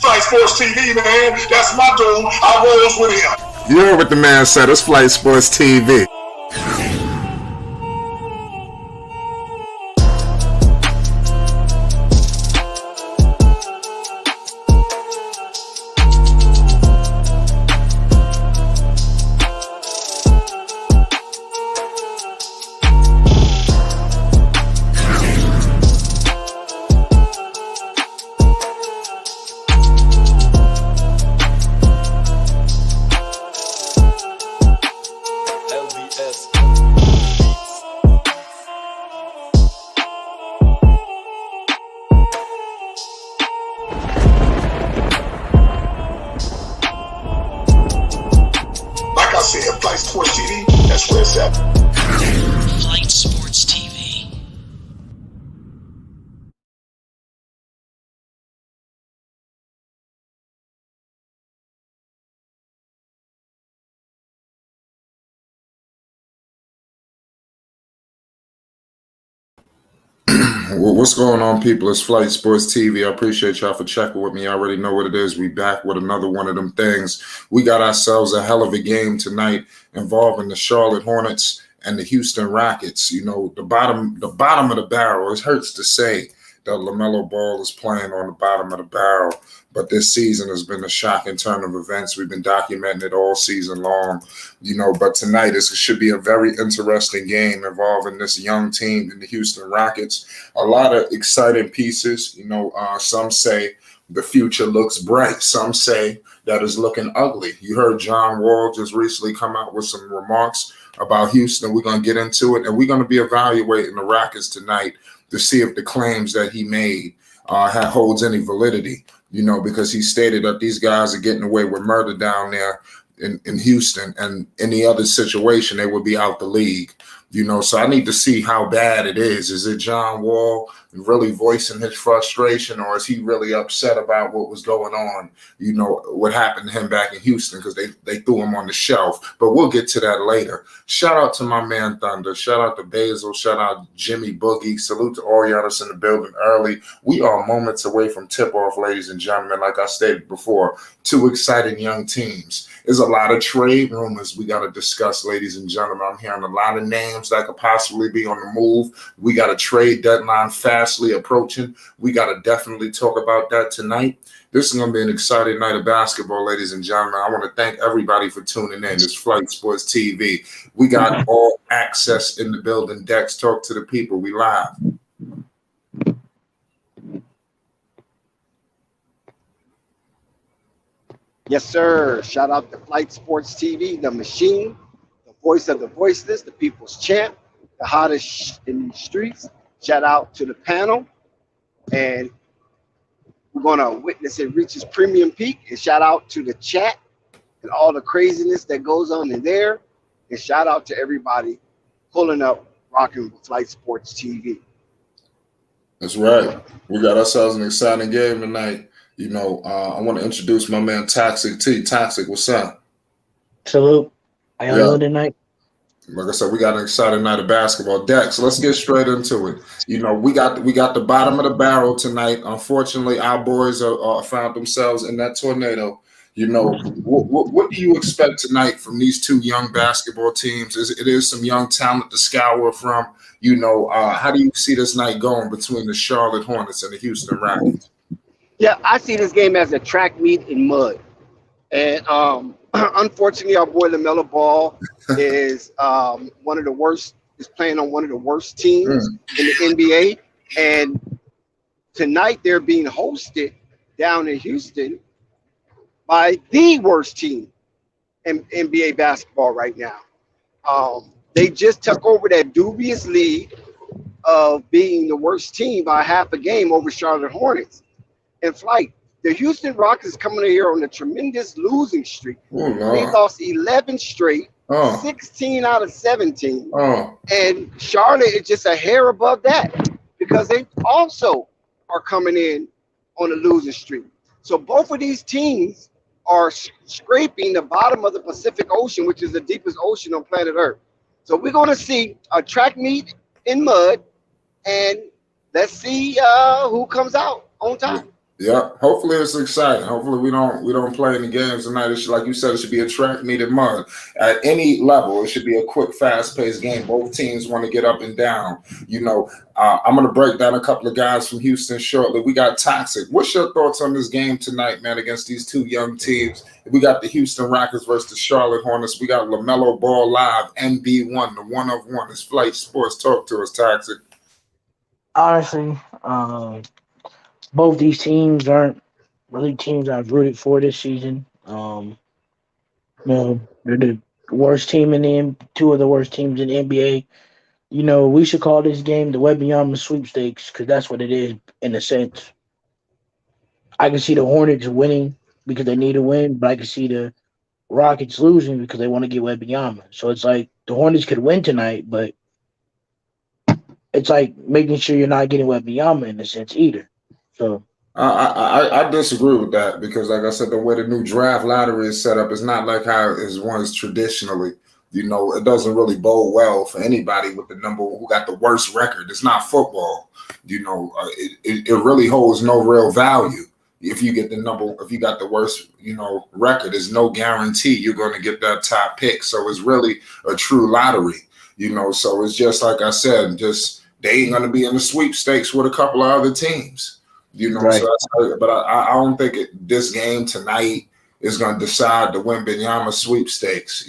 Flight Sports TV, man. That's my dude. I rolls with him. You heard what the man said. It's Flight Sports TV. Like I said, Flight Sports TV, that's where it's at. Flight Sports TV. Well, what's going on, people? It's Flight Sports TV. I appreciate y'all for checking with me. I already know what it is. We back with another one of them things. We got ourselves a hell of a game tonight involving the Charlotte Hornets and the Houston Rockets. You know, the bottom of the barrel. It hurts to say that Lamelo Ball is playing on the bottom of the barrel, but this season has been a shocking turn of events. We've been documenting it all season long, you know, but tonight this should be a very interesting game involving this young team in the Houston Rockets. A lot of exciting pieces, you know. Some say the future looks bright. Some say that it's looking ugly. You heard John Wall just recently come out with some remarks about Houston. We're going to get into it, and we're going to be evaluating the Rockets tonight to see if the claims that he made holds any validity, you know, because he stated that these guys are getting away with murder down there in Houston, and any other situation, they would be out the league, you know. So I need to see how bad it is. Is it John Wall really voicing his frustration, or is he really upset about what was going on, you know, what happened to him back in Houston, because they threw him on the shelf? But we'll get to that later. Shout out to my man Thunder. Shout out to Basil. Shout out Jimmy Boogie. Salute to all y'all that's in the building early. We are moments away from tip-off, ladies and gentlemen. Like I stated before, two exciting young teams. There's a lot of trade rumors we got to discuss, ladies and gentlemen. I'm hearing a lot of names that could possibly be on the move. We got a trade deadline fastly approaching. We got to definitely talk about that tonight. This is going to be an exciting night of basketball, ladies and gentlemen. I want to thank everybody for tuning in. It's Flight Sports TV. We got all access in the building. Dex, talk to the people. We live. Yes, sir. Shout out to Flight Sports TV, the machine, the voice of the voiceless, the people's champ, the hottest in the streets. Shout out to the panel. And we're going to witness it reach its premium peak. And shout out to the chat and all the craziness that goes on in there. And shout out to everybody pulling up, rocking with Flight Sports TV. That's right. We got ourselves an exciting game tonight. You know, I want to introduce my man Toxic T. Toxic, what's up? Salute. How y'all doing tonight? Like I said, we got an exciting night of basketball. Dex, let's get straight into it. You know, we got the bottom of the barrel tonight. Unfortunately, our boys are found themselves in that tornado. You know, what do you expect tonight from these two young basketball teams? It is some young talent to scour from. You know, how do you see this night going between the Charlotte Hornets and the Houston Rockets? Yeah, I see this game as a track meet in mud. And unfortunately, our boy Lamelo Ball is one of the worst, is playing on one of the worst teams in the NBA. And tonight they're being hosted down in Houston by the worst team in NBA basketball right now. They just took over that dubious lead of being the worst team by half a game over Charlotte Hornets. In Flight, the Houston Rockets coming in here on a tremendous losing streak. Oh, they lost 11 straight, 16 out of 17. And Charlotte is just a hair above that because they also are coming in on a losing streak. So both of these teams are scraping the bottom of the Pacific Ocean, which is the deepest ocean on planet Earth. So we're going to see a track meet in mud, and let's see who comes out on top. Yeah, hopefully it's exciting. Hopefully we don't play any games tonight. It should, like you said, it should be a track meet in mud. At any level, it should be a quick, fast-paced game. Both teams want to get up and down. I'm going to break down a couple of guys from Houston shortly. We got Toxic. What's your thoughts on this game tonight, man, against these two young teams? We got the Houston Rockets versus the Charlotte Hornets. We got Lamelo Ball live, NB1, the one of one. It's Flight Sports. Talk to us, Toxic. Honestly, both these teams aren't really teams I've rooted for this season. They're the worst team in two of the worst teams in the NBA. We should call this game the Wembanyama sweepstakes because that's what it is in a sense. I can see the Hornets winning because they need to win, but I can see the Rockets losing because they want to get Wembanyama. So it's like the Hornets could win tonight, but it's like making sure you're not getting Wembanyama in a sense either. So I disagree with that because, like I said, the way the new draft lottery is set up is not like how it was traditionally. It doesn't really bode well for anybody with the number who got the worst record. It's not football. It really holds no real value. If you got the worst, record, there's no guarantee you're going to get that top pick. So it's really a true lottery, So it's just like I said, they ain't going to be in the sweepstakes with a couple of other teams, Right. But I don't think this game tonight is going to decide the Wembanyama sweepstakes.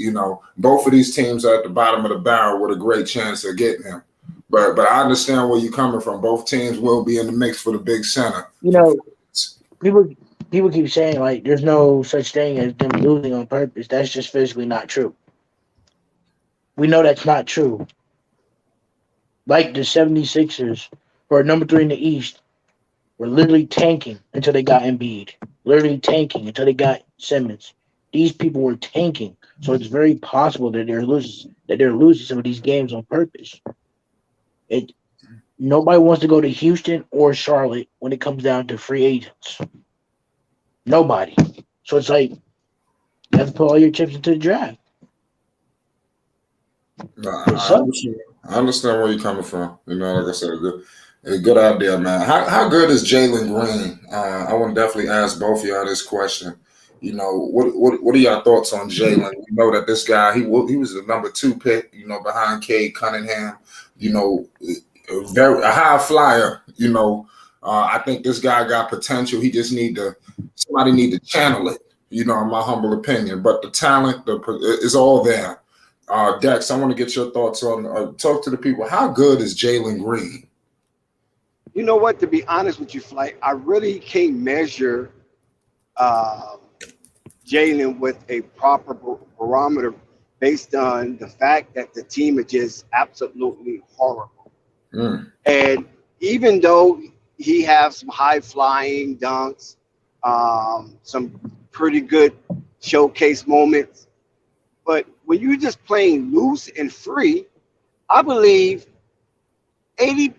Both of these teams are at the bottom of the barrel with a great chance of getting him. But I understand where you're coming from. Both teams will be in the mix for the big center. People keep saying like there's no such thing as them losing on purpose. That's just physically not true. We know that's not true. Like the 76ers, who are number 3 in the East, were literally tanking until they got Embiid. Literally tanking until they got Simmons. These people were tanking. So it's very possible that they're losing some of these games on purpose. Nobody wants to go to Houston or Charlotte when it comes down to free agents. Nobody. So it's like you have to put all your chips into the draft. I understand where you're coming from. Like I said, a good idea, man. How good is Jalen Green? I want to definitely ask both of y'all this question. What are your thoughts on Jalen? You know that this guy, he was the number 2 pick, behind Cade Cunningham, a high flyer, I think this guy got potential. He just somebody need to channel it, in my humble opinion. But the talent is all there. Dex, I want to get your thoughts on, talk to the people. How good is Jalen Green? You know what? To be honest with you, Flight, I really can't measure Jalen with a proper barometer based on the fact that the team is just absolutely horrible. And even though he has some high flying dunks, some pretty good showcase moments, but when you're just playing loose and free, I believe 80%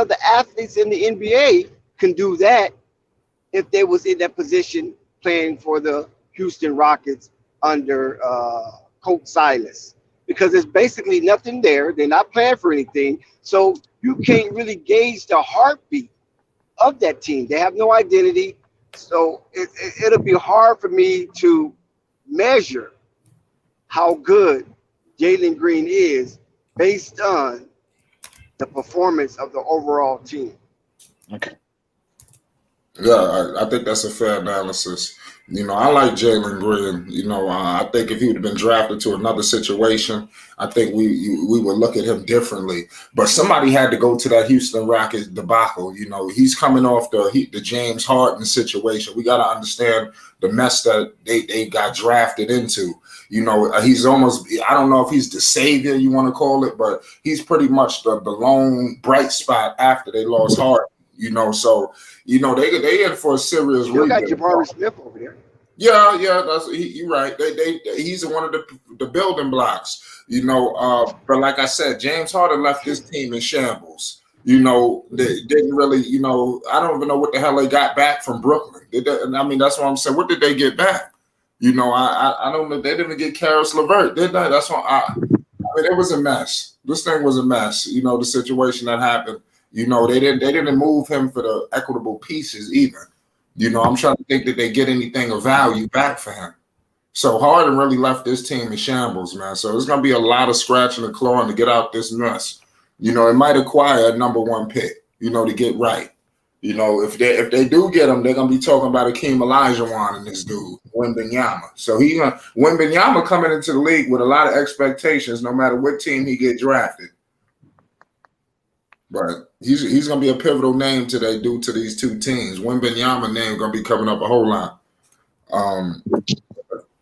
of the athletes in the NBA can do that if they was in that position playing for the Houston Rockets under Coach Silas, because there's basically nothing there. They're not playing for anything. So you can't really gauge the heartbeat of that team. They have no identity. So it'll be hard for me to measure how good Jalen Green is based on the performance of the overall team. Okay. Yeah, I think that's a fair analysis. I like Jalen Green. I think if he would have been drafted to another situation, I think we would look at him differently. But somebody had to go to that Houston Rockets debacle. He's coming off the James Harden situation. We got to understand the mess that they got drafted into. He's almost, I don't know if he's the savior you want to call it, but he's pretty much the lone bright spot after they lost Harden. So they in for a serious You got rebuild. Jabari Smith over there. Yeah, you're right. He's one of the building blocks. But like I said, James Harden left this team in shambles. They didn't really. I don't even know what the hell they got back from Brooklyn. That's what I'm saying. What did they get back? I don't know. They didn't get Karis LeVert, did they? That's what it was a mess. This thing was a mess. The situation that happened. They didn't move him for the equitable pieces either. I'm trying to think that they get anything of value back for him. So Harden really left this team in shambles, man. So there's gonna be a lot of scratching and clawing to get out this mess. It might acquire a number one pick, to get right. If they do get him, they're gonna be talking about Akeem Olajuwon and this dude, Wembanyama. So Wembanyama coming into the league with a lot of expectations, no matter what team he get drafted. But he's gonna be a pivotal name today due to these two teams. Wembanyama name gonna be coming up a whole lot.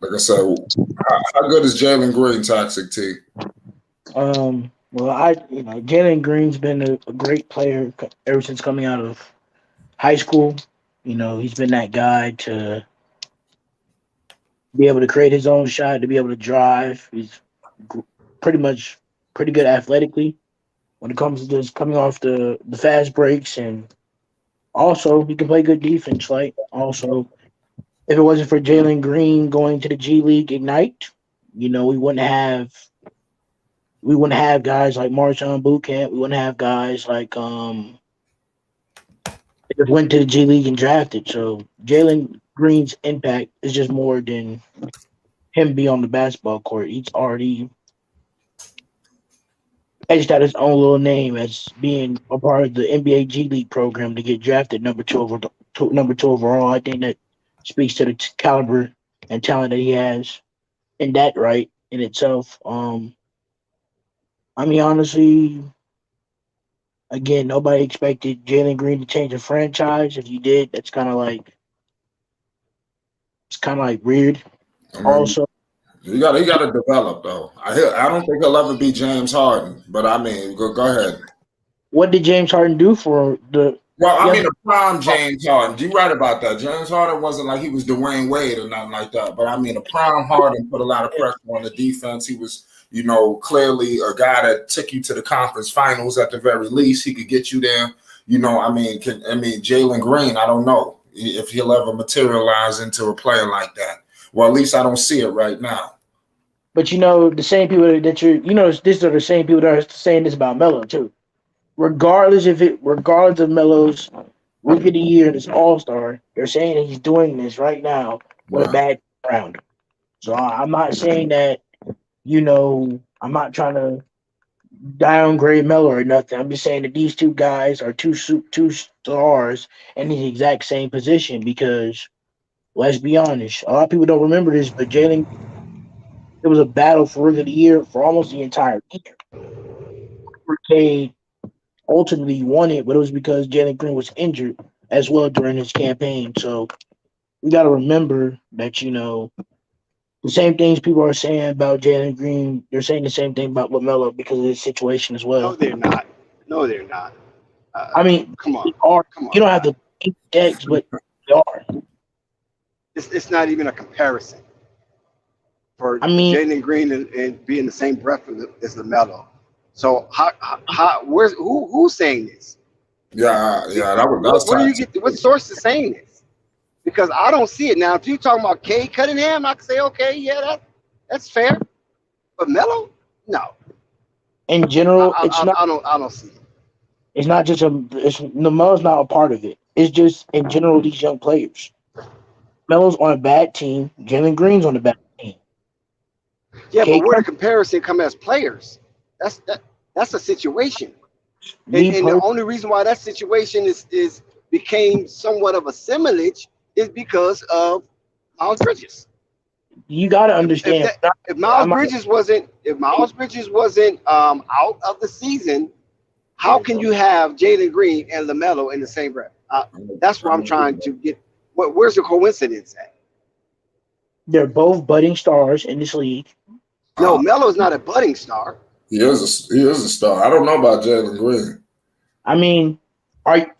Like I said, how good is Jalen Green, Toxic T? Well, Jalen Green's been a great player ever since coming out of high school. He's been that guy to be able to create his own shot, to be able to drive. He's pretty good athletically when it comes to just coming off the fast breaks, and also he can play good defense. Also, if it wasn't for Jalen Green going to the G League Ignite, we wouldn't have guys like Marshawn Bootcamp. We wouldn't have guys like that went to the G League and drafted. So Jalen Green's impact is just more than him being on the basketball court. He's already edged out his own little name as being a part of the NBA G League program to get drafted number two overall. I think that speaks to the caliber and talent that he has in that right in itself. Honestly, again, nobody expected Jalen Green to change the franchise. If you did, it's kind of like weird. Also, he got to develop though. I don't think he'll ever be James Harden, but go ahead. What did James Harden do for the? Well, the prime James Harden. You're right about that. James Harden wasn't like he was Dwayne Wade or nothing like that. But the prime Harden put a lot of pressure on the defense. He was, clearly a guy that took you to the conference finals at the very least. He could get you there. Jalen Green, I don't know if he'll ever materialize into a player like that. Well, at least I don't see it right now. But the same people that these are the same people that are saying this about Melo too. Regardless of Melo's Rookie of the Year and his All-Star, they're saying that he's doing this right now with a bad round. So I'm not saying that, I'm not trying to downgrade Melo or nothing. I'm just saying that these two guys are two stars in the exact same position because, let's be honest, a lot of people don't remember this, but Jalen, it was a battle for Rookie of the Year for almost the entire year. Cade ultimately won it, but it was because Jalen Green was injured as well during his campaign. So we got to remember that, the same things people are saying about Jalen Green, they're saying the same thing about Lamelo because of his situation as well. No, they're not. Come on. You don't have the decks, but they are. It's not even a comparison for Jalen Green and being the same breath as Lamelo. So who's saying this? Yeah, that was. Where do you get what source is saying this? Because I don't see it now. If you're talking about Cade Cunningham, I can say okay, yeah, that's fair. But Melo, no. In general, I don't see it. It's not just Melo's not a part of it. It's just in general these young players. Melo's on a bad team. Jalen Green's on a bad team. Yeah, but where the comparison come as players? That's a situation. And the only reason why that situation is became somewhat of a similage is because of Miles Bridges. You got to understand. If Miles Bridges wasn't out of the season, how can you have Jalen Green and Lamelo in the same breath? That's what I'm trying to get. Where's the coincidence at? They're both budding stars in this league. No, Melo's not a budding star. He is a star. I don't know about Jalen Green.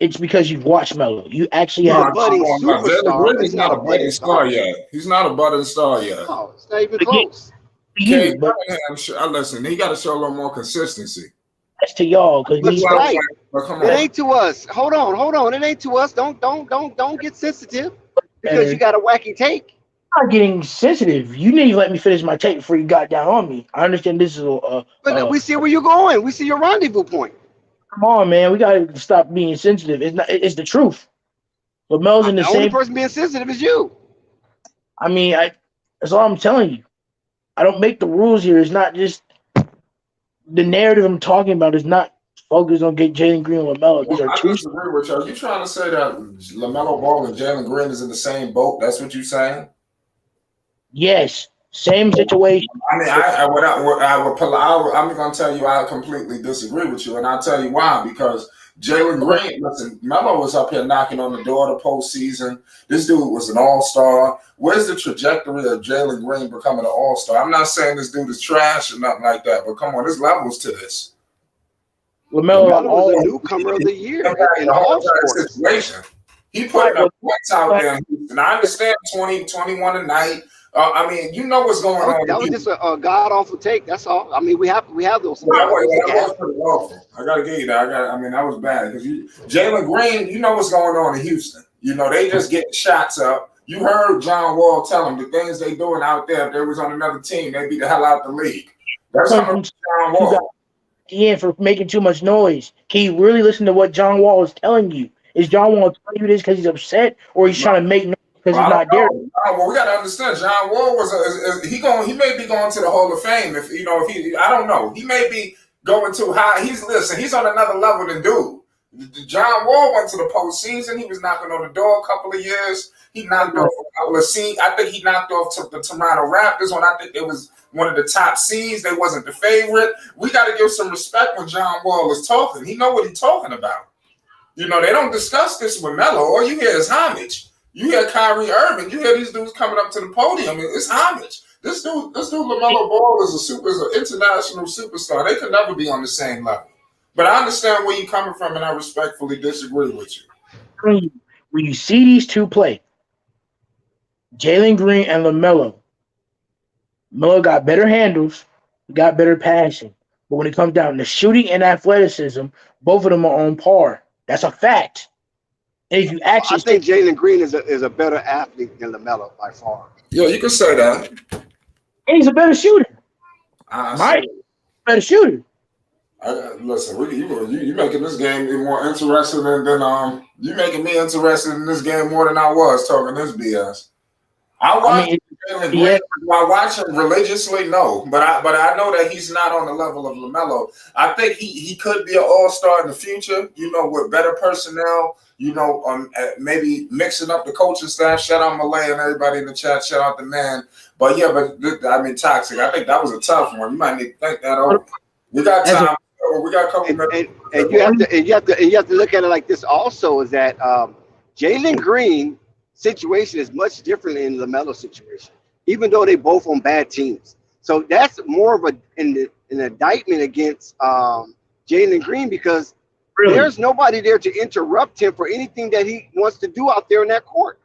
It's because you've watched Melo. You actually have a budding superstar. Jalen Green is not a budding star yet. He's not a budding star yet. No, it's not even close. Listen, he got to show a little more consistency. That's to y'all because he's right. It ain't to us. Hold on. It ain't to us. Don't get sensitive because you got a wacky take. I'm not getting sensitive. You need to let me finish my take before you got down on me. I understand this is but we see where you're going. We see your rendezvous point. Come on, man. We gotta stop being sensitive. It's the truth. LaMelo's in the The only same. person being sensitive is you. I mean, that's all I'm telling you. I don't make the rules here. It's not just the narrative I'm talking about. Is not focused on get Jalen Green and LaMelo. These Well, are I two. disagree with you. Are you trying to say that LaMelo Ball and Jalen Green is in the same boat? That's what you're saying? Yes, same situation. I mean, I'm going to tell you I completely disagree with you, and I'll tell you why. Because Jalen Green, listen, Melo was up here knocking on the door of the postseason. This dude was an all-star. Where's the trajectory of Jalen Green becoming an all-star? I'm not saying this dude is trash or nothing like that, but come on, there's levels to this. LaMelo, LaMelo was a newcomer of the year in The whole all sports. situation. He putting up points out there, and I understand 20, 21 a night. I mean, you know what's going on. That was just a god awful take. That's all. I mean, we have those. That was pretty awful. I gotta give you that. I mean, that was bad because Jalen Green. You know what's going on in Houston. You know they just getting shots up. You heard John Wall tell them the things they doing out there. If they was on another team, they'd be the hell out the league. That's coming from John Wall. Yeah, for making too much noise. Can you really listen to what John Wall is telling you? Is John Wall telling you this because he's upset, or he's trying to make noise because he's not there? Well, we got to understand. John Wall was he may be going to the Hall of Fame if I don't know. He may be going to high. He's on another level than dude. John Wall went to the postseason. He was knocking on the door a couple of years. He knocked off a couple of seeds. I think he knocked off the Toronto Raptors when I think it was one of the top seeds. They wasn't the favorite. We got to give some respect when John Wall is talking. He know what he's talking about. You know, they don't discuss this with Melo. All you hear is homage. You hear Kyrie Irving. You hear these dudes coming up to the podium. It's homage. This dude, LaMelo Ball is an international superstar. They could never be on the same level. But I understand where you're coming from, and I respectfully disagree with you. When you see these two play, Jalen Green and LaMelo, Melo got better handles, got better passing. But when it comes down to shooting and athleticism, both of them are on par. That's a fact. And if you actually, I think Jalen Green is a better athlete than LaMelo by far. Yeah, you can say that. And he's a better shooter. Better shooter. Listen, you making this game more interesting than you making me interested in this game more than I was talking this BS. I watch him religiously, no, but I know that he's not on the level of LaMelo. I think he could be an all-star in the future. You know, with better personnel. You know, maybe mixing up the coaching staff. Shout out Malay and everybody in the chat. Shout out the man. But yeah, Toxic. I think that was a tough one. You might need to think that over. We got time. We got a couple minutes. And you have to look at it like this. Also, is that Jalen Green situation is much different in LaMelo's situation, even though they both on bad teams. So that's more of an indictment against Jalen Green because there's nobody there to interrupt him for anything that he wants to do out there in that court.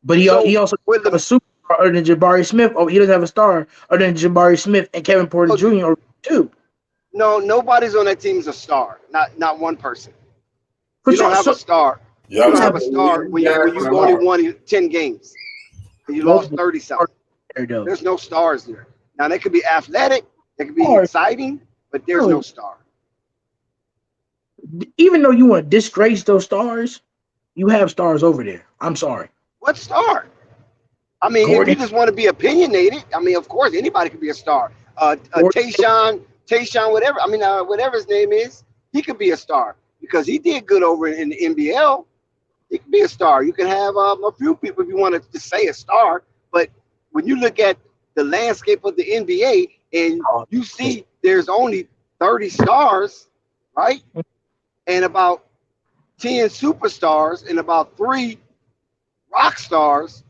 But he also with a superstar other than Jabari Smith. Oh, he doesn't have a star other than Jabari Smith and Kevin Porter Jr. or two. No, nobody's on that team is a star. Not one person. You don't have a star. You don't have a star when you only won 10 games and you lost 30-something. There's no stars there. Now, they could be athletic, they could be exciting, but there's no star. Even though you want to disgrace those stars, you have stars over there. I'm sorry. What star? I mean, if you just want to be opinionated, I mean, of course, anybody could be a star. Tayshaun, whatever. I mean, whatever his name is, he could be a star because he did good over in the NBL. He could be a star. You can have a few people if you want to say a star, but when you look at the landscape of the NBA and you see there's only 30 stars, right? And about 10 superstars and about 3 rock stars,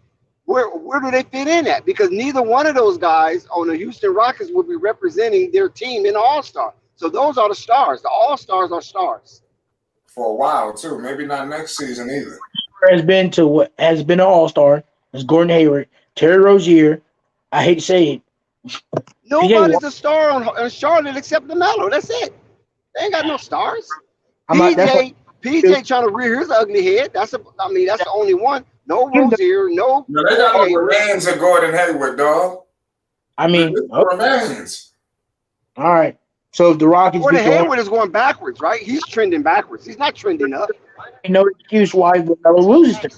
where do they fit in at? Because neither one of those guys on the Houston Rockets will be representing their team in the All-Star. So those are the stars. The All-Stars are stars. For a while, too. Maybe not next season either. Has been an All-Star. It's Gordon Hayward, Terry Rozier. I hate to say it. Nobody's a star on Charlotte except Lamelo. That's it. They ain't got no stars. PJ trying to rear his ugly head. That's the only one. No Rozier, no. No, they got no remains of Gordon Hayward, dog. I mean, remains. All right. So if the Rockets Gordon beat the Hayward is going backwards, right? He's trending backwards. He's not trending up. no excuse why LaMelo loses to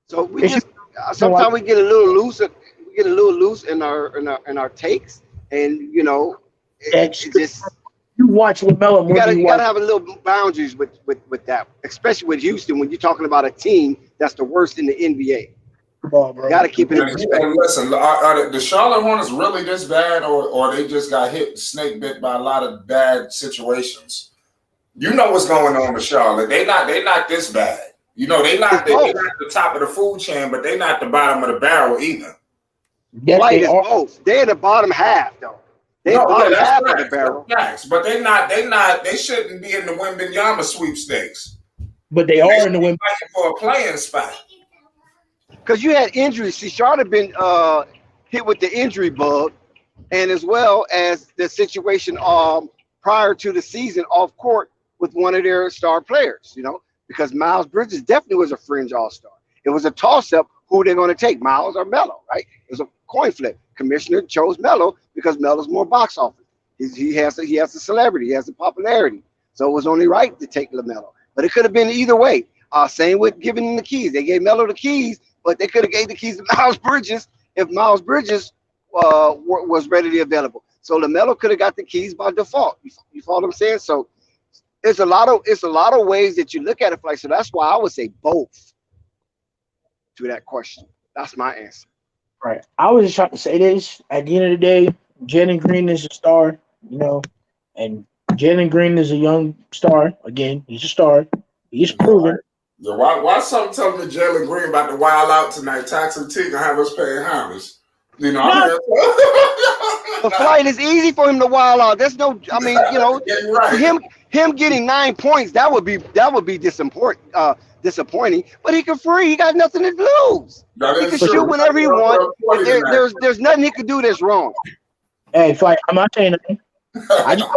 So we It's just just sometimes we get a little loose. We get a little loose in our takes, and That's it just you watch LaMelo you more than you you gotta watch. have a little boundaries with that, especially with Houston when you're talking about a team that's the worst in the NBA. Ball, bro. You gotta keep it in And perspective. listen, are the Charlotte Hornets really this bad, or they just got snake bit by a lot of bad situations? You know what's going on in Charlotte. They not this bad. They not the top of the food chain, but they not the bottom of the barrel either. Yes, Flight they is are. both. They're the bottom half though. They No, bottom that's half of the facts, barrel. that's facts. But they shouldn't be in the Wembanyama sweepstakes. But they They are should in the be women. fighting for a playing spot. Because you had injuries. See, Charlotte been hit with the injury bug, and as well as the situation prior to the season off court with one of their star players. Because Miles Bridges definitely was a fringe all-star. It was a toss-up who they're going to take, Miles or Melo, right? It was a coin flip. Commissioner chose Melo because Melo's more box office. He has the celebrity, he has the popularity, so it was only right to take LaMelo. But it could have been either way. Same with giving him the keys. They gave Melo the keys, but they could have gave the keys to Miles Bridges if Miles Bridges was readily available. So LaMelo could have got the keys by default. You follow what I'm saying? So it's a lot of ways that you look at it. So that's why I would say both to that question. That's my answer. Right. I was just trying to say this. At the end of the day, Jalen Green is a star, and Jalen Green is a young star. Again, he's a star. He's proven. Yeah, why something telling me Jalen Green about to wild out tonight, taxing T, and have us paying homage? I'm here. The flight is easy for him to wild out. There's no, Yeah, right. him getting 9 points, that would be disappointing. But he can free. He got nothing to lose. He can shoot whenever he wants. There's nothing he can do that's wrong. Hey, Fight, I'm not saying nothing. I just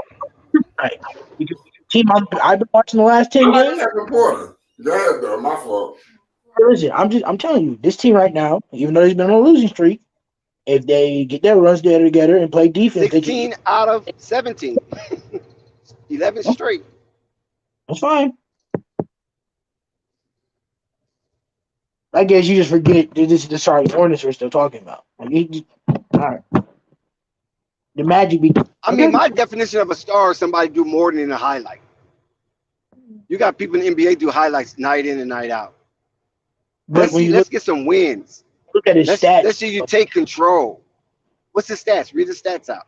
team I've been watching the last 10 games. Go ahead, though. My fault. Where is it? I'm telling you, this team right now, even though they've been on a losing streak, if they get their runs together and play defense, 16 out of 17, 11 straight. That's fine. I guess you just forget that this is the Hornets we're still talking about. All right. The Magic be. My definition of a star is somebody do more than a highlight. You got people in the NBA do highlights night in and night out. Let's get some wins. Look at his stats. Let's see you take control. What's his stats? Read the stats out.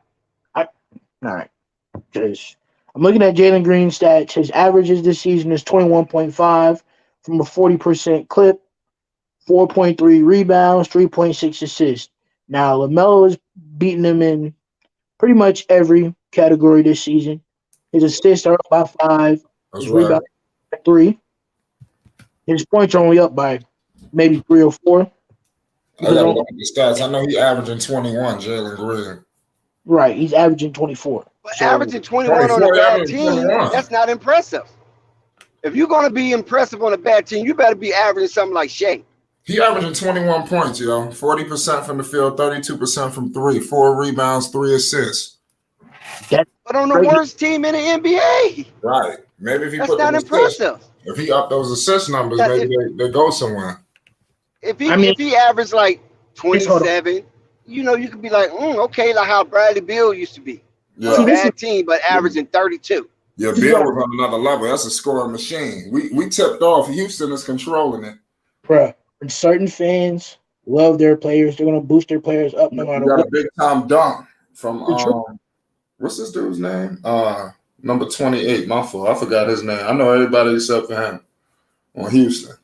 All right. Because I'm looking at Jalen Green's stats. His averages this season is 21.5 from a 40% clip, 4.3 rebounds, 3.6 assists. Now, LaMelo is beating him in pretty much every category this season. His assists are up by 5. His rebounds by 3. His points are only up by maybe 3 or 4. I gotta look at the stats. I know he's averaging 21, Jalen Green. Right, he's averaging 24. But averaging 21 on a bad team, that's not impressive. If you're going to be impressive on a bad team, you better be averaging something like Shea. He averaging 21 points, 40% from the field, 32% from 3, 4 rebounds, 3 assists. But on the worst team in the NBA. Right. Maybe if he that's put not impressive. If he upped those assist numbers, maybe they go somewhere. If he averaged like 27, you could be like, okay, like how Bradley Beal used to be. Yeah. Bad team, but averaging 32. Yeah, Bill was on another level. That's a scoring machine. We tipped off. Houston is controlling it. Bruh, and certain fans love their players. They're going to boost their players up no matter what. Got a big time dunk from what's this dude's name? Number 28. My fault. I forgot his name. I know everybody except for him on Houston.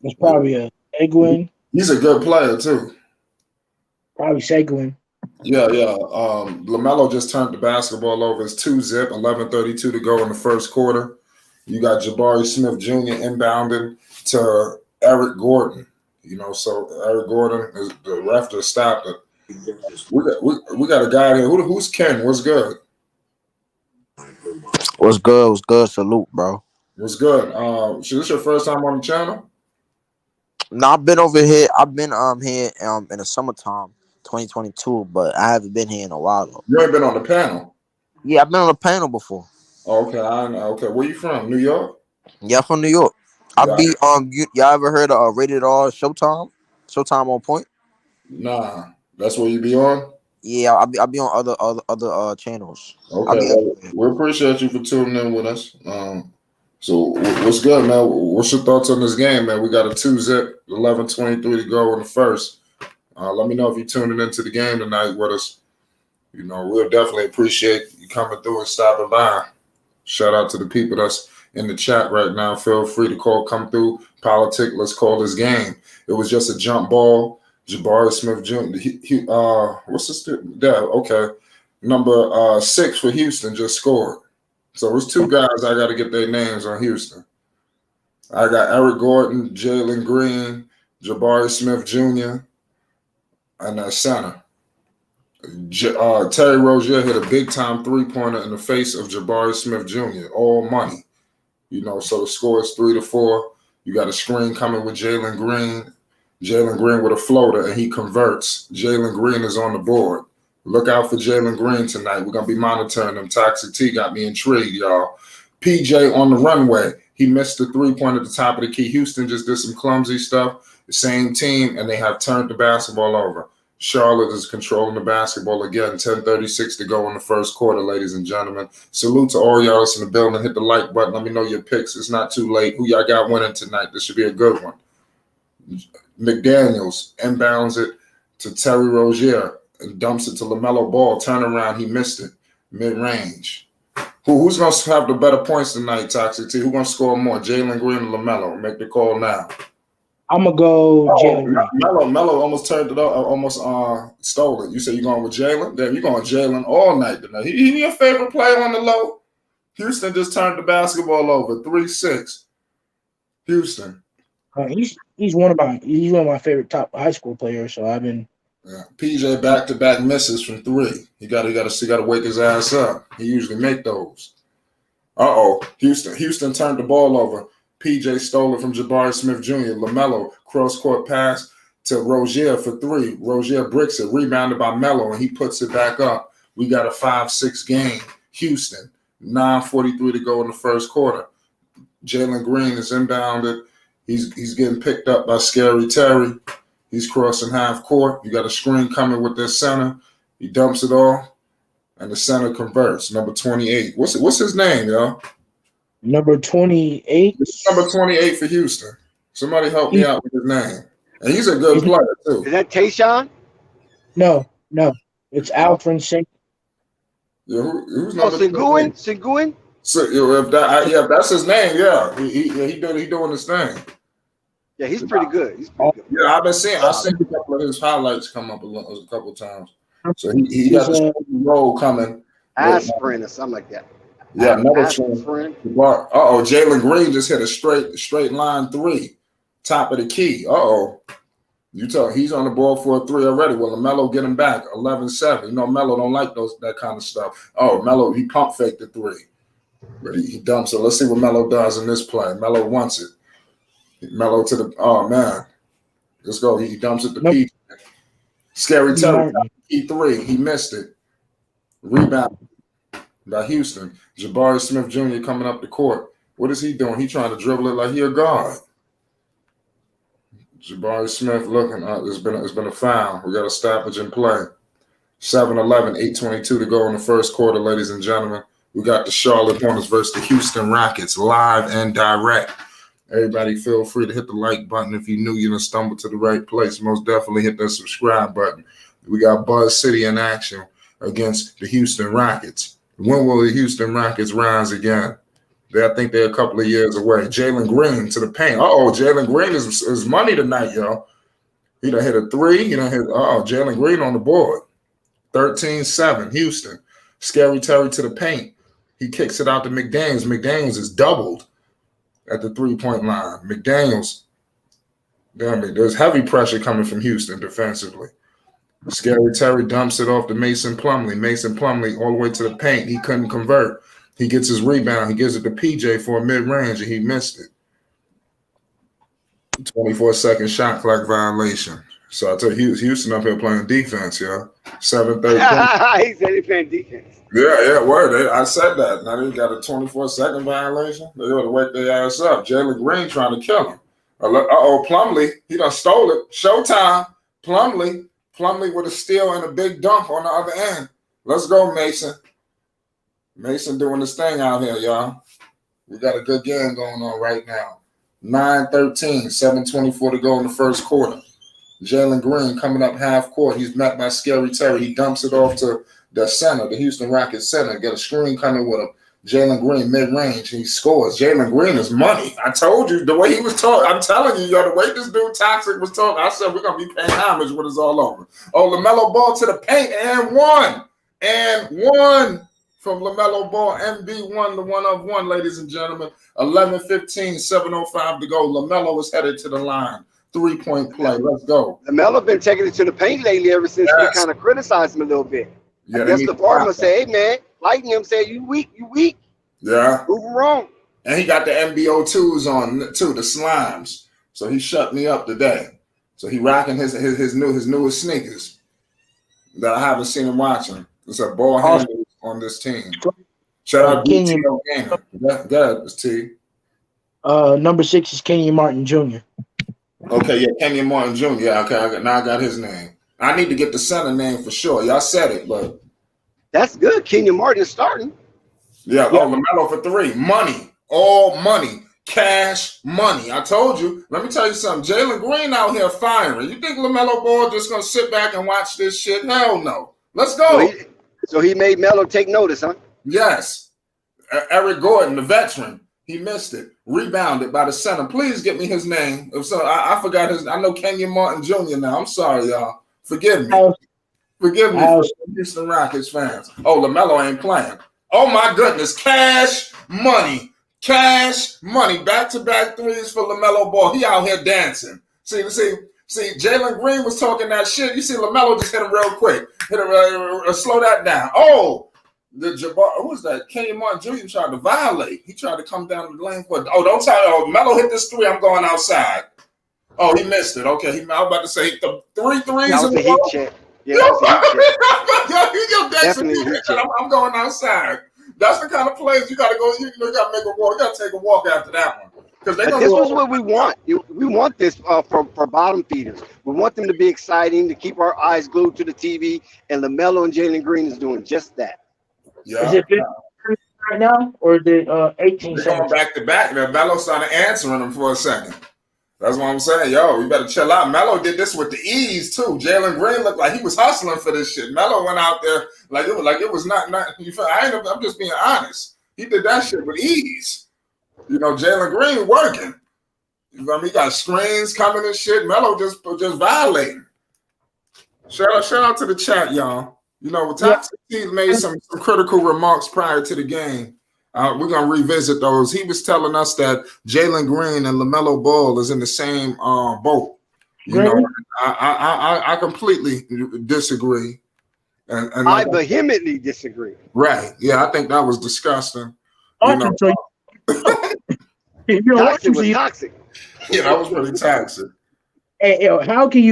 It's probably a Seguin. He's a good player too. Probably Seguin. Yeah. LaMelo just turned the basketball over. It's 2-zip, 11:32 to go in the first quarter. You got Jabari Smith Jr. inbounding to Eric Gordon. So Eric Gordon is the ref to stop it. We got a guy here. Who's Ken? What's good? What's good? What's good? Salute, bro. What's good? So this your first time on the channel? No, I've been over here. I've been here in the summertime. 2022, but I haven't been here in a while though. You ain't been on the panel. Yeah, I've been on a panel before. Okay, okay. Where you from? New York? Yeah, I'm from New York. I Yeah. be y'all ever heard of Rated R Showtime? Showtime on Point? Nah, that's where you be on. Yeah, I be on other channels. I Okay, be well, everywhere. we appreciate you for tuning in with us. So what's good, man? What's your thoughts on this game, man? We got a 2-zip, 11:23 to go in the first. Let me know if you're tuning into the game tonight with us. You know, we'll definitely appreciate you coming through and stopping by. Shout out to the people that's in the chat right now. Feel free to come through. Politic, let's call this game. It was just a jump ball. Jabari Smith Jr. What's this? Yeah, okay. Number 6 for Houston just scored. So it's 2 guys I got to get their names on Houston. I got Eric Gordon, Jalen Green, Jabari Smith Jr., and that center. Terry Rozier hit a big-time three-pointer in the face of Jabari Smith Jr., all money. You know, so the score is 3-4. You got a screen coming with Jalen Green. Jalen Green with a floater, and he converts. Jalen Green is on the board. Look out for Jalen Green tonight. We're going to be monitoring him. Toxic T got me intrigued, y'all. PJ on the runway. He missed the three-point at the top of the key. Houston just did some clumsy stuff. The same team, and they have turned the basketball over. Charlotte is controlling the basketball again. 10:36 to go in the first quarter, ladies and gentlemen. Salute to all y'all that's in the building. Hit the like button. Let me know your picks. It's not too late. Who y'all got winning tonight? This should be a good one. McDaniels inbounds it to Terry Rozier and dumps it to Lamelo Ball. Turn around. He missed it. Mid-range. Who's going to have the better points tonight, Toxic T? Who's going to score more, Jalen Green or Lamelo? Make the call now. I'm going to go Jalen Green. Melo almost turned it up, almost stole it. You say you're going with Jalen? Then you're going Jalen all night tonight. He your favorite player on the low? Houston just turned the basketball over, 3-6. Houston. He's one of my favorite top high school players. So I've been. Yeah. PJ back-to-back misses from 3. You got to wake his ass up. He usually make those. Houston turned the ball over. PJ stole it from Jabari Smith Jr. Lamelo cross-court pass to Rozier for 3. Rozier bricks it, rebounded by Melo, and he puts it back up. We got a 5-6 game. Houston, 9:43 to go in the first quarter. Jalen Green is inbounded. He's getting picked up by Scary Terry. He's crossing half court. You got a screen coming with their center. He dumps it off, and the center converts. Number 28. What's his name, y'all? Number 28. Number 28 for Houston. Somebody help me out with his name. And he's a good player, too. Is that Tayshaun? No. It's Alfred Sengun. Yeah, who's number Sengun? So if that's his name, yeah. He doing his thing. Yeah, he's pretty good. Yeah, I've seen a couple of his highlights come up a couple times. So he got the role coming. Aspirin or something like that. Yeah, another trend. Jalen Green just hit a straight line 3, top of the key. You tell he's on the ball for a 3 already. Well, Lamelo get him back 11-7. You know Melo don't like that kind of stuff. Melo he pump faked the 3, but he dumps it. Let's see what Melo does in this play. Melo wants it. Melo to the man. Let's go. He dumps it to Pete. Scary Terry. Key 3. He missed it. Rebound by Houston. Jabari Smith Jr. coming up the court. What is he doing? He trying to dribble it like he a guard. Jabari Smith looking. It's been a foul. We got a stoppage in play. 7-11, 8:22 to go in the first quarter, ladies and gentlemen. We got the Charlotte Hornets versus the Houston Rockets, live and direct. Everybody feel free to hit the like button. If you knew you done stumbled to the right place, most definitely hit that subscribe button. We got Buzz City in action against the Houston Rockets. When will the Houston Rockets rise again? I think they're a couple of years away. Jalen Green to the paint. Jalen Green is money tonight, y'all. He done hit a 3. He done hit Jalen Green on the board. 13-7, Houston. Scary Terry to the paint. He kicks it out to McDaniels. McDaniels is doubled at the 3-point line. McDaniels, there's heavy pressure coming from Houston defensively. Scary Terry dumps it off to Mason Plumlee. Mason Plumlee all the way to the paint. He couldn't convert. He gets his rebound. He gives it to PJ for a mid-range, and he missed it. 24-second shot clock violation. So I tell you, Houston up here playing defense, yeah. 7-13. He said he playing defense. Yeah, word. I said that. Now they got a 24-second violation. They ought to wake their ass up. Jalen Green trying to kill him. Plumlee, he done stole it. Showtime. Plumlee with a steal and a big dunk on the other end. Let's go, Mason. Mason doing this thing out here, y'all. We got a good game going on right now. 9-13, 7:24 to go in the first quarter. Jalen Green coming up half court. He's met by Scary Terry. He dumps it off to the center, the Houston Rockets center. Get a screen coming with him. Jalen Green mid-range. He scores. Jalen Green is money. I told you the way he was talking. I'm telling you, the way this dude Toxic was talking, I said we're gonna be paying homage when it's all over. Oh, LaMelo Ball to the paint and one. From LaMelo Ball, MB1, the one of one, ladies and gentlemen. 11-15, 7:05 to go. LaMelo is headed to the line. 3-point play. Let's go. LaMelo been taking it to the paint lately ever since we kind of criticized him a little bit. Yeah, I guess the farmer say, hey, man, lighten him, say, you weak. Yeah. Prove him wrong. And he got the MBO2s on, too, the slimes. So he shut me up today. So he rocking his newest sneakers that I haven't seen him watching. It's a ball handle on this team. Shout out to T.O. Gamer. That was T. Number 6 is Kenyon Martin Jr. Okay, yeah, Kenyon Martin Jr. Yeah, okay, now I got his name. I need to get the center name for sure. Y'all said it, but that's good. Kenyon Martin is starting. Yeah. LaMelo for 3. Money. All money. Cash money. I told you. Let me tell you something. Jalen Green out here firing. You think LaMelo Ball just gonna sit back and watch this shit? Hell no. Let's go. So he made Melo take notice, huh? Yes. Eric Gordon, the veteran. He missed it. Rebounded by the center. Please get me his name. If so, I forgot his. I know Kenyon Martin Jr. now. I'm sorry, y'all. Forgive me. Forgive me, Houston Rockets fans. Oh, LaMelo ain't playing. Oh my goodness. Cash money. Back-to-back threes for LaMelo Ball. He out here dancing. See, Jalen Green was talking that shit. You see LaMelo just hit him real quick. Slow that down. Oh, who was that? Kenyon Martin Jr. tried to violate. He tried to come down the lane for don't tell me. Melo hit this 3. I'm going outside. Oh, he missed it. Okay, I was about to say the 3 threes. That was a heat check. Yeah, I'm going outside. That's the kind of plays you got to go. You got to make a walk. You got to take a walk after that one. Because this was what we want. We want this for bottom feeders. We want them to be exciting, to keep our eyes glued to the TV. And LaMelo and Jalen Green is doing just that. Yeah. Is it 15 right now, or is it 18 They're seconds? going back to back. Melo started answering them for a second. That's what I'm saying. Yo, you better chill out. Melo did this with the ease too. Jalen Green looked like he was hustling for this shit. Melo went out there like it was not. I'm just being honest. He did that shit with ease. Jalen Green working. He got screens coming and shit. Melo just violating. Shout out to the chat, y'all. Toxic made some critical remarks prior to the game. We're going to revisit those. He was telling us that Jalen Green and LaMelo Ball is in the same boat. I completely disagree. And I vehemently disagree. Right. Yeah, I think that was disgusting. Toxic was toxic. Yeah, that was really toxic. Hey, how can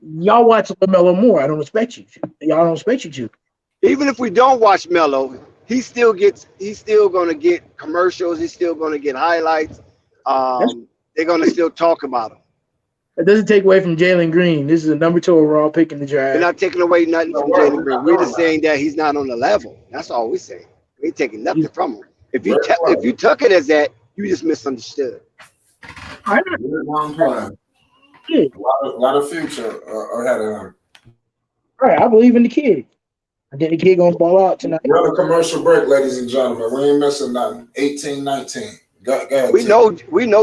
y'all watch LaMelo more? I don't expect you to. Y'all don't expect you to. Even if we don't watch Melo, he's still going to get commercials. He's still going to get highlights. They're going to still talk about him. It doesn't take away from Jalen Green. This is a number 2 overall pick in the draft. We're not taking away nothing from Jalen Green. We're just saying that he's not on the level. That's all we're saying. We ain't taking nothing from him. If you took it as that, you just misunderstood. A lot of future ahead of him. All right, I believe in the kid. I think the kid gonna ball out tonight. We're on a commercial break, ladies and gentlemen. We ain't missing nothing. 18-19. Go ahead, we know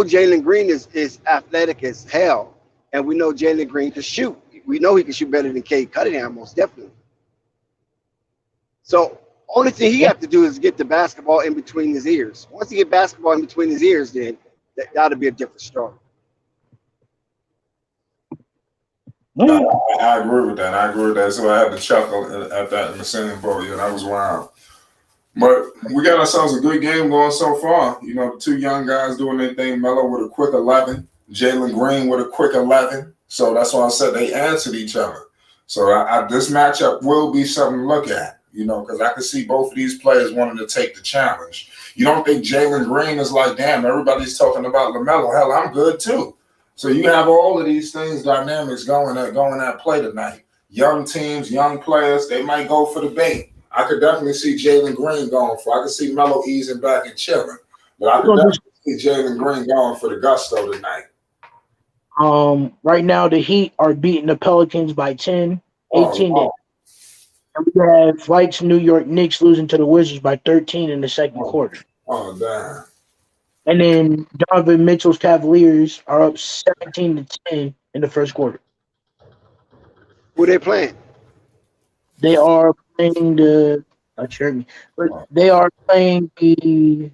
Jalen Green is athletic as hell, and we know Jalen Green can shoot. We know he can shoot better than Cade Cunningham, most definitely. So only thing he have to do is get the basketball in between his ears. Once he get basketball in between his ears, then that'll be a different story. I agree with that. So I had to chuckle at that in the same boat. Yeah, that was wild. But we got ourselves a good game going so far. The 2 young guys doing their thing. Melo with a quick 11. Jalen Green with a quick 11. So that's why I said they answered each other. So this matchup will be something to look at, because I can see both of these players wanting to take the challenge. You don't think Jalen Green is like, damn, everybody's talking about Lamelo. Hell, I'm good too. So you have all of these things, dynamics going at play tonight. Young teams, young players, they might go for the bait. I could definitely see Jalen Green going for. I could see Melo easing back and chilling, but I could definitely see Jalen Green going for the gusto tonight. Right now the Heat are beating the Pelicans by 10, 18. And we have Flight's New York Knicks losing to the Wizards by 13 in the second quarter. Oh, damn. And then Donovan Mitchell's Cavaliers are up 17-10 in the first quarter. Who they playing? They are playing the they are playing the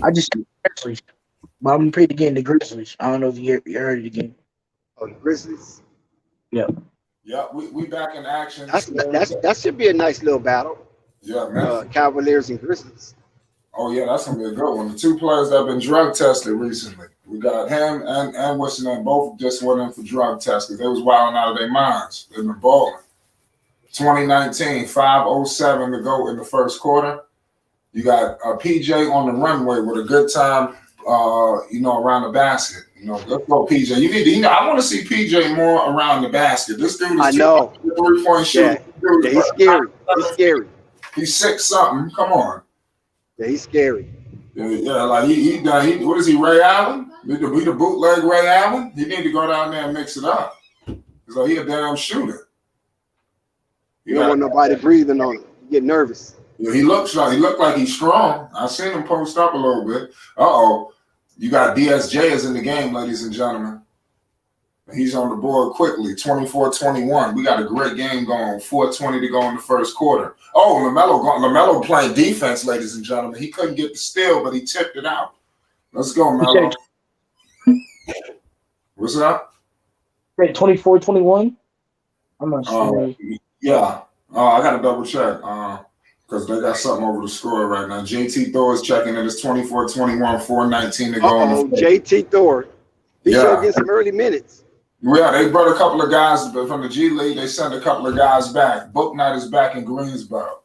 I just said Grizzlies. But I'm pretty again the Grizzlies. I don't know if you heard it again. Oh, the Grizzlies. Yeah. Yeah, we back in action. That should be a nice little battle. Yeah, man. Cavaliers and Grizzlies. Oh yeah, that's gonna be a good one. The two players that have been drug tested recently. We got him and what's his name, both just went in for drug tests because they was wilding out of their minds. They've been balling. 2019, 5:07 to go in the first quarter. You got PJ on the runway with a good time, around the basket. Let's go, PJ. You need to. I want to see PJ more around the basket. This dude is 3-point shooter. Yeah, he's scary. He's scary. He's 6-something. Come on. Yeah, he's scary. Yeah, like he what is he, Ray Allen? He the bootleg Ray Allen? He need to go down there and mix it up. So he a damn shooter. You don't want nobody breathing on him. You get nervous. Yeah, he looked like he's strong. I seen him post up a little bit. You got DSJ is in the game, ladies and gentlemen. He's on the board quickly, 24-21. We got a great game going, 4:20 to go in the first quarter. Oh, Lamelo playing defense, ladies and gentlemen. He couldn't get the steal, but he tipped it out. Let's go, Melo. What's up? 24-21? I'm not sure. Yeah. I got to double check because they got something over the score right now. JT Thor is checking it. It's 24-21, 4:19 to go. JT Thor. He should get some early minutes. Yeah, they brought a couple of guys from the G League. They sent a couple of guys back. Book Night is back in Greensboro.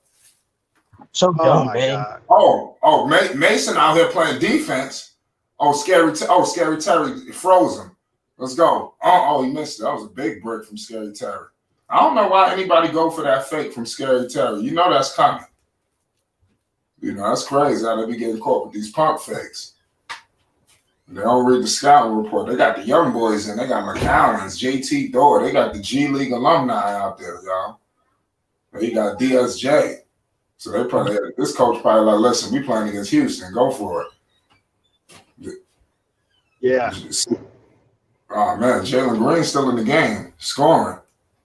So dumb, man. God. Mason out here playing defense. Scary Terry froze him. Let's go. He missed it. That was a big break from Scary Terry. I don't know why anybody go for that fake from Scary Terry. You know that's coming. That's crazy how they be getting caught with these pump fakes. They don't read the scouting report. They got the young boys in. They got McCollins, JT Thor. They got the G League alumni out there, y'all. They got DSJ. So they probably, this coach probably like, listen, we playing against Houston. Go for it. Yeah. Oh, man. Jalen Green still in the game, scoring.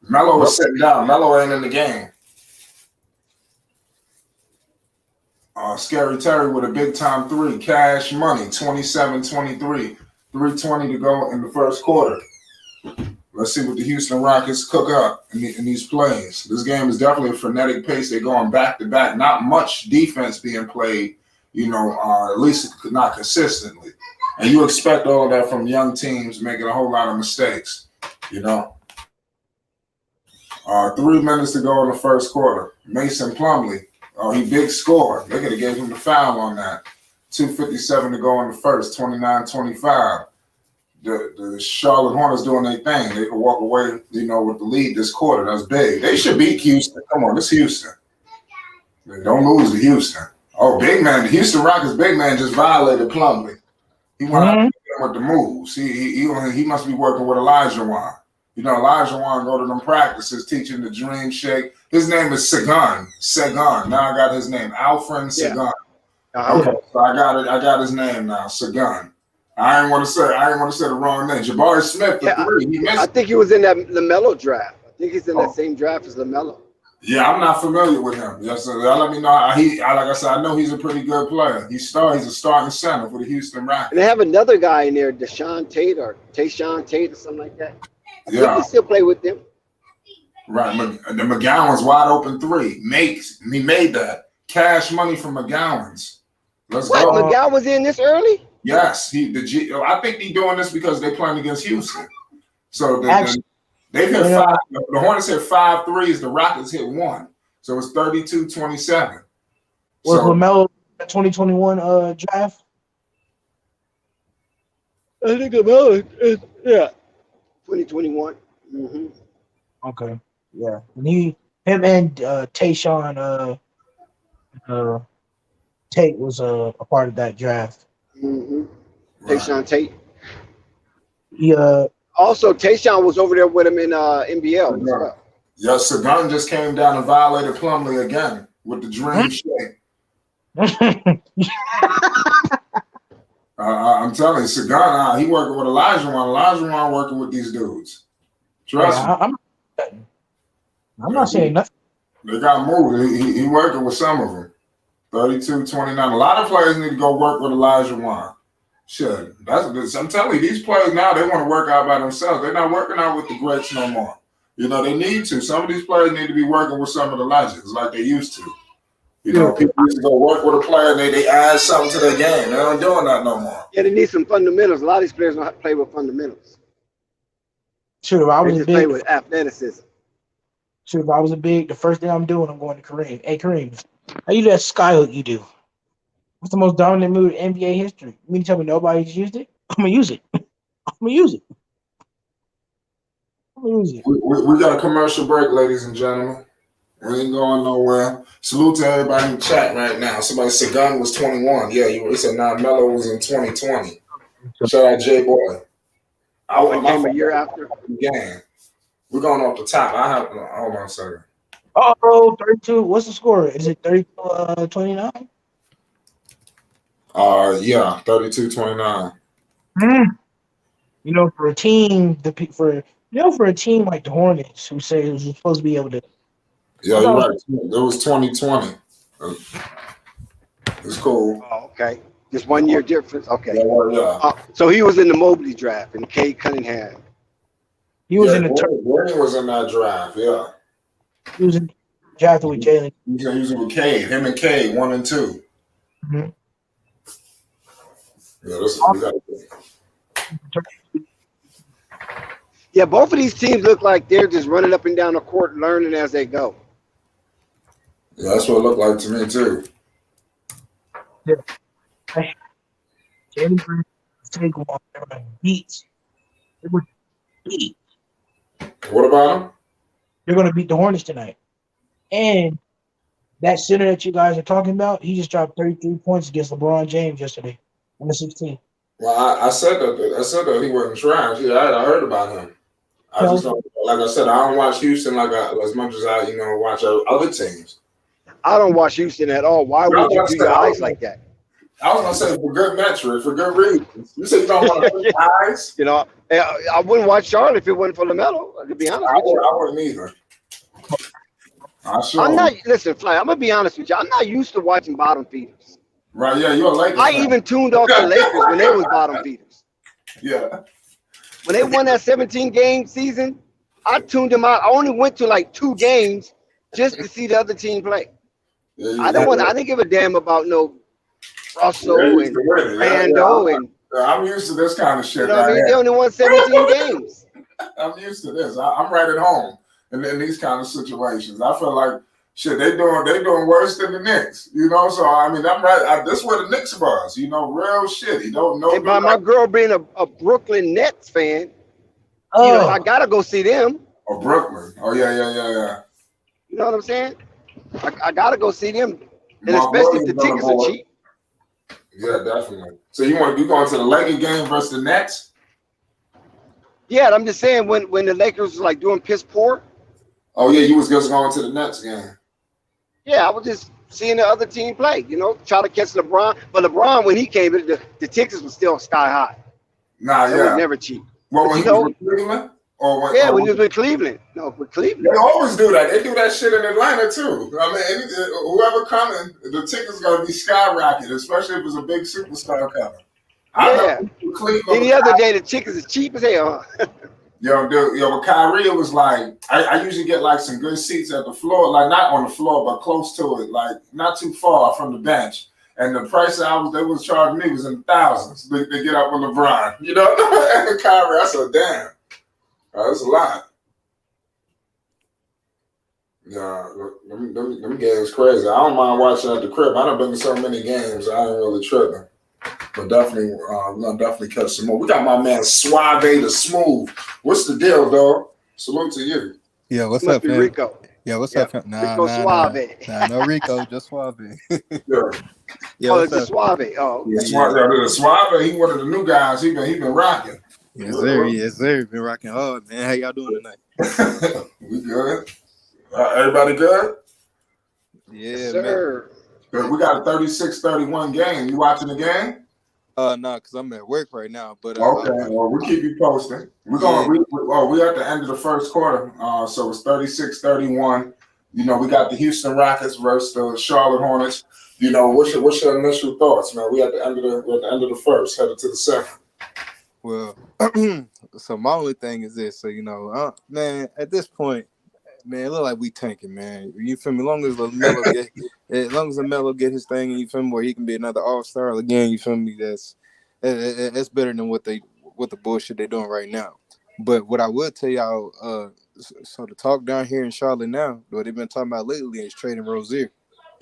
Melo is sitting down. Melo ain't in the game. Scary Terry with a big-time three. Cash money, 27-23. 3:20 to go in the first quarter. Let's see what the Houston Rockets cook up in these plays. This game is definitely a frenetic pace. They're going back-to-back. Not much defense being played, at least not consistently. And you expect all of that from young teams making a whole lot of mistakes, 3 minutes to go in the first quarter. Mason Plumlee. He big score. They could have gave him the foul on that. 2:57 to go in the first, 29-25. The Charlotte Hornets doing their thing. They could walk away, with the lead this quarter. That's big. They should beat Houston. Come on, it's Houston. They don't lose to Houston. Big man. The Houston Rockets big man just violated Plumlee. He went out with the moves. He must be working with Elijah Wan. Elijah Wan go to them practices teaching the dream shake. His name is Sagan. Now I got his name. Alfred Sagan. Okay, so I got his name now. Sagan. I didn't want to say the wrong name. Jabari Smith, the three. He missed. I think he was in that Lamelo draft. I think he's in that same draft as Lamelo. Yeah, I'm not familiar with him. Yes, so let me know. Like I said, I know he's a pretty good player. He's a starting center for the Houston Rockets. And they have another guy in there, Tayshaun Tate or something like that. I think he still play with them. Right. The McGowan's wide open three. He made that. Cash money from McGowan's. Let's go. McGowan's in this early? Yes. I think he's doing this because they're playing against Houston. So Actually, they've hit you know, 5. The Hornets hit 5 threes. The Rockets hit 1. So it's 32-27. was So Lamelo 2021 draft? I think Lamelo is 2021. Mm-hmm. Okay, yeah. And him and Tayshawn uh, Tate was a part of that draft. Mm-hmm. right. Tayshaun Tate. He Also, Tayshaun was over there with him in NBL as well. Yeah, Sagan just came down and violated Plumlee again with the dream shake. I'm telling you, Sagan, he working with Elijah Wan. Elijah Wan working with these dudes. Trust me. I'm not saying nothing. They got moved. He working with some of them. 32-29. A lot of players need to go work with Elijah Wan. Shit, I'm telling you, these players now, they want to work out by themselves. They're not working out with the greats no more. You know, they need to. Some of these players need to be working with some of the legends like they used to. You know, people used to go work with a player and they add something to their game. They aren't doing that no more. Yeah, they need some fundamentals. A lot of these players don't play with fundamentals. Sure, I They was just big. play with athleticism. Sure, if I was a big, the first thing I'm doing, I'm going to Kareem. Hey, Kareem, how you do that skyhook you do? What's the most dominant move in NBA history? You mean to tell me nobody's used it? I'm gonna use it. I'm gonna use it. I'm gonna use it. We got a commercial break, ladies and gentlemen. We ain't going nowhere. Salute to everybody in the chat right now. Somebody said Gunn was 21. Yeah, he said Melo was in 2020. Shout out J Boy. I came a year after. Game. We're going off the top. Hold on a second. Oh, 32. What's the score? Is it 32-29? Yeah, 32-29. You know, for a team, for a team like the Hornets, who say it was supposed to be able to. Yeah, you're right. It was 2020. It's cool. Oh, okay. Just 1 year difference. Okay. Yeah. So he was in the Mobley draft and Cade Cunningham. He was in the Green was in that draft. Yeah. He was in drafted with Jalen. He was with Cade. Him and Cade, 1 and 2. Mm-hmm. Yeah, we got Yeah, both of these teams look like they're just running up and down the court, learning as they go. Yeah, that's what it looked like to me too. Yeah. Jalen Green take one beats. They were beat. What about him? They're going to beat the Hornets tonight. And that center that you guys are talking about, he just dropped 33 points against LeBron James yesterday on the 16th. Well, I said that he wasn't trash. Yeah, I heard about him. I just don't, like I said, I don't watch Houston as much as I watch other teams. I don't watch Houston at all. Why would you do your eyes like that? I was gonna say for good metric, for good reasons. You say you don't want to put eyes. You know, I wouldn't watch Charlotte if it wasn't for Lamelo. To be honest with you. I wouldn't either. I'm not. Listen, Fly. I'm gonna be honest with you. I'm not used to watching bottom feeders. Right? Yeah, you're a Lakers I fan. even tuned off the Lakers when they was bottom feeders. Yeah. When they won that 17-game season, I tuned them out. I only went to like 2 games just to see the other team play. Yeah, I didn't give a damn about no Russell and Rando and. I'm used to this kind of shit. You know what I mean? They only won 17 games. I'm used to this. I'm right at home in these kind of situations. I feel like shit. They doing worse than the Knicks. So I mean, I'm right. This is where the Knicks was. Real shit. You don't know. Hey, by my girl being a Brooklyn Nets fan, I gotta go see them. Oh, Brooklyn. Oh yeah. You know what I'm saying? I gotta go see them, and especially if the tickets are cheap. Yeah, definitely. So you going to the Lakers game versus the Nets? Yeah, I'm just saying when the Lakers was like doing piss poor. Oh yeah, you was just going to the Nets game. Yeah, I was just seeing the other team play. Try to catch LeBron. But LeBron, when he came, the tickets were still sky high. Nah, It was never cheap. Well, when he was with Cleveland? When he was with Cleveland. No, with Cleveland. They always do that. They do that shit in Atlanta too. I mean, whoever coming, the ticket's gonna be skyrocketed, especially if it's a big superstar coming. Yeah. Any other day, the tickets are cheap as hell. With Kyrie, it was like I usually get like some good seats at the floor, like not on the floor, but close to it, like not too far from the bench. And the price they was charging me was in the thousands to get up with LeBron. And Kyrie, I said, damn. That's a lot. Yeah, them games crazy. I don't mind watching at the crib. I done been to so many games. I ain't really tripping. But definitely, we're gonna definitely catch some more. We got my man Suave the Smooth. What's the deal, dog? Salute to you. Yeah, what's Must up, be fam? Rico. Yeah, what's Yeah, up, fam? Rico Suave. No Rico, just Suave. Yeah, Yeah, Oh, what's it's a up? Suave. Oh, yeah, okay. Suave. He one of the new guys. He been rocking. Yes, sir. Been rocking hard, man. How y'all doing tonight? We good. Everybody good? Yes, Yeah, man. sir. Good. We got a 36-31 game. You watching the game? No, cause I'm at work right now. But Okay, well, we'll keep you posted. We're going. We at the end of the first quarter. So it's 36-31. You know, we got the Houston Rockets versus the Charlotte Hornets. You know, what's your initial thoughts, man? We at the end of the first, headed to the second. well, so my only thing is this. So man, at this point, man, it look like we tanking, man. You feel me? As long as Lamelo get his thing, you feel me, where he can be another all-star again, you feel me? That's better than what the bullshit they're doing right now. But what I will tell y'all, so the talk down here in Charlotte now, what they've been talking about lately is trading Rozier.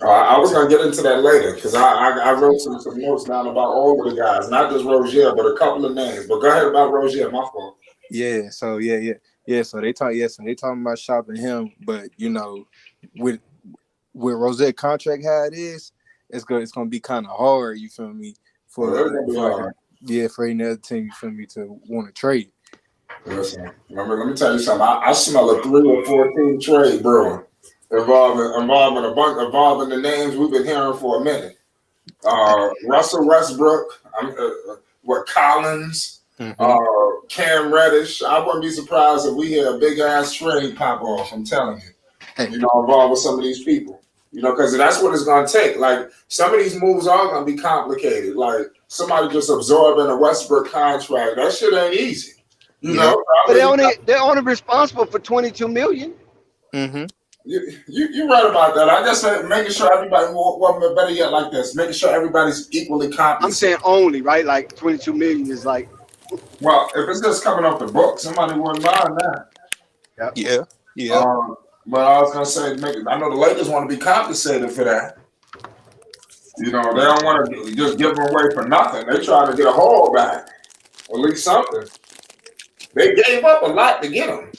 I was gonna get into that later because I wrote some notes down about all of the guys, not just Rozier, but a couple of names. But go ahead about Rozier, my fault. Yeah. So So they talking about shopping him, but with Rozier contract how it is, it's gonna be kind of hard. You feel me? For another team, you feel me, to want to trade. Listen, let me tell you something. I smell a 3 or 4 team trade brewing involving the names we've been hearing for a minute. Russell Westbrook, Collins, Cam Reddish. I wouldn't be surprised if we hear a big ass trade pop off. I'm telling you, involved with some of these people. Because that's what it's going to take. Like, some of these moves are going to be complicated. Like, somebody just absorbing a Westbrook contract. That shit ain't easy. You know? But they're only responsible for $22 million. Mm-hmm. You're right about that. I just said making sure everybody, well, better yet, like this, making sure everybody's equally compensated. I'm saying only, right? Like $22 million is like. Well, if it's just coming off the book, somebody wouldn't mind that. Yeah. But I was gonna say, I know the Lakers want to be compensated for that. They don't want to just give them away for nothing. They try to get a haul back, or at least something. They gave up a lot to get him.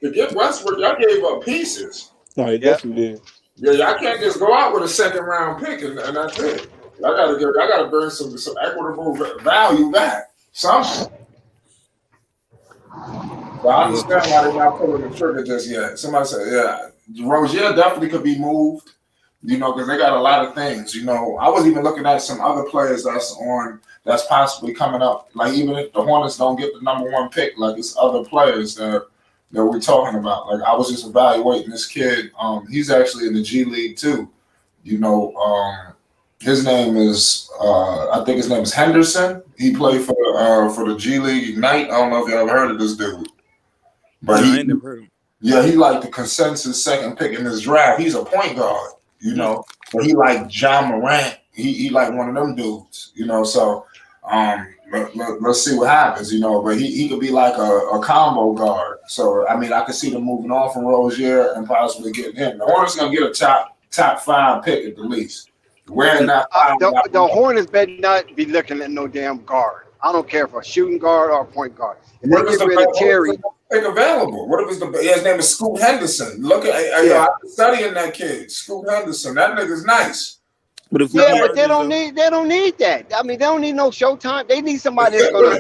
To get Westbrook, y'all gave up pieces. No, he definitely did. Yeah, y'all can't just go out with a second round pick and that's it. I gotta bring some equitable value back. Something. So I understand why they're not pulling the trigger just yet. Somebody said, yeah, Rozier definitely could be moved, because they got a lot of things. I was even looking at some other players that's possibly coming up. Like, even if the Hornets don't get the number 1 pick, like, it's other players that we're talking about. Like, I was just evaluating this kid. He's actually in the G League too. His name is I think his name is Henderson. He played for the G League Ignite. I don't know if you ever heard of this dude. But I ain't never heard of him. Yeah, he like the consensus second pick in this draft. He's a point guard, but he like John Morant. He like one of them dudes, So let's see what happens, But he could be like a combo guard. So I mean, I could see them moving on from Rozier and possibly getting him. The Hornets gonna get a top 5 pick at the least. Wearing that. The Hornets better not be looking at no damn guard. I don't care if a shooting guard or a point guard. If they get rid of Terry. Available. What if his name is Scoot Henderson? Look at I'm studying that kid, Scoot Henderson. That nigga's nice. But they don't need that. I mean, they don't need no showtime. They need somebody that's gonna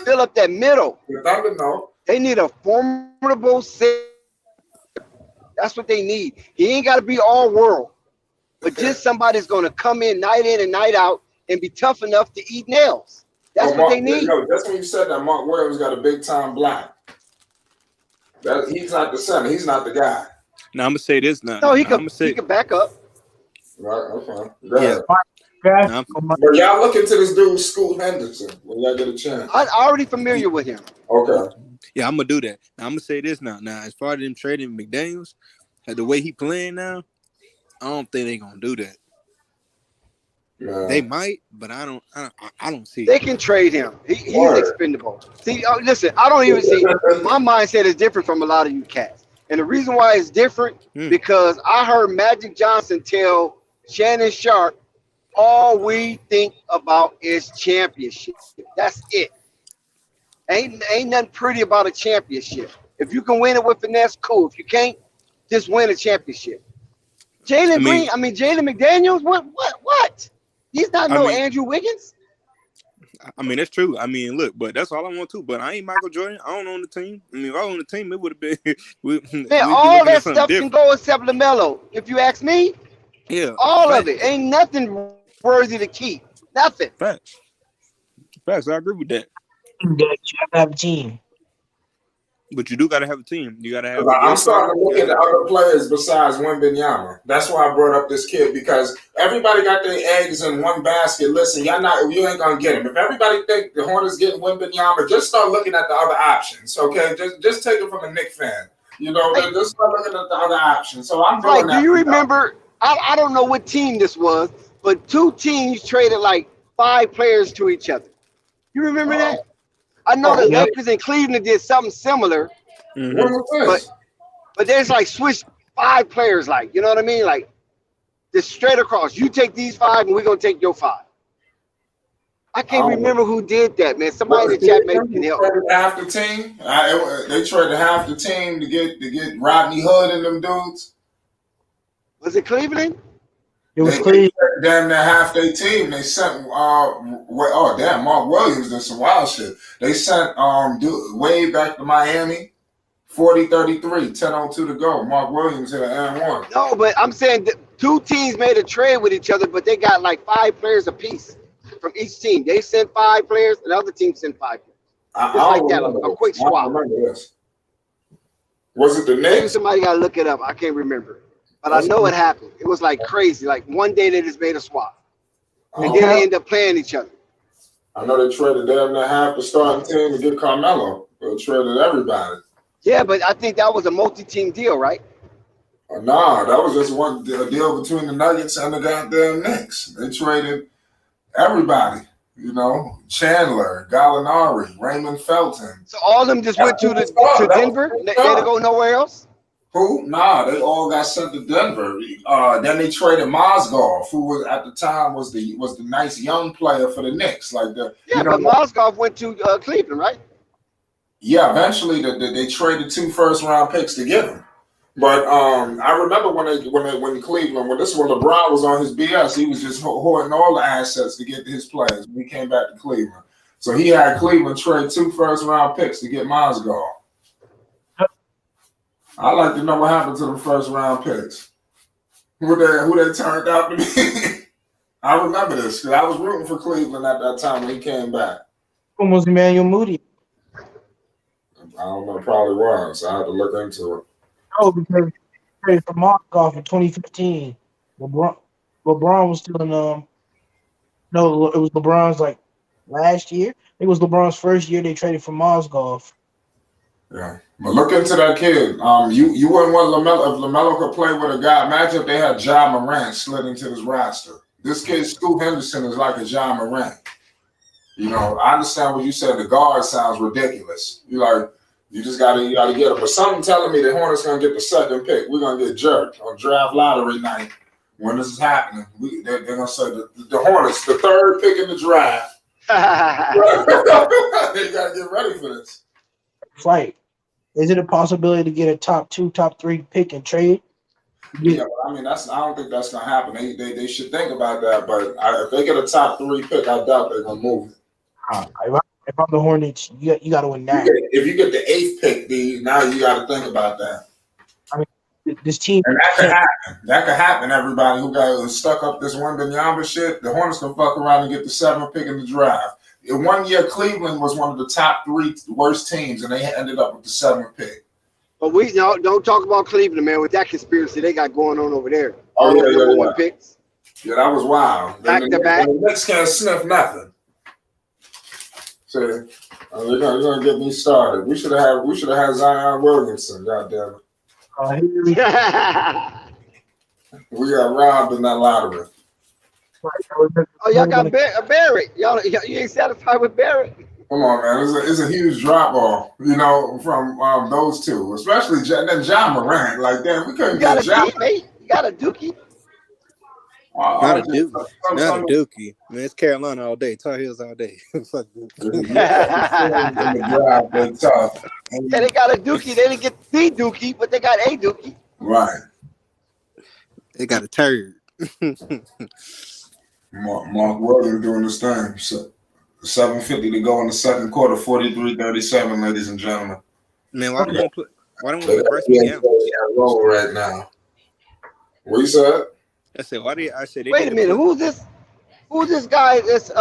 fill up that middle. They need a formidable center. That's what they need. He ain't gotta be all world, but just somebody's gonna come in and night out and be tough enough to eat nails. That's what they need. That's when you said that Mark Williams got a big time block. He's not the center. He's not the guy. Now I'm gonna say this now. No, he could back up. Right. Okay. Yeah. But y'all look into this dude, Scoot Henderson, when y'all get a chance. I'm already familiar with him. Okay. Yeah, I'm gonna do that. Now I'm gonna say this now. Now, as far as them trading McDaniels, the way he playing now, I don't think they gonna do that. They might, but I don't see They it. can trade him. He's Word. expendable. See, listen, I don't even see. My mindset is different from a lot of you cats, and the reason why it's different because I heard Magic Johnson tell Shannon Sharp, "All we think about is championship. That's it. Ain't nothing pretty about a championship. If you can win it with finesse, cool. If you can't, just win a championship." Jalen McDaniels, what? He's not no Andrew Wiggins. I mean, that's true. I mean, look, but that's all I want to. But I ain't Michael Jordan. I don't own the team. I mean, if I own the team, it would have been. Man, all that stuff can go except Lamelo. If you ask me, all of it ain't nothing worthy to keep. Nothing. Facts. I agree with that. You have to have a team. But you do got to have a team. You got to have. I'm starting to look at the other players besides Wembanyama. That's why I brought up this kid because everybody got their eggs in one basket. Listen, you ain't gonna get him. If everybody think the Hornets getting Wembanyama, just start looking at the other options. Okay, just take it from a Knicks fan. Just start looking at the other options. So I'm doing that. Do you remember? I don't know what team this was, but two teams traded like 5 players to each other. You remember that? I know the Lakers and Cleveland did something similar, but there's like switch 5 players, like, you know what I mean? Like, just straight across. You take these 5 and we're going to take your 5. I can't remember who did that, man. Somebody in the chat maybe can help. Half the team. They traded half the team to get Rodney Hood and them dudes. Was it Cleveland? It was Cleveland. Damn near half their team. They sent Mark Williams did some wild shit. They sent Wade back to Miami, 40-33, 10-02 to go. Mark Williams hit an and-1. No, but I'm saying two teams made a trade with each other, but they got like 5 players apiece from each team. They sent 5 players, and the other team sent 5 players. Just like that, a quick swap. I remember this. Was it the Knicks? Maybe somebody got to look it up. I can't remember. But I know it happened. It was like crazy. Like one day they just made a swap. And then they end up playing each other. I know they traded damn near half the starting team to get Carmelo. They traded everybody. Yeah, but I think that was a multi-team deal, right? Nah, that was just one deal between the Nuggets and the goddamn Knicks. They traded everybody. Chandler, Gallinari, Raymond Felton. So all of them just went to Denver? They didn't go nowhere else? Who? Nah, they all got sent to Denver. Then they traded Mozgov, who was at the time was the nice young player for the Knicks. But Mozgov went to Cleveland, right? Yeah, eventually they traded 2 first-round picks to get him. But I remember when Cleveland, when LeBron was on his BS, he was just hoarding all the assets to get his players when he came back to Cleveland. So he had Cleveland trade 2 first-round picks to get Mozgov. I'd like to know what happened to the first-round picks. Who they turned out to be. I remember this because I was rooting for Cleveland at that time when he came back. Almost Emmanuel Moody. I don't know, probably was. I had to look into it. Oh, because he traded for Markov in 2015. LeBron was still in no, it was LeBron's like last year. It was LeBron's first year they traded for Mozgov. Yeah. But look into that kid. You wouldn't want Lamelo if Lamelo could play with a guy. Imagine if they had Ja Morant slid into this roster. This kid, Scoot Henderson, is like a Ja Morant. I understand what you said. The guard sounds ridiculous. You just gotta get him. But something telling me the Hornets gonna get the 2nd pick. We're gonna get jerked on draft lottery night when this is happening. They're gonna say the Hornets, the 3rd pick in the draft. They gotta get ready for this. Fight. Is it a possibility to get a top 2, top 3 pick and trade? Yeah, I don't think that's gonna happen. They should think about that. But if they get a top 3 pick, I doubt they're gonna move it. If I'm the Hornets, you got to win now. If you get the 8th pick, now you got to think about that. This team, and that could happen. That could happen. Everybody who got stuck up this Wembanyama shit, the Hornets can fuck around and get the 7th pick in the draft. In one year, Cleveland was one of the top 3 worst teams, and they ended up with the 7th pick. But we don't talk about Cleveland, man. With that conspiracy they got going on over there. Oh yeah. Picks. Yeah, that was wild. Back to back. The Knicks can't sniff nothing. So they're gonna get me started. We should have had Zion Williamson. Goddamn it. We got robbed in that lottery. Oh, y'all got Barrett. Y'all, you ain't satisfied with Barrett? Come on, man. It's a huge drop off, from those two, especially then John Morant. Like, damn, we You couldn't got get a John. teammate. You got a dookie. Not a Dookie. Man, it's Carolina all day. Tar Heels all day. Fuck They're tough. Yeah, they got a dookie. They didn't get the dookie, but they got a dookie. Right. They got a turd. Mark Williams doing this thing. So 7:50 to go in the second quarter, 43-37, ladies and gentlemen. Man, why don't we put Bryce McGavick? Roll right now. What you said? I said, Wait a minute, who's this guy that's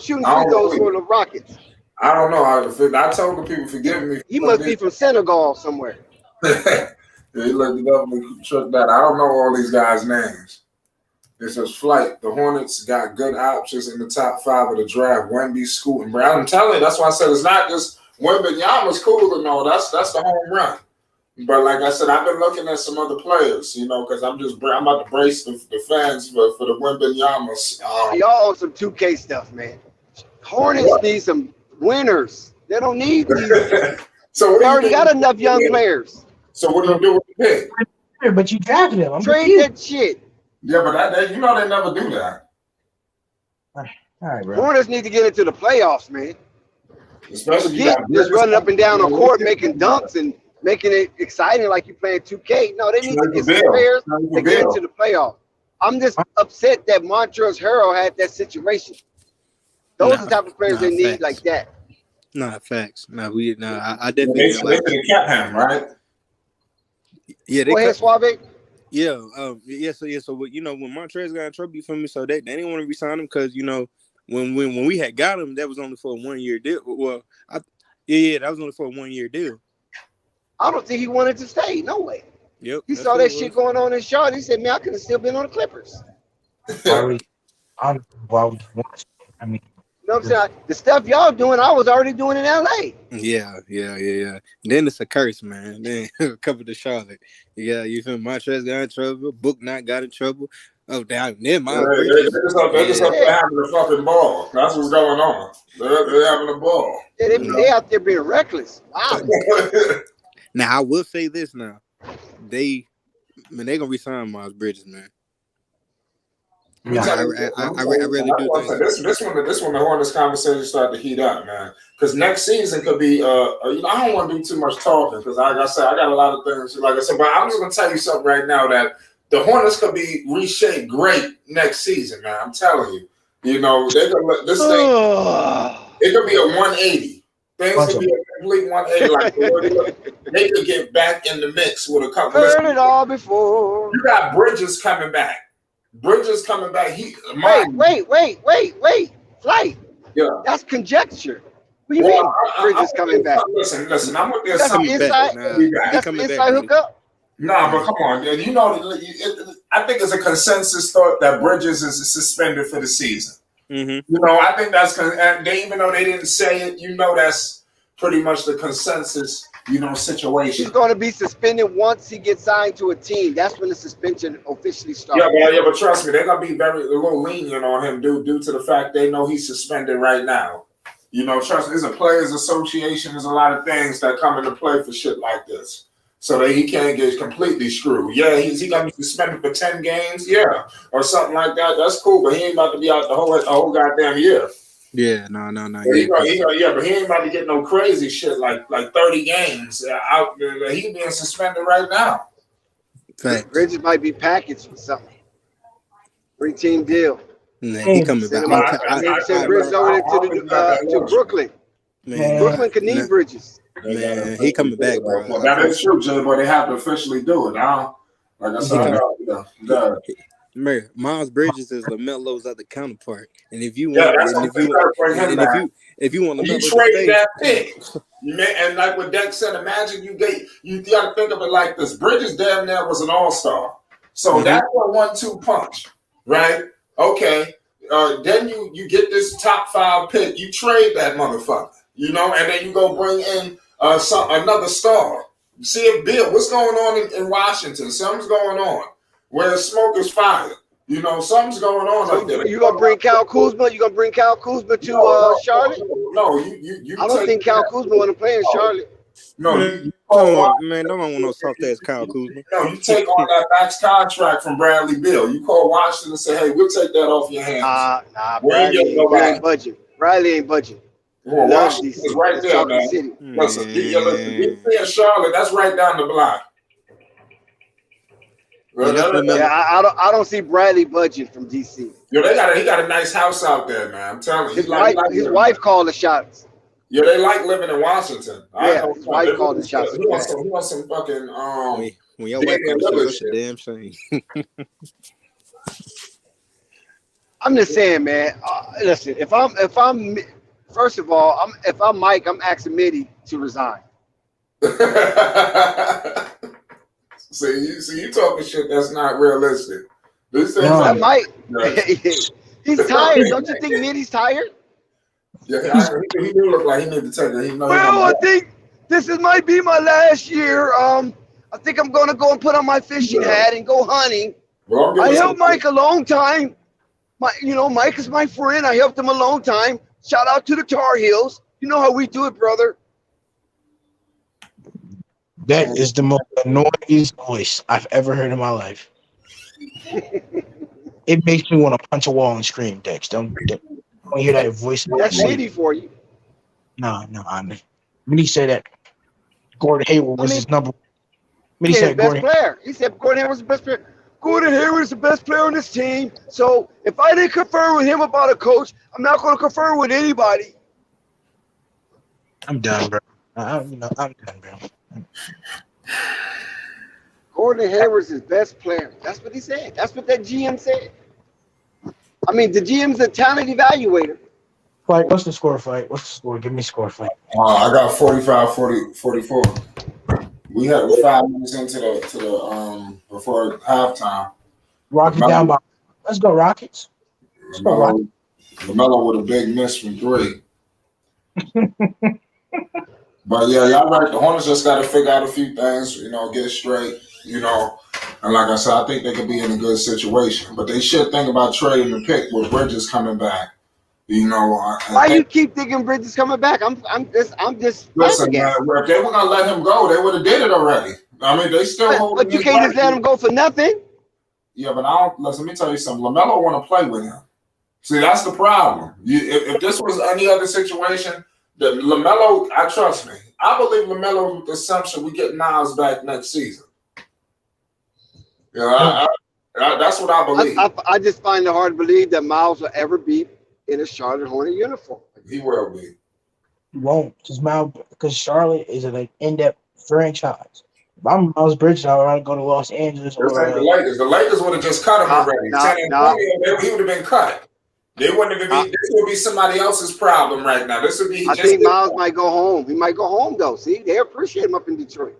shooting free throws for the Rockets? I don't know. I told the people, forgive me. He must be from Senegal somewhere. He let the government trick that. I don't know all these guys' names. It says flight. The Hornets got good options in the top 5 of the draft. Wemby, Scoot, and Brown. I'm telling you, that's why I said it's not just Wembanyama's cool and all. That's the home run. But like I said, I've been looking at some other players, because I'm about to brace the fans for the Wembanyama's. Y'all on some 2K stuff, man. Hornets need some winners. They don't need these. So they already got enough young players. So what do you do with the pick? But you drafted him. Trade that shit. Yeah, but they never do that. All right, bro. Hornets need to get into the playoffs, man. Especially just running up and down on court, making dunks and making it exciting like you playing 2K. No, they need to get some players to get into the playoffs. I'm just upset that Montrezl Harrell had that situation. Those are the type of players they need like that. Nah, facts. I definitely they kept him, right? Yeah, go ahead, Suave. Yeah, So when Montrezl got in trouble, you feel me? So they didn't want to resign him because when we had got him, that was only for a 1-year deal. Well, that was only for a 1-year deal. I don't think he wanted to stay. No way. Yep. He saw that shit going on in Charlotte. He said, "Man, I could have still been on the Clippers." I mean, you know what I'm saying? The stuff y'all doing, I was already doing in LA. Yeah. Then it's a curse, man. Then cover to Charlotte. Yeah, you feel Montrezl got in trouble, Book not got in trouble. Oh, down there, my They're just up there having a fucking ball. That's what's going on. They're having a ball. Yeah, they out there being reckless. Wow. Now I will say this. Now they gonna resign Miles Bridges, man. Yeah, I really do think this one the Hornets conversation started to heat up, man. Because next season could be I don't want to do too much talking because like I said, I got a lot of things. Like I said, but I'm just gonna tell you something right now that the Hornets could be reshaped great next season, man. I'm telling you. They could let this thing. It could be a 180. Things could be a complete 180. Like they could get back in the mix with a couple. Heard it all before. You got Bridges coming back. Wait. Flight. Yeah. That's conjecture. What do you mean Bridges coming back? Listen, I'm with this. That's an inside hookup? Nah, but come on. I think it's a consensus thought that Bridges is suspended for the season. Mm-hmm. I think that's even though they didn't say it, that's pretty much the consensus, situation. He's going to be suspended once he gets signed to a team. That's when the suspension officially starts. Yeah, but trust me, they're going to be a little lenient on him due to the fact they know he's suspended right now. Trust me, there's a players association. There's a lot of things that come into play for shit like this. So that he can't get completely screwed. Yeah, is he gonna be suspended for 10 games? Yeah, or something like that. That's cool, but he ain't about to be out the whole goddamn year. Yeah, no. But he ain't about to get no crazy shit like 30 games out. He being suspended right now. Thanks. Bridges might be packaged for something. 3-team deal. Nah, he coming back. Send Bridges over to Brooklyn. Man, Brooklyn could need Bridges. Man, he coming back, bro. Well, that is true, Jay, but they have to officially do it. Like I said, Remember, Miles Bridges is Lamelo's other counterpart, and if you want, if you want Lamelo, you trade that pick, and like what Deck said, imagine you got to think of it like this: Bridges damn near was an all-star, so that's a 1-2 punch, right? Okay, then you get this top 5 pick, you trade that motherfucker, and then you go bring in another star. See if Bill, what's going on in Washington? Something's going on. Where the smoke is fire. You know, something's going on So up there. you gonna bring Kyle Kuzma? You gonna bring Kyle Kuzma to Charlotte? No, you I don't think Kyle Kuzma want to play in Charlotte. No, Man, don't want no soft ass Kyle Kuzma. No, you take on that max contract from Bradley Beal. You call Washington and say, "Hey, we'll take that off your hands." Nah, Bradley ain't budging. Bradley ain't budging. Well, Washington is right there, man. City. Listen, DC and Charlotte, that's right down the block. I don't see Bradley budging from DC. Yo, he got a nice house out there, man. I'm telling you. His wife called the shots. Yeah, they like living in Washington. His wife called the shots. He wants some fucking when your wife comes to that's a damn shame. I'm just saying, man. Listen, if I'm first of all, if I'm Mike, I'm asking Mitty to resign. See, you talking shit that's not realistic. This Mike, he's tired. Don't you think Mitty's tired? Yeah, he do look like he need to take it. Well, I think this might be my last year. I think I'm going to go and put on my fishing hat and go hunting. Well, I helped Mike a long time. Mike is my friend. I helped him a long time. Shout out to the Tar Heels. You know how we do it, brother. That is the most annoying voice I've ever heard in my life. It makes me want to punch a wall and scream, Dex. Don't hear that voice. That's shitty for you. No, I mean, when he said that Gordon Hayward was his number. When he said best player. He said Gordon Hayward was the best player. Gordon Hayward is the best player on this team. So if I didn't confer with him about a coach, I'm not going to confer with anybody. I'm done, bro. I'm done, bro. Gordon Hayward's his best player. That's what he said. That's what that GM said. I mean, the GM's a talent evaluator. Fight. What's the score, Fight? What's the score? Give me score, Fight. I got 45-44. We had 5 minutes into the before halftime. Rockets down by. Let's go, Rockets. Let's go, Rockets. Lamelo with a big miss from 3. But yeah, y'all right. The Hornets just got to figure out a few things, get straight, and like I said, I think they could be in a good situation. But they should think about trading the pick with Bridges coming back. Why you keep thinking Bridges coming back? I'm just. Listen, man, if they were gonna let him go, they would have did it already. I mean, they still hold. But you can't just let him go for nothing. Yeah, but let me tell you something. Lamelo want to play with him. See, that's the problem. If this was any other situation. The Lamelo, trust me. I believe Lamelo with the assumption we get Miles back next season. That's what I believe. I just find it hard to believe that Miles will ever be in a Charlotte Hornet uniform. He will be. He won't, because Charlotte is an in-depth franchise. If I'm Miles Bridges, I would go to Los Angeles. Or the Lakers. The Lakers would have just cut him already. He would have been cut. They wouldn't even be. This would be somebody else's problem right now. This would be. I think Miles might go home. He might go home though. See, they appreciate him up in Detroit.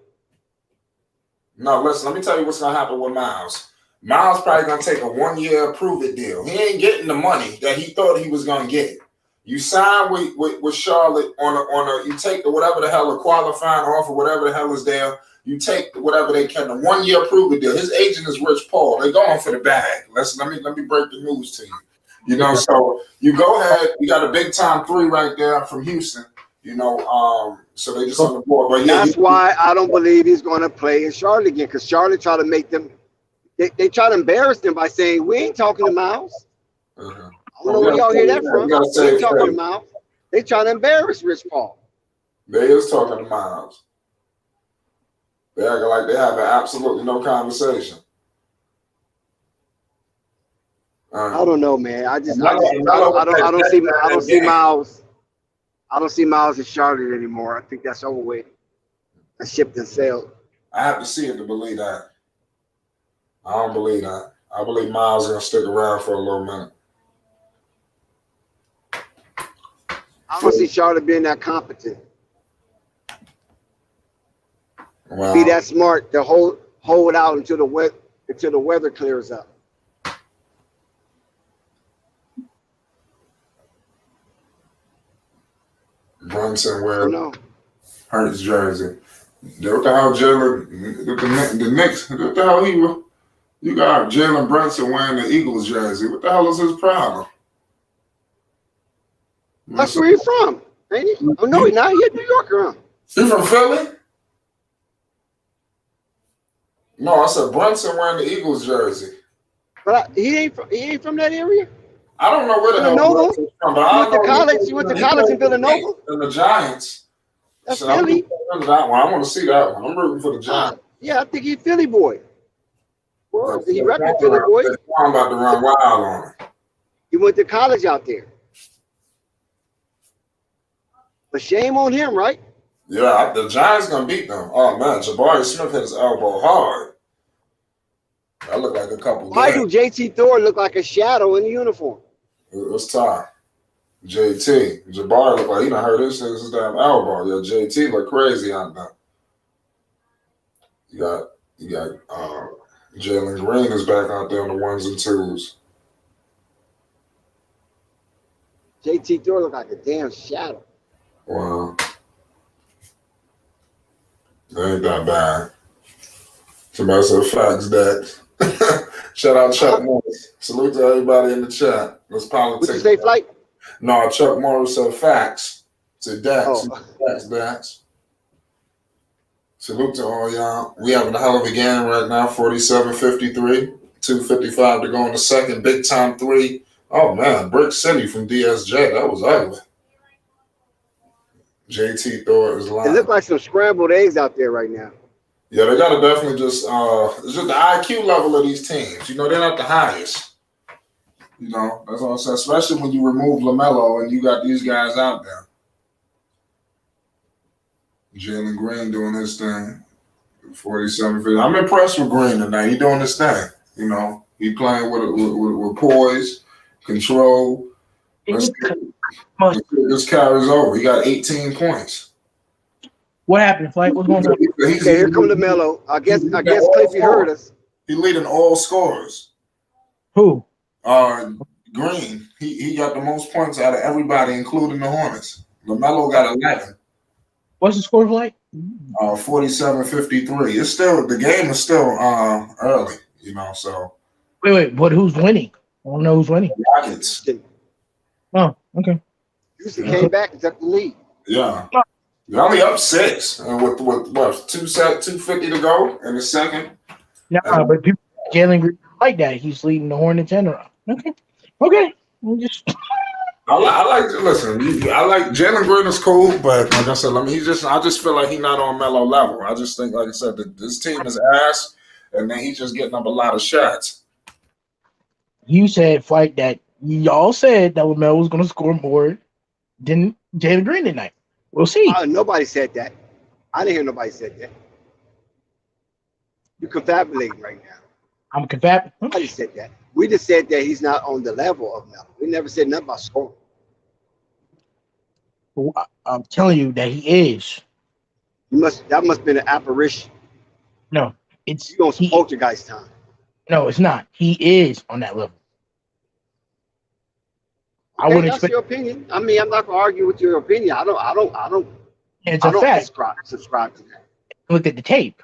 No, listen. Let me tell you what's gonna happen with Miles. Miles probably gonna take a 1-year prove-it deal. He ain't getting the money that he thought he was gonna get. You sign with Charlotte on a you take whatever the hell a qualifying offer, whatever the hell is there. You take whatever they can. A 1-year prove-it deal. His agent is Rich Paul. They're going for the bag. Let me break the news to you. So you go ahead. You got a big time 3 right there from Houston. So they just on the board. But yeah, that's why I don't believe he's going to play in Charlotte again. Because Charlotte try to make them. They try to embarrass them by saying we ain't talking to Miles. I don't know where y'all hear that from. They ain't talking to Miles. They try to embarrass Rich Paul. They is talking to Miles. They act like they have absolutely no conversation. I don't know, man. I don't see Miles. I don't see Miles in Charlotte anymore. I think that's over with. That ship done sailed. I have to see it to believe that. I don't believe that. I believe Miles is gonna stick around for a little minute. I don't see Charlotte being that competent. Wow. Be that smart to hold out until the weather clears up. Brunson wear Hurts jersey. Look at how Jalen, the Knicks, look at how he was. You got Jalen Brunson wearing the Eagles jersey. What the hell is his problem? That's where he's from, ain't he? Oh no, he's not. He's a New Yorker. You from Philly? No, I said Brunson wearing the Eagles jersey. But he ain't from that area. I don't know where the hell Villanova. Brunson's from, but I You went to college in Villanova. And the Giants. That's So I'm Philly. rooting for that one. I want to see that one. I'm rooting for the Giants. Yeah, I think he's Philly boy. Well, he repping Philly boy. I'm about to run wild on him. He went to college out there. But shame on him, right? Yeah, the Giants gonna beat them. Oh man, Jabari Smith hit his elbow hard. That looked like a couple. Why do JT Thor look like a shadow in the uniform? It was time. JT. Jabari looked like he done hurt his damn elbow. Yeah, JT look crazy out there. You got Jalen Green is back out there on the ones and twos. JT Thor look like a damn shadow. Wow. That ain't that bad. Somebody said facts, Dax. Shout out Chuck Morris. Salute to everybody in the chat. Let's politics. What you say, Flight? No, Chuck Morris said facts. To Dax. Oh. Facts, Dax. Salute to all y'all. We having a hell of a game right now. 47-53. 2:55 to go in the second. Big time three. Oh man, Brick City from DSJ. That was ugly. JT Thor is lying. It look like some scrambled eggs out there right now. Yeah, they gotta definitely just it's just the IQ level of these teams. You know, they're not the highest. You know, that's what I'm saying. Especially when you remove Lamelo and you got these guys out there. Jalen Green doing his thing. 47-50. I'm impressed with Green tonight. He doing his thing. You know, he playing with poise, control. This carries over. He got 18 points. What happened, Flight? What's going on? Okay, here come Lamelo. I guess Cliffy heard us. He leading all scorers. Who? Green. He got the most points out of everybody, including the Hornets. Lamelo got 11. What's the score, Flight? 47-53. It's still the game is still early, you know. So Wait, but who's winning? I don't know who's winning. Rockets. Oh, okay. Houston came back and took the lead. Yeah. They're only up 6 with what 250 to go in the second. Yeah, but people Jalen Green like that. He's leading the Hornets and around. Okay. We'll just I like listen. I like Jalen Green is cool, but like I said, I just feel like he's not on Melo level. I just think, like I said, that this team is ass, and then he's just getting up a lot of shots. You said, Flight, that y'all said that Lamelo was going to score more than Jalen Green tonight. We'll see. Nobody said that. I didn't hear nobody said that. You're confabulating right now. I'm confabulating. Nobody said that. We just said that he's not on the level of Melo. We never said nothing about scoring. I'm telling you that he is. That must have been an apparition. No, it's you on some poltergeist time. No, it's not. He is on that level. Okay, I wouldn't expect your opinion. I mean, I'm not gonna argue with your opinion. I don't. It's a fact. Subscribe to that. Look at the tape.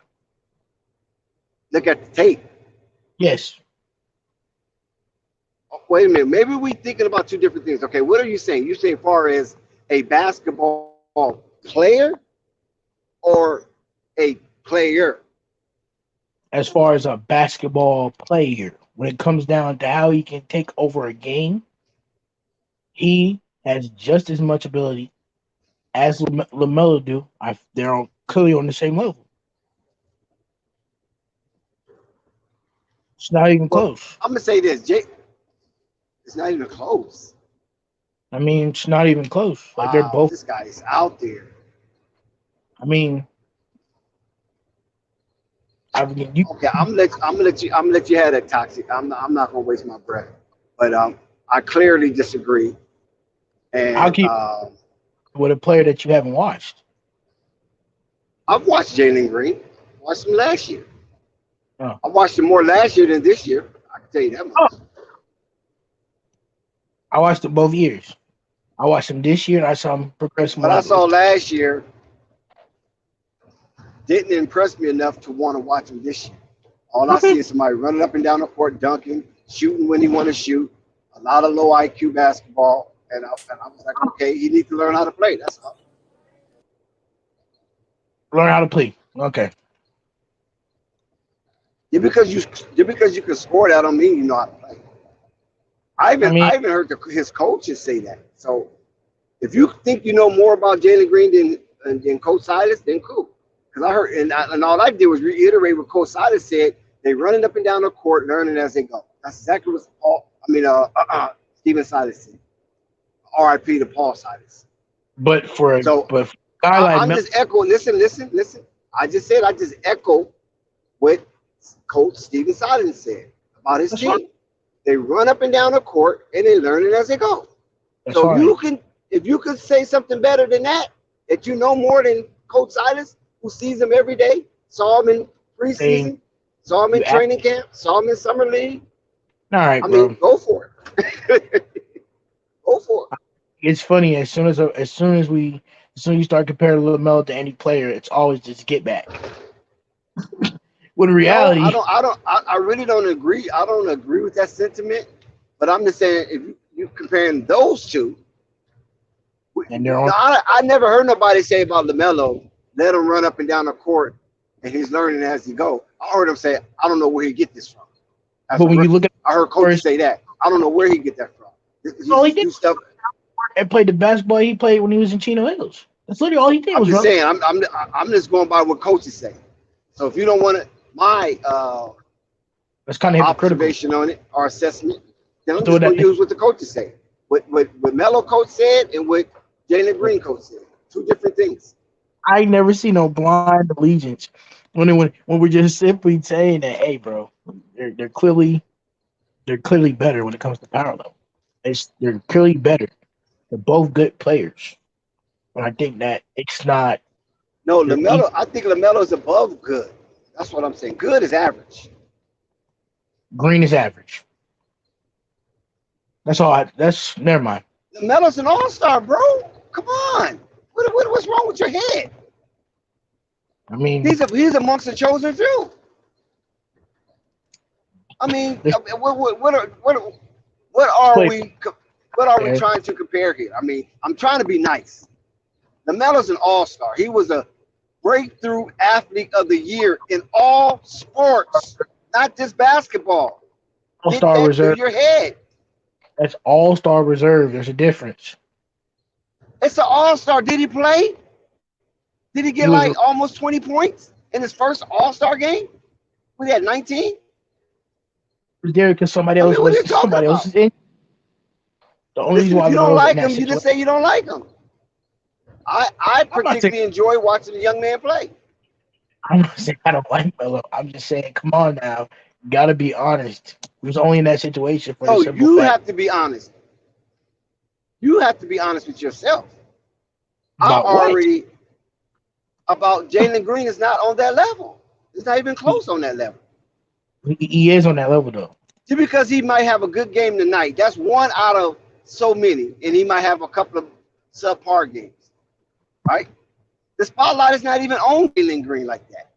Look at the tape. Yes. Oh, wait a minute. Maybe we're thinking about two different things. Okay, what are you saying? You saying far as a basketball player or a player? As far as a basketball player, when it comes down to how he can take over a game, he has just as much ability as Lamelo do. They're clearly on the same level. It's not even close. I'm gonna say this, Jake. It's not even close. I mean, it's not even close. Like wow, they're both. This guy is out there. I mean, okay, I'm gonna let you have that toxic. I'm not gonna waste my breath, but I clearly disagree. And I'll keep with a player that you haven't watched. I've watched Jalen Green. Watched him last year. Oh. I watched him more last year than this year. I can tell you that much. Oh. I watched him both years. I watched him this year, and I saw him progress. What I saw last year didn't impress me enough to want to watch him this year. All I see is somebody running up and down the court, dunking, shooting when he want to shoot. A lot of low IQ basketball, and I was like, okay, he needs to learn how to play. That's all. Learn how to play. Okay. Just because you can score, that don't mean you know how to play. I even heard his coaches say that. So if you think you know more about Jalen Green than Coach Silas, then cool. Because I heard and all I did was reiterate what Coach Silas said. They running up and down the court, learning as they go. That's exactly what Stephen Silas said. R.I.P. to Paul Silas. But for a guy I'm just echoing. Listen. I just echo what Coach Stephen Silas said about his team. Right. They run up and down the court and they learn it as they go. That's So right. if you could say something better than that you know more than Coach Silas, who sees him every day, saw him in preseason, saw him in training camp, saw him in summer league. All right, I bro. mean, go for it. Go for it. It's funny as soon as you start comparing Lamelo to any player, it's always just get back. When in reality, No, I really don't agree. I don't agree with that sentiment. But I'm just saying, if you comparing those two, and they're on. I never heard nobody say about Lamelo, let him run up and down the court, and he's learning as he go. I heard him say, I don't know where he get this from. But when you look at, I heard coaches say that. I don't know where he get that from. He did stuff and played the basketball he played when he was in Chino Hills. That's literally all he did. I'm just saying. I'm just going by what coaches say. So if you don't want my that's kind of observation on it or assessment, then I'm just going to use what the coaches say. What Melo coach said and what Jalen Green coach said. Two different things. I ain't never seen no blind allegiance when we're just simply saying that, hey, bro, they're clearly better when it comes to power level. They're clearly better. They're both good players. But I think that it's not. No, Lamelo. I think Lamelo is above good. That's what I'm saying. Good is average. Green is average. That's all. That's never mind. Lamelo's an all-star, bro. Come on. What's wrong with your head? I mean, he's amongst the chosen few. I mean, what are we trying to compare here? I mean, I'm trying to be nice. Lamelo's an all-star. He was a breakthrough athlete of the year in all sports, not just basketball. All-star reserve. Your head. That's all-star reserve. There's a difference. It's an all-star. Did he play? Did he get almost 20 points in his first all-star game? When he had 19? Was there because somebody else is in? The only reason why you don't like him, you just say you don't like him. I particularly enjoy watching the young man play. I'm not saying I don't like Melo. I'm just saying, come on now. You got to be honest. He was only in that situation for the simple fact. Have to be honest. You have to be honest with yourself. About Jalen Green is not on that level. It's not even close on that level. He is on that level, though. Just because he might have a good game tonight, that's one out of so many, and he might have a couple of subpar games. Right? The spotlight is not even on Jalen Green like that.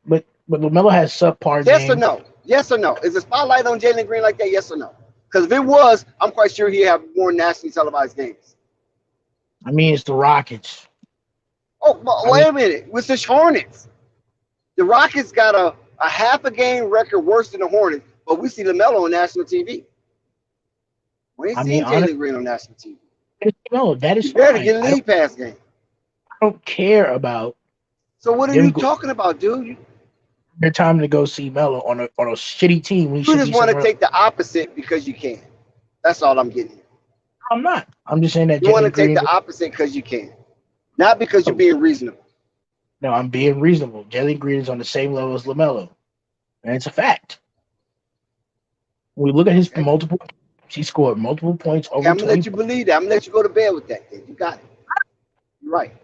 But LaMelo has subpar games. Yes or no? Yes or no? Is the spotlight on Jalen Green like that? Yes or no? Because if it was, I'm quite sure he'd have more nationally televised games. I mean, it's the Rockets. Oh, but wait a minute. With the Hornets, the Rockets got a half a game record worse than the Hornets, but we see LaMelo on national TV. We ain't seen Jalen Green on national TV. No, that is fine. Better get a league pass game. I don't care about. So what are you talking about, dude? Your time to go see Melo on a shitty team. You just want to take the opposite because you can. That's all I'm getting. I'm not. I'm just saying that you want to take the opposite because you can, not because you're being reasonable. No, I'm being reasonable. Jalen Green is on the same level as LaMelo, and it's a fact. When we look at his multiple, he scored multiple points over. I'm gonna let you believe that. I'm gonna let you go to bed with that. Then. You got it. You're right.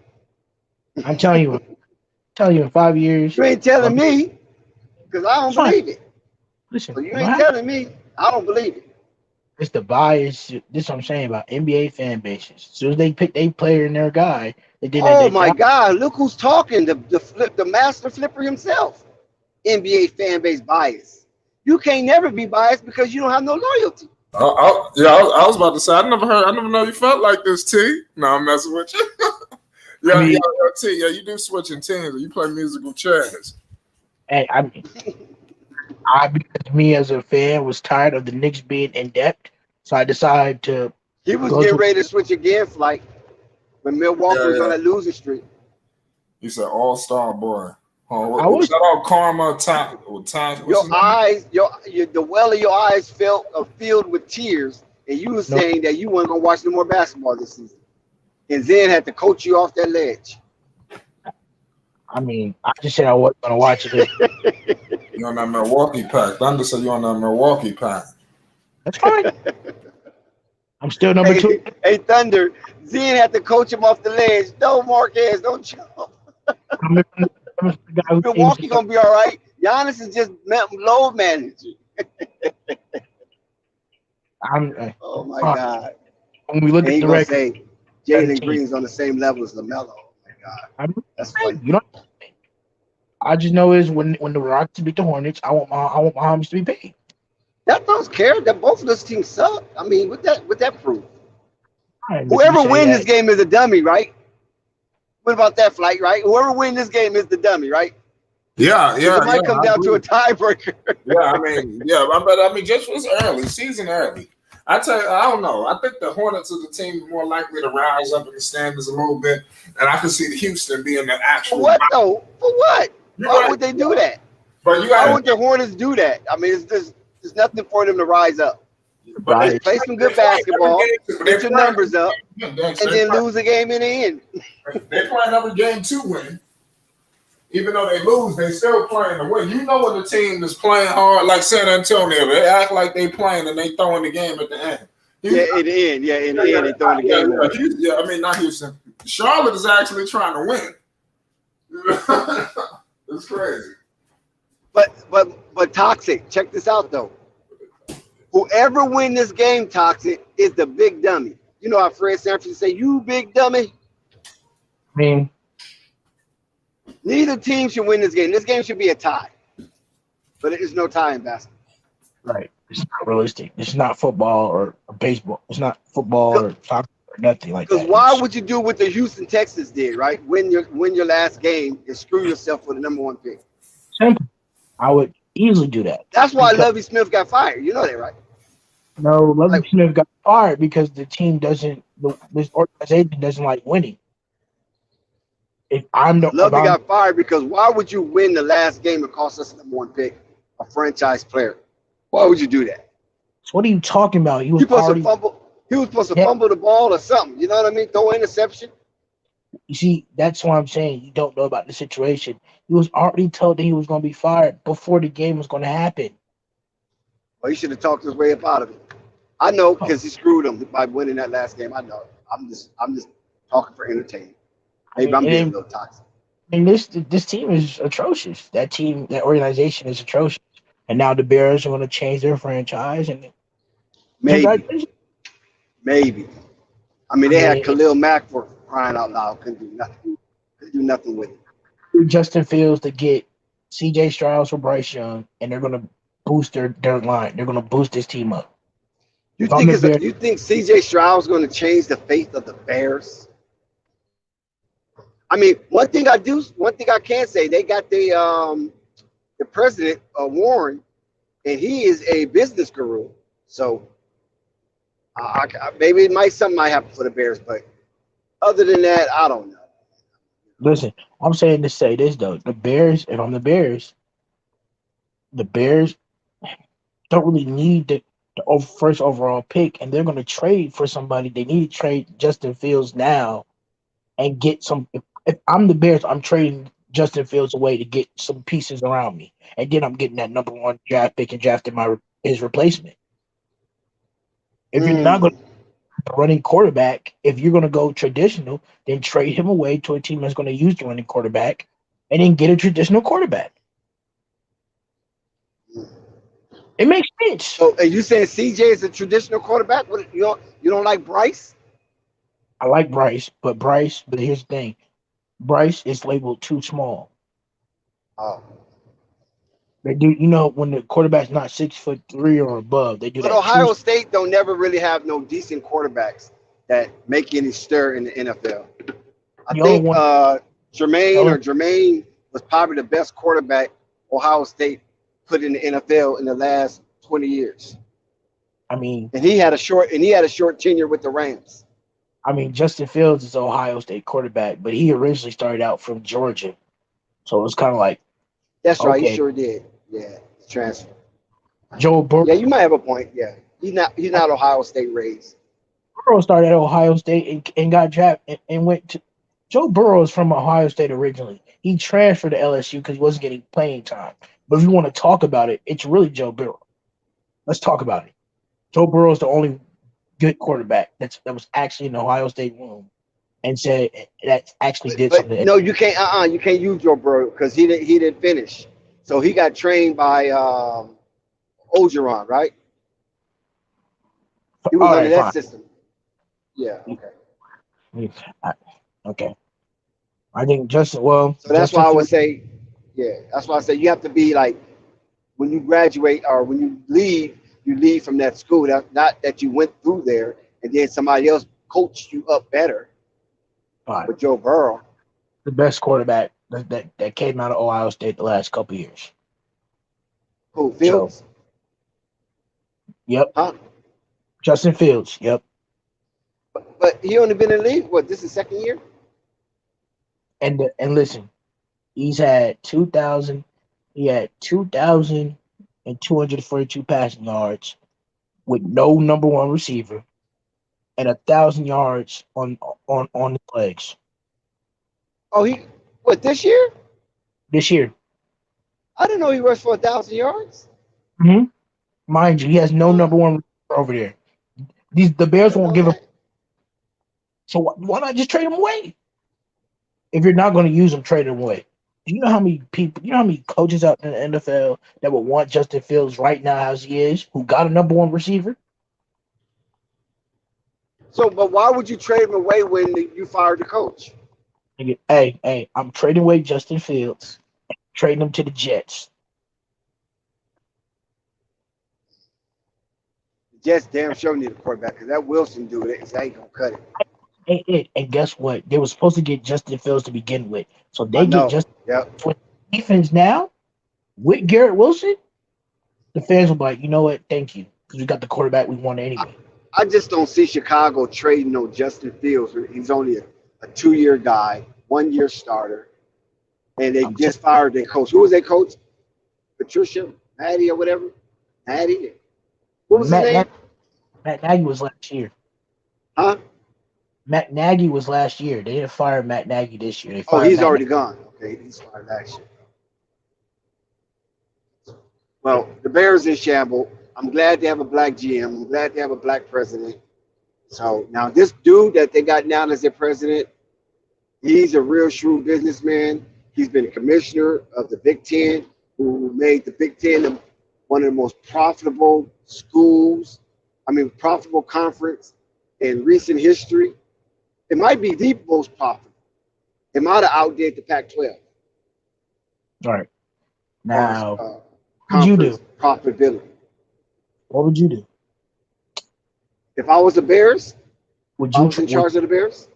I'm telling you. In 5 years. You ain't telling me, because I don't believe it. Listen, so you ain't telling me. I don't believe it. It's the bias. This is what I'm saying about NBA fan bases. As soon as they pick their player and their guy, they did that. Oh my God! Look who's talking. The master flipper himself. NBA fan base bias. You can't never be biased because you don't have no loyalty. I was about to say, I never know you felt like this, T. No, I'm messing with you. T, you do switching teams. You play musical chairs. And because me as a fan was tired of the Knicks being in depth, so I decided to. He was getting ready to switch again, Flight, when Milwaukee was on that losing streak. You said all-star boy. Shout out Karma Time. The well of your eyes filled with tears, and you were saying that you weren't gonna watch no more basketball this season, and Zen had to coach you off that ledge. I mean, I just said I wasn't gonna watch it. You're on that Milwaukee pack. Thunder said you're on that Milwaukee pack. That's fine. I'm still number 2. Hey, Thunder, Zen had to coach him off the ledge. No, Marquez, don't jump. Milwaukee gonna be all right. Giannis is just load managing. Oh my God! When we look at the record, say Jalen Green's on the same level as Lamelo. Oh my God, that's funny. I just know is when the Rockets beat the Hornets, I want my homies to be paid. That don't care that both of those teams suck. I mean, with that proof, whoever wins this game is a dummy, right? What about that, Flight? Right? Whoever wins this game is the dummy, right? Yeah. It might come down to a tiebreaker. I mean, just was early, season early. I tell you, I don't know. I think the Hornets are the team more likely to rise up in the standings a little bit, and I can see the Houston being the actual. For what though? For what? Why would they do that? Why would the Hornets do that? I mean, there's nothing for them to rise up. But play some good basketball, get your numbers up, and then lose a game in the end. They're playing every game to win. Even though they lose, they still playing to win. You know when the team is playing hard, like San Antonio, they act like they playing and they throwing the game at the end. In the end, they throwing the game away. I mean, not Houston. Charlotte is actually trying to win. It's crazy. But Toxic, check this out though. Whoever win this game, Toxic, is the big dummy. You know how Fred Sanford say, "You big dummy." I mean, neither team should win this game. This game should be a tie, but it is no tie in basketball. Right? It's not realistic. It's not football or baseball. It's not football or soccer or nothing like that. Because why would you do what the Houston Texans did? Right? Win your last game and screw yourself for the number 1 pick. Simple. I would easily do that. That's why Lovie Smith got fired. You know that, right? No, Lovie Smith got fired because the team this organization doesn't like winning. If Lovie got fired because why would you win the last game and cost us the number 1 pick, a franchise player? Why would you do that? So what are you talking about? He was supposed to fumble the ball or something. You know what I mean? Throw an interception. You see, that's why I'm saying you don't know about the situation. He was already told that he was going to be fired before the game was going to happen. Well, he should have talked his way up out of it. I know because he screwed him by winning that last game. I know. I'm just talking for entertainment. Maybe I'm being a little toxic. I mean, this team is atrocious. That organization is atrocious. And now the Bears are going to change their franchise. And maybe. I mean, they had Khalil Mack for crying out loud. Couldn't do nothing with it. Justin Fields to get C.J. Stroud for Bryce Young, and they're going to boost their line. They're going to boost this team up. You think C.J. Stroud is going to change the fate of the Bears? I mean, one thing I can say, they got the president, Warren, and he is a business guru. So maybe something might happen for the Bears, but other than that, I don't know. Listen, I'm saying to say this though: the Bears, if I'm the Bears don't really need the first overall pick, and they're going to trade for somebody. They need to trade Justin Fields now and get some. If I'm the Bears, I'm trading Justin Fields away to get some pieces around me, and then I'm getting that number 1 draft pick and drafting his replacement. If you're not going to running quarterback, if you're going to go traditional, then trade him away to a team that's going to use the running quarterback, and then get a traditional quarterback. It makes sense. So, are you saying CJ is a traditional quarterback? You don't like Bryce? I like Bryce, but here's the thing. Bryce is labeled too small. Oh. They do, you know, when the quarterback's not 6'3" or above, they do But that two. Ohio State don't never really have no decent quarterbacks that make any stir in the NFL. I The only think one, the only, Jermaine was probably the best quarterback Ohio State put in the NFL in the last 20 years. I mean, And he had a short tenure with the Rams. Justin Fields is an Ohio State quarterback, but he originally started out from Georgia, so it was kind of like, That's right, he okay, sure did. Yeah, transfer. Joe Yeah, you might have a point. Yeah. He's not Ohio State raised. Burrow started at Ohio State and got drafted and went to. Joe Burrow is from Ohio State originally. He transferred to LSU because he wasn't getting playing time. But if you want to talk about it, it's really Joe Burrow. Let's talk about it. Joe Burrow is the only good quarterback that was actually in the Ohio State room and said that actually did But something. no, you can't. You can't use Joe Burrow because he didn't finish. So he got trained by Ogeron, right? He was All under right, that fine. system. Yeah. Okay. Okay. I think Justin. Well, So that's Justin why I would Fields. say, yeah, that's why I say you have to be like when you graduate or when you leave from that school. That not that you went through there and then somebody else coached you up better Fine. with Joe Burrow. The best quarterback that came out of Ohio State the last couple years. Who So, Fields? yep, Huh? Justin Fields. Yep, But he only been in the league. What? This is second year. and listen, he's had 2,000. He had 2,242 passing yards with no number one receiver and 1,000 yards on his legs Oh, he what this year? this year. I didn't know he rushed for 1,000 yards. hmm Mind you, he has no Oh, number one receiver over there. The I Bears didn't won't know give him. that. So why not just trade him away? If you're not going to use him, trade him away. Do you know how many people? You know how many coaches out in the NFL that would want Justin Fields right now as he is, who got a number one receiver? So, but why would you trade him away when you fired the coach? Nigga, hey, I'm trading away Justin Fields, trading him to the Jets. The Jets damn sure need a quarterback because that Wilson dude, that ain't gonna cut it. And guess what? They were supposed to get Justin Fields to begin with, so I they get know. Justin Yep. with defense now with Garrett Wilson. The fans will be like, you know what? Thank you, because we got the quarterback we wanted I, anyway. I just don't see Chicago trading no Justin Fields. He's only a 2 year guy, 1 year starter, and they I'm t- just fired their coach. Who was their coach? Patricia, Maddie, or whatever. Maddie. What was his Matt name? Nagy, Matt Nagy was last year. Huh? Matt Nagy was last year. They didn't fire Matt Nagy this year. They Oh, fired he's Matt Nagy. already gone. Okay, he's fired last year. Well, the Bears in shambles. I'm glad they have a black GM. I'm glad they have a black president. So now this dude that they got now as their president, he's a real shrewd businessman. He's been a commissioner of the Big Ten, who made the Big Ten one of the most profitable profitable conference in recent history. It might be the most profitable. It might have outdid the Pac-12 All right. as far as Now, what would you do? conference profitability. What would you do? If I was the Bears, Would if I you was in charge of the Bears,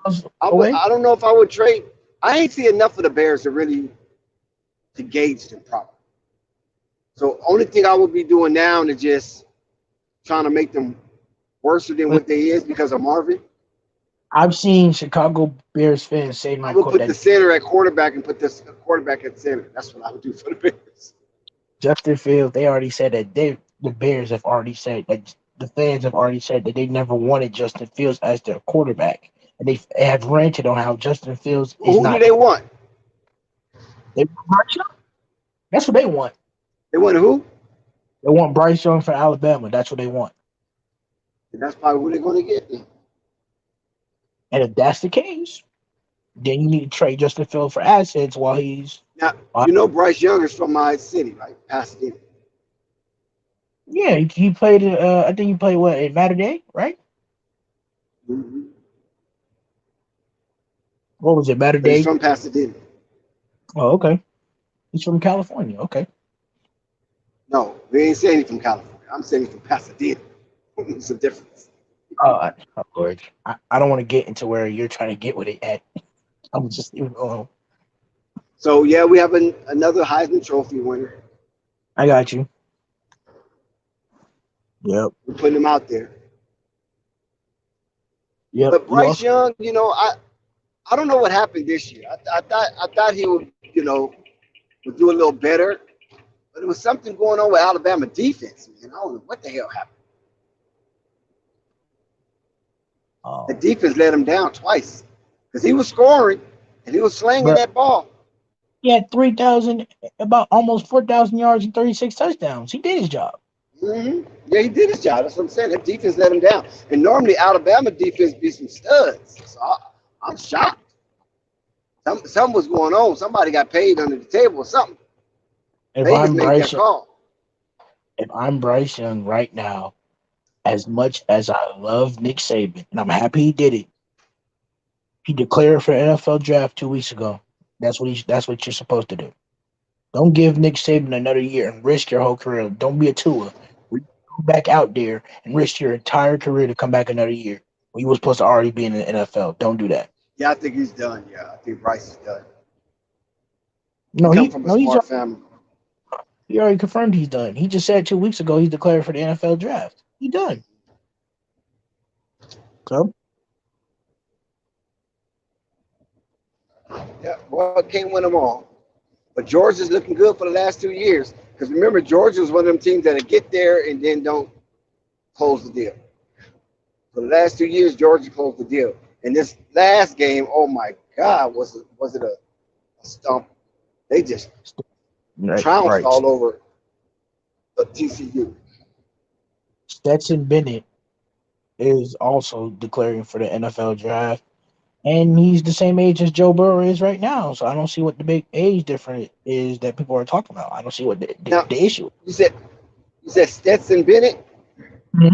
I would. away? I don't know if I would trade. I ain't see enough of the Bears to gauge them properly. So only thing I would be doing now is just trying to make them worse than what they is because of Marvin. I've seen Chicago Bears fans say I would put the that center at quarterback and put this quarterback at center. That's what I would do for the Bears. Justin Fields. They already said that the Bears have already said that the fans have already said that they never wanted Justin Fields as their quarterback, and they have ranted on how Justin Fields is Who do not. they want? They want Bryce Young. That's what they want. They want who? They want Bryce Young for Alabama. That's what they want. And that's probably who they're going to get. And if that's the case, then you need to trade Justin Fields for assets while he's. Now, Bryce Young is from my city, right? Pasadena. Yeah, he played. I think he played what in Matter Day, right? Mm-hmm. What was it, Matter But he's Day? from Pasadena. Oh, okay. He's from California. Okay. No, we ain't saying he's from California. I'm saying he's from Pasadena. It's a difference. Oh, Lord. I don't want to get into where you're trying to get with it at. I'm just leave it alone. So yeah, we have another Heisman Trophy winner. I got you. Yep. We're putting him out there. Yep. But You Bryce also Young, I don't know what happened this year. I thought he would would do a little better, but there was something going on with Alabama defense, man. I don't know what the hell happened. The um defense let him down twice because he was scoring and he was slinging but that ball. he had 3,000 about almost 4,000 yards and 36 touchdowns. He did his job. Yeah, he did his job. That's what I'm saying. That defense let him down. And normally Alabama defense be some studs. So I'm shocked. Something was going on. Somebody got paid under the table or something. If Vegas I'm made that Bryce call. if I'm Bryce Young right now, as much as I love Nick Saban, and I'm happy he did it, he declared for NFL draft 2 weeks ago. That's what you're supposed to do. Don't give Nick Saban another year and risk your whole career. Don't be a Tua. Go back out there and risk your entire career to come back another year. When you were supposed to already be in the NFL. Don't do that. Yeah, I think he's done. Yeah, I think Bryce is done. He No, come from a smart family. he already confirmed he's done. He just said 2 weeks ago he's declared for the NFL draft. He done. So Yeah, well, can't win them all. But Georgia's looking good for the last 2 years. Because remember, Georgia was one of them teams that get there and then don't close the deal. For the last 2 years, Georgia closed the deal. And this last game, oh my God, was it a stump? They just right, trounced right. all over TCU. Stetson Bennett is also declaring for the NFL draft. And he's the same age as Joe Burrow is right now. So I don't see what the big age difference is that people are talking about. I don't see what Now, the issue you said Stetson Bennett. is.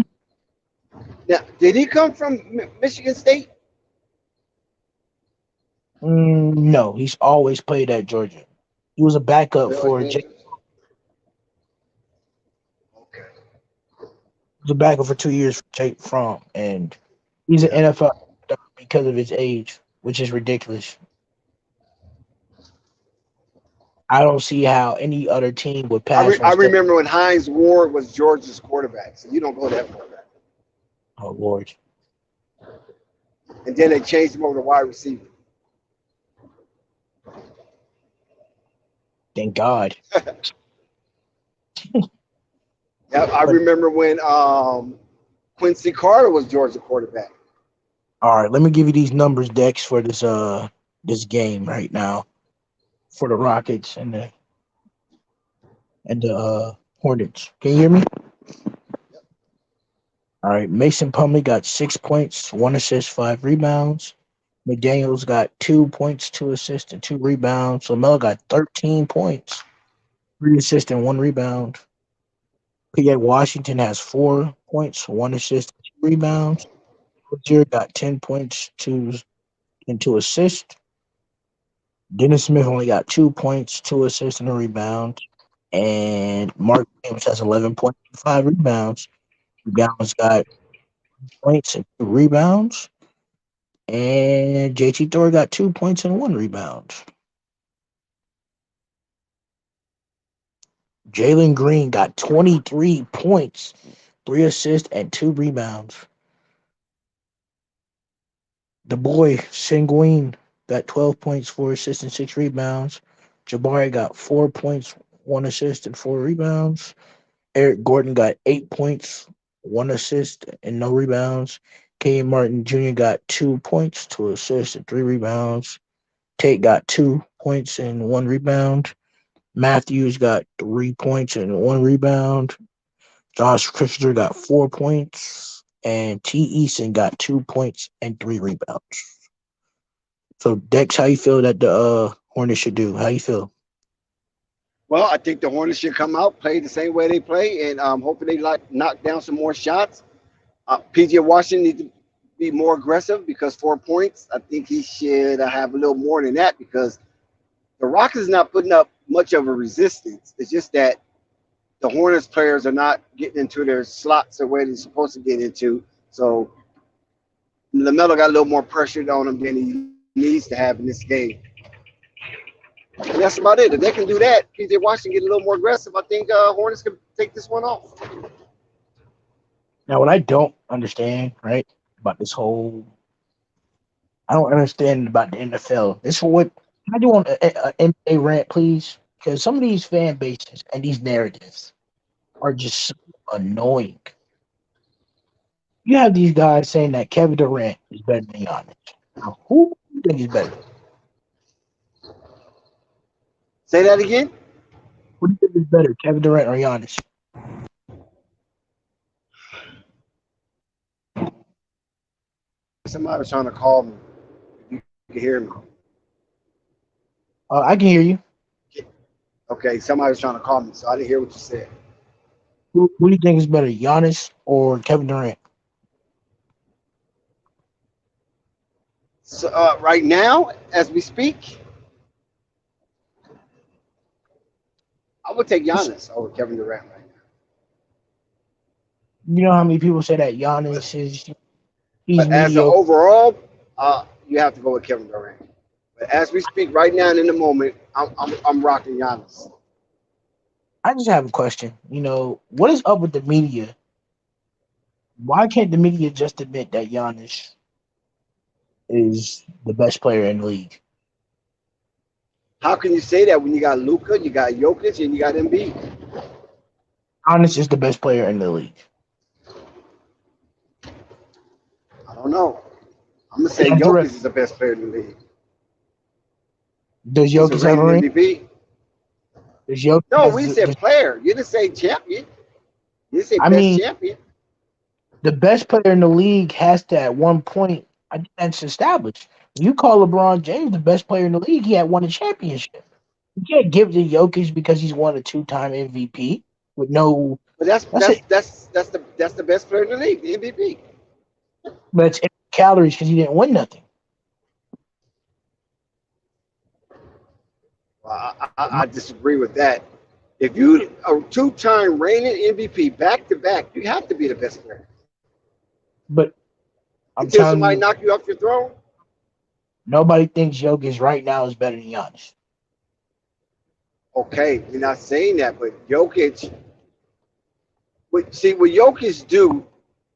Now, did he come from Michigan State? No, he's always played at Georgia. He was a backup Well, for he- Jake. Okay. He was a backup for 2 years for Jake Fromm, and he's an Yeah. NFL star because of his age, which is ridiculous. I don't see how any other team would pass on I Stetson. remember when Hines Ward was Georgia's quarterback. So you don't go that far back. Oh Lord, And then they changed him over to wide receiver. thank God. Yeah, I But remember when Quincy Carter was Georgia quarterback. all right, let me give you these numbers, Dex, for this game right now for the Rockets and the Hornets. Can you hear me? All right, Mason Plumlee got 6 points, 1 assist, 5 rebounds. McDaniels got 2 points, 2 assists, and 2 rebounds. Lamelo got 13 points, 3 assists, and 1 rebound. PA Washington has 4 points, 1 assist, 2 rebounds. Rozier got 10 points, 2 and 2 assists. Dennis Smith only got 2 points, 2 assists, and a rebound. And Mark Williams has 11 points, 5 rebounds. Gallons got points and 2 rebounds. And JT Thor got 2 points and 1 rebound. Jalen Green got 23 points, 3 assists, and 2 rebounds. The boy Senguin got 12 points, 4 assists, and 6 rebounds. Jabari got 4 points, 1 assist, and 4 rebounds. Eric Gordon got 8 points, 1 assist, and no rebounds. K. Martin Jr. got 2 points, 2 assists, and 3 rebounds. Tate got 2 points and 1 rebound. Matthews got 3 points and 1 rebound. Josh Christopher got 4 points. And T. Eason got 2 points and 3 rebounds. So Dex, how you feel that the Hornets should do? How you feel? Well, I think the Hornets should come out, play the same way they play, and hopefully they knock down some more shots. PJ Washington needs to be more aggressive because 4 points. I think he should have a little more than that because the Rockets is not putting up much of a resistance. It's just that the Hornets players are not getting into their slots the way they're supposed to get into. So Lamelo got a little more pressure on him than he needs to have in this game. And that's about it. If they can do that, PJ Washington get a little more aggressive. I think Hornets can take this one off. Now, what I don't understand, right, about this whole, I don't understand about the NFL. This is what I do want a NBA rant, please, because some of these fan bases and these narratives are just so annoying. You have these guys saying that Kevin Durant is better than Giannis. Now, who do you think is better? Say that again. Who do you think is better, Kevin Durant or Giannis? Somebody was trying to call me. You can hear me. I can hear you. Okay, somebody was trying to call me, so I didn't hear what you said. Who do you think is better, Giannis or Kevin Durant? So right now, as we speak, I would take Giannis over Kevin Durant right now. You know how many people say that Giannis is he's But as an mediocre. overall, you have to go with Kevin Durant. But as we speak right now and in the moment, I'm rocking Giannis. I just have a question. What is up with the media? Why can't the media just admit that Giannis is the best player in the league? How can you say that when you got Luka, you got Jokic, and you got Embiid? Giannis is the best player in the league. I don't know. I'm gonna say Kevin Jokic Durant. is the best player in the league. Does He's a Jokic have a reigning ring? MVP. Does Jokic No, we said does- player. You didn't say champion. You didn't say I best mean, champion. the best player in the league has to at one point. I think that's established. You call LeBron James the best player in the league. He had won a championship. You can't give it to Jokic because he's won a two-time MVP with no. But that's That's that's it. that's the best player in the league, the MVP. But it's empty calories because he didn't win nothing. Well, I disagree with that. If you a two-time reigning MVP back to back, you have to be the best player. But I'm Until telling somebody you, knock you off your throne. nobody thinks Jokic right now is better than Giannis. Okay, we're not saying that, but Jokic. What Jokic do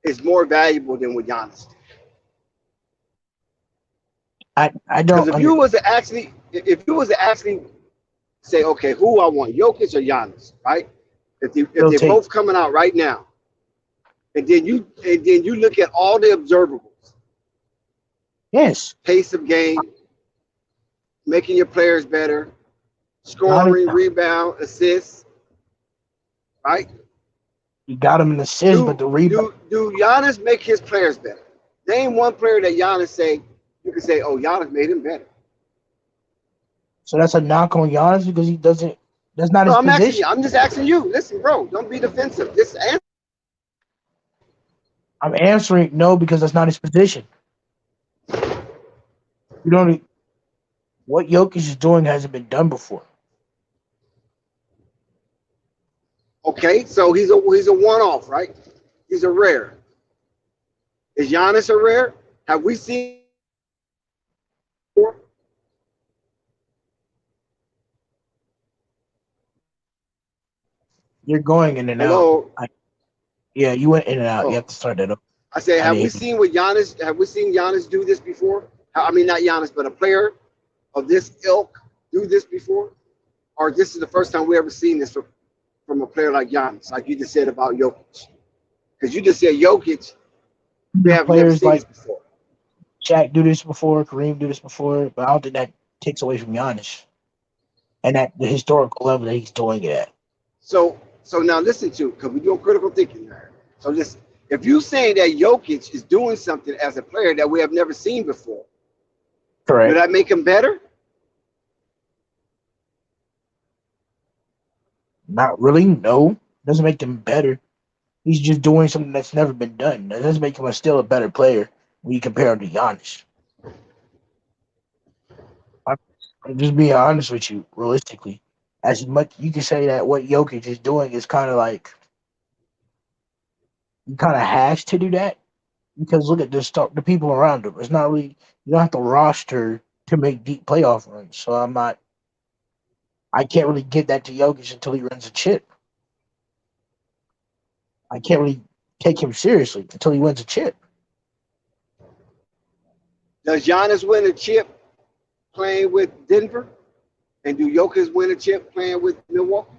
is more valuable than what Giannis do. I Because don't under, if you was to actually say, okay, who I want, Jokic or Giannis, right? If they're rotate. both coming out right now, and then you look at all the observables, Yes, pace of game, making your players better, Giannis, scoring, rebound, assists, right? he got him in assist, but the rebound. Do Giannis make his players better? Name one player that Giannis say you can say, oh, Giannis made him better. So that's a knock on Giannis because he doesn't. That's not No, his I'm asking you. position. I'm just asking you. Listen, bro, don't be defensive. Just answer. I'm answering no because that's not his position. You don't. What Jokic is doing hasn't been done before. Okay, so he's a one-off, right? He's a rare. Is Giannis a rare? Have we seen before? You're going in and out. Hello. Yeah, you went in and out. You Oh, have to start that up. I said, I have we didn't. seen what Giannis? Have we seen Giannis do this before? I mean, not Giannis, but a player of this ilk do this before? Or this is the first time we ever seen this from a player like Giannis, like you just said about Jokic? Because you just said Jokic, we have never Players seen like this before. Shaq do this before, Kareem do this before, but I don't think that takes away from Giannis and at the historical level that he's doing it at. So now listen to, because we're doing critical thinking there. So listen, if you saying that Jokic is doing something as a player that we have never seen before, would Correct. that make him better? Not really. No, doesn't make them better. He's just doing something that's never been done. That doesn't make him still a better player when you compare him to Giannis. I'm just being honest with you, realistically. as much you can say that what Jokic is doing is kind of like he kind of has to do that because look at the people around him. It's not really you don't have to roster to make deep playoff runs. So I can't really give that to Jokic until he runs a chip. I can't really take him seriously until he wins a chip. Does Giannis win a chip playing with Denver? And do Jokic win a chip playing with Milwaukee?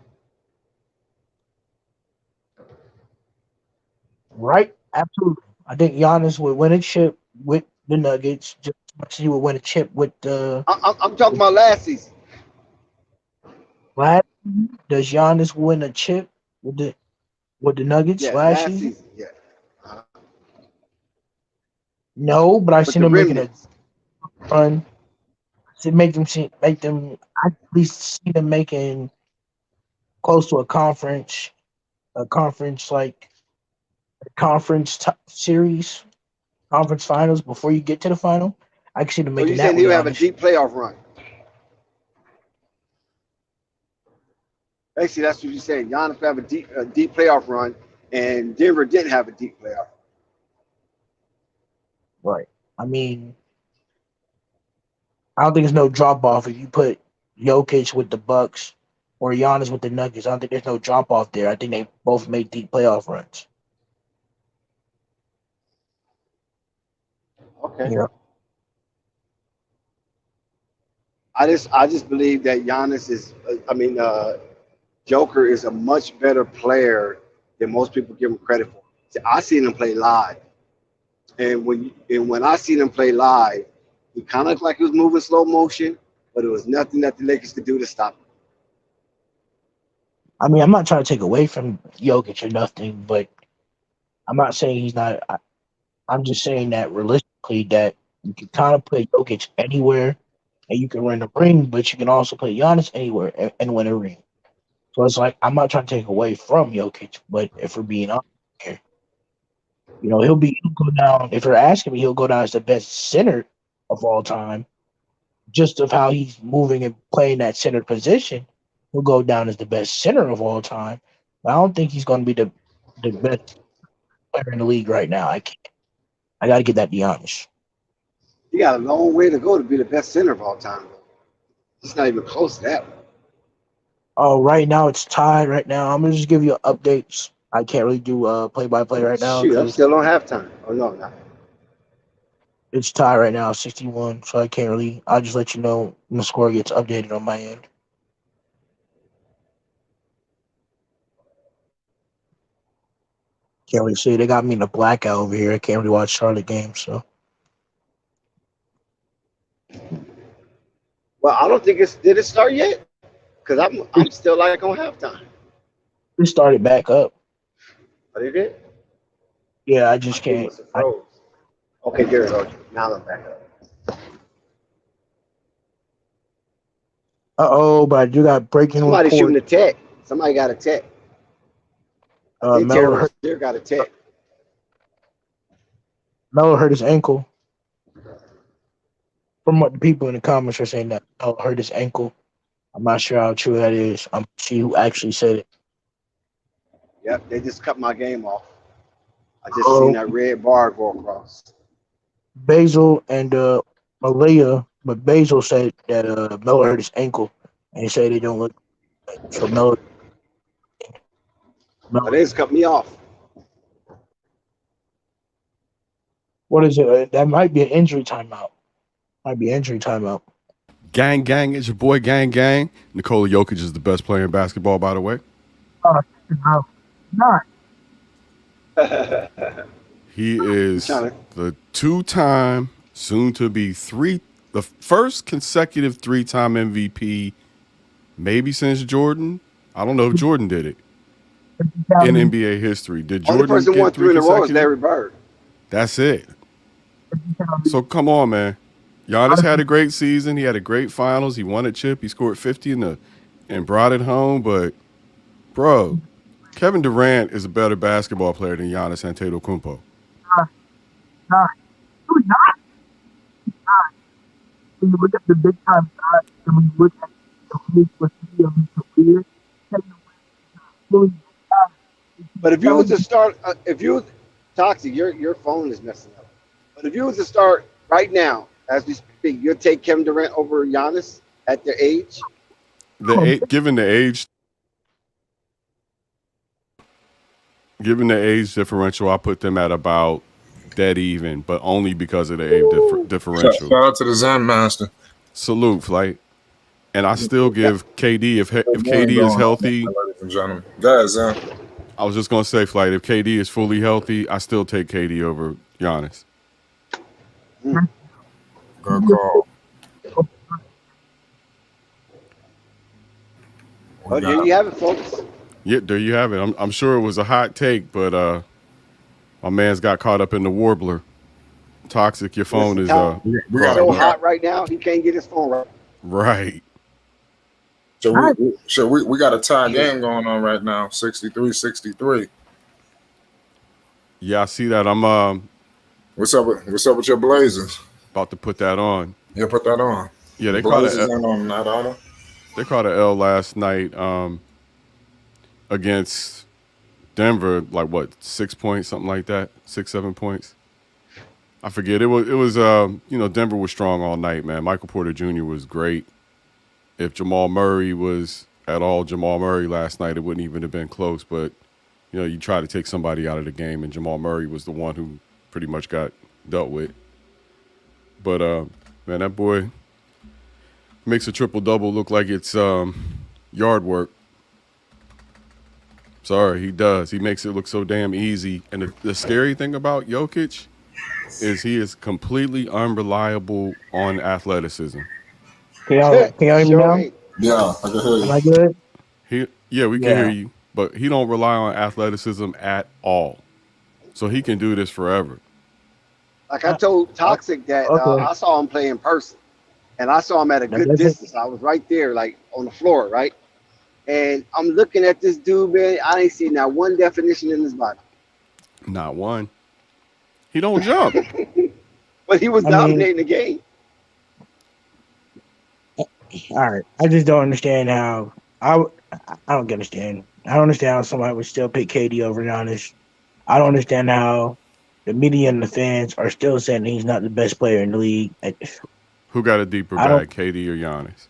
Right? Absolutely. I think Giannis would win a chip with the Nuggets just as much as he would win a chip with the I'm talking about last season. last season. Does Giannis win a chip with the Nuggets Yeah, last last season? season. Yeah. Uh, No, but I with seen the him making a remnants. run. To make them I at least see them making close to a conference like series, conference finals before you get to the final. I can see them So you making that saying with he'll have a Giannis. deep playoff run? Basically, that's what you're saying. Giannis will have a deep playoff run, and Denver didn't have a deep playoff. Right. I mean, I don't think there's no drop off if you put Jokic with the Bucks or Giannis with the Nuggets. I don't think there's no drop off there. I think they both make deep playoff runs. Okay. Yeah. I just believe that Giannis is. Joker is a much better player than most people give him credit for. See, I seen him play live, and when I seen him play live, he kind of looked like he was moving slow motion, but it was nothing that the Lakers could do to stop him. I mean, I'm not trying to take away from Jokic or nothing, but I'm not saying he's not. I'm just saying that realistically, that you can kind of put Jokic anywhere and you can win a ring, but you can also put Giannis anywhere and win a ring. So it's like I'm not trying to take away from Jokic, but if we're being honest here, he'll go down. If you're asking me, he'll go down as the best center of all time, just of how he's moving and playing that center position. He'll go down as the best center of all time. But I don't think he's going to be the best player in the league right now. I can't. I got to get that to Giannis. He got a long way to go to be the best center of all time. He's not even close to that one. Oh, right now it's tied. Right now, I'm gonna just give you updates. I can't really do play by play right now Shoot, I'm because still on halftime. Oh no, not. it's tied right now, 61. So I can't really. I'll just let you know when the score gets updated on my end. Can't really see. They got me in a blackout over here. I can't really watch Charlotte games. So Well, I don't think did it start yet? Because I'm still like on halftime. it started back up. But it did. Yeah, I My just thing can't. must have froze. Okay, there it goes. Now I'm back up. But I do got breaking Somebody shooting report. a tech. Somebody got a tech. I think Terry Melo hurt. Rozier got a tech. Melo hurt his ankle. From what the people in the comments are saying, that Melo hurt his ankle. I'm not sure how true that is. I'm see who actually said it. Yep, they just cut my game off. I just seen Oh, that red bar go across. Basil and Malia, but Basil said that Melo hurt his ankle, and he said they don't look good. So But Melo, they just cut me off. what is it? That might be an injury timeout. Might be injury timeout. Gang, gang, it's your boy Gang Gang. Nikola Jokic is the best player in basketball, by the way. No, not. He is trying to- the two-time, soon-to-be the first consecutive three-time MVP, maybe since Jordan. I don't know if Jordan did it in NBA history. Did Only Jordan person get won three three in a row is consecutive? Larry Bird. That's it. So come on, man. Giannis had a great season. He had a great finals. He won a chip. He scored 50 and brought it home. But, bro, Kevin Durant is a better basketball player than Giannis Antetokounmpo. Not. Dude, not. When you look at the big time guys, and when you look at But if you was to start, if you Toxic, your phone is messing up. But if you was to start right now, as we speak, you'll take Kevin Durant over Giannis at their age. Given the age differential, I put them at about dead even, but only because of the age differential. Shout out to the Zen Master. Salute, Flight. And I still give KD if KD is healthy. Ladies and gentlemen, guys, I was just gonna say, Flight, if KD is fully healthy, I still take KD over Giannis. good call. Oh, there you have it, folks. Yeah, there you have it. I'm sure it was a hot take, but my man's got caught up in the warbler. Toxic, your phone is We got so hot right now, he can't get his phone right. right. So we got a tie game going on right now, 63-63. Yeah, I see that. I'm What's up with your Blazers? about to put that on. Yeah, put that on. Yeah, they Blazers ain't on that either. They caught an L last night against Denver, like what, 6 points, something like that, 6-7 points. I forget. It was Denver was strong all night, man. Michael Porter Jr. was great. If Jamal Murray was at all Jamal Murray last night, it wouldn't even have been close. But you try to take somebody out of the game, and Jamal Murray was the one who pretty much got dealt with. But man, that boy makes a triple-double look like it's yard work. Sorry, he does. He makes it look so damn easy. And the scary thing about Jokic is he is completely unreliable on athleticism. Can y'all hear me now? Yeah, I can hear you. Am I good? We can hear you, but he don't rely on athleticism at all. So he can do this forever. Like I told Toxic that I saw him play in person, and I saw him at a good distance. I was right there, like on the floor, right? And I'm looking at this dude, man. I ain't seen not one definition in his body. Not one. He don't jump. But he was dominating the game. All right, I just don't understand how I don't understand. I don't understand how somebody would still pick KD over Giannis. I don't understand how the media and the fans are still saying he's not the best player in the league. Who got a deeper bag, KD or Giannis?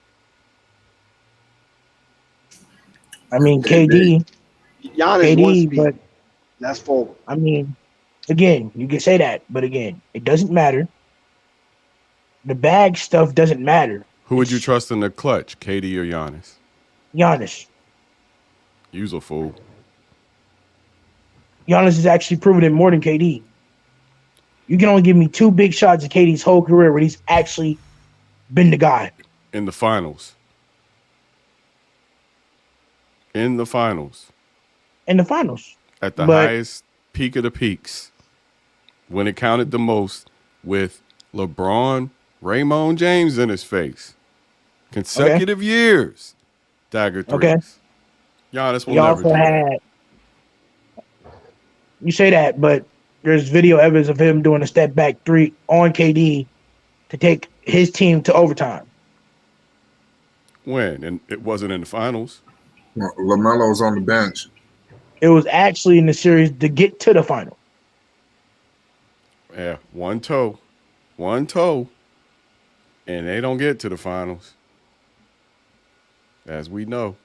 I mean, KD, Giannis, but that's forward. I mean, again, you can say that, but again, it doesn't matter. The bag stuff doesn't matter. Who would you trust in the clutch, KD or Giannis? Giannis. You's a fool. Giannis has actually proven it more than KD. You can only give me 2 big shots of KD's whole career where he's actually been the guy. In the finals. In the finals. At the highest peak of the peaks. When it counted the most with LeBron, Raymond James in his face. Consecutive years. Dagger threes. Okay. Giannis will never do that. You say that, but there's video evidence of him doing a step back 3 on KD to take his team to overtime. When? And it wasn't in the finals. LaMelo was on the bench. It was actually in the series to get to the final. Yeah, one toe, and they don't get to the finals, as we know.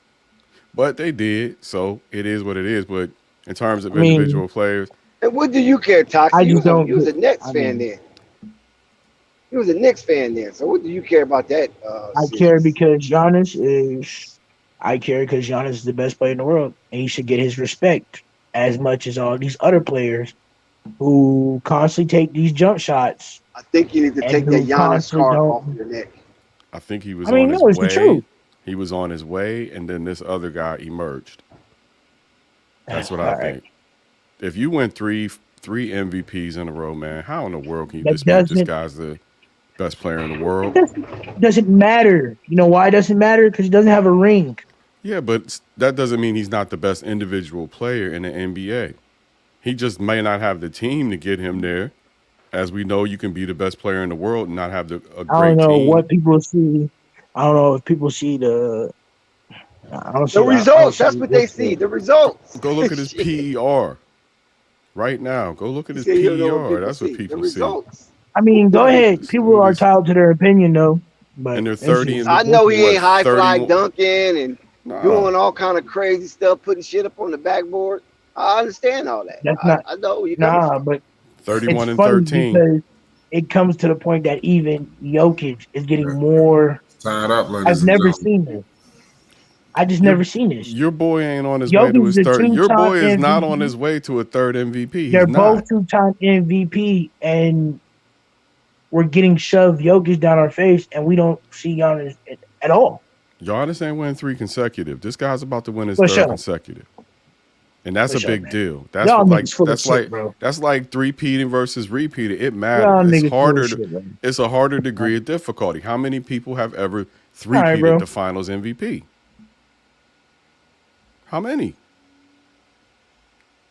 But they did, so it is what it is. But in terms of individual players, and what do you care, Toxic? He was a Knicks fan mean, then. He was a Knicks fan then. So what do you care about that? I care because Giannis is the best player in the world, and he should get his respect as much as all these other players who constantly take these jump shots. I think you need to take that Giannis scarf off your neck. I think he was on his it's way. The truth. He was on his way, and then this other guy emerged. That's what I think. If you win three MVPs in a row, man, how in the world can you dispute this guy's the best player in the world? It doesn't matter. You know why it doesn't matter? Because he doesn't have a ring. Yeah, but that doesn't mean he's not the best individual player in the NBA. He just may not have the team to get him there. As we know, you can be the best player in the world and not have a great team. I don't know what people see. I don't know if people see the. I don't see. The I don't results. see That's what they see. The results. Go look at his Shit. PER right now. Go look at You his say you don't know what PER. people That's what see. The people see. results. I mean, go ahead. People are This- entitled to their opinion, though. But And they're it's 30 just, and I know he what ain't high fly 31? dunking and Nah, doing all kind of crazy stuff, putting shit up on the backboard. I understand all that. that's not I know where you're coming from. but it's 31 and funny 13. because it comes to the point that even Jokic is getting more. Tied up, I've ladies and never gentlemen. seen this. I just Your never seen this. your boy ain't on his way to Jokic his is a third. Your two-time boy is not on MVP. his way to a third MVP. He's They're both not. two-time MVP, and we're getting shoved Jokic down our face, and we don't see Giannis at all. Giannis ain't win 3 consecutive. This guy's about to win his For third sure. consecutive. And that's For a sure, big man. deal. That's Y'all what, like niggas full of shit, bro. that's like three-peating versus repeating. It Y'all matters. It's niggas full harder of to, shit, bro. it's a harder degree of difficulty. How many people have ever All right, three-peated bro. the finals MVP? How many?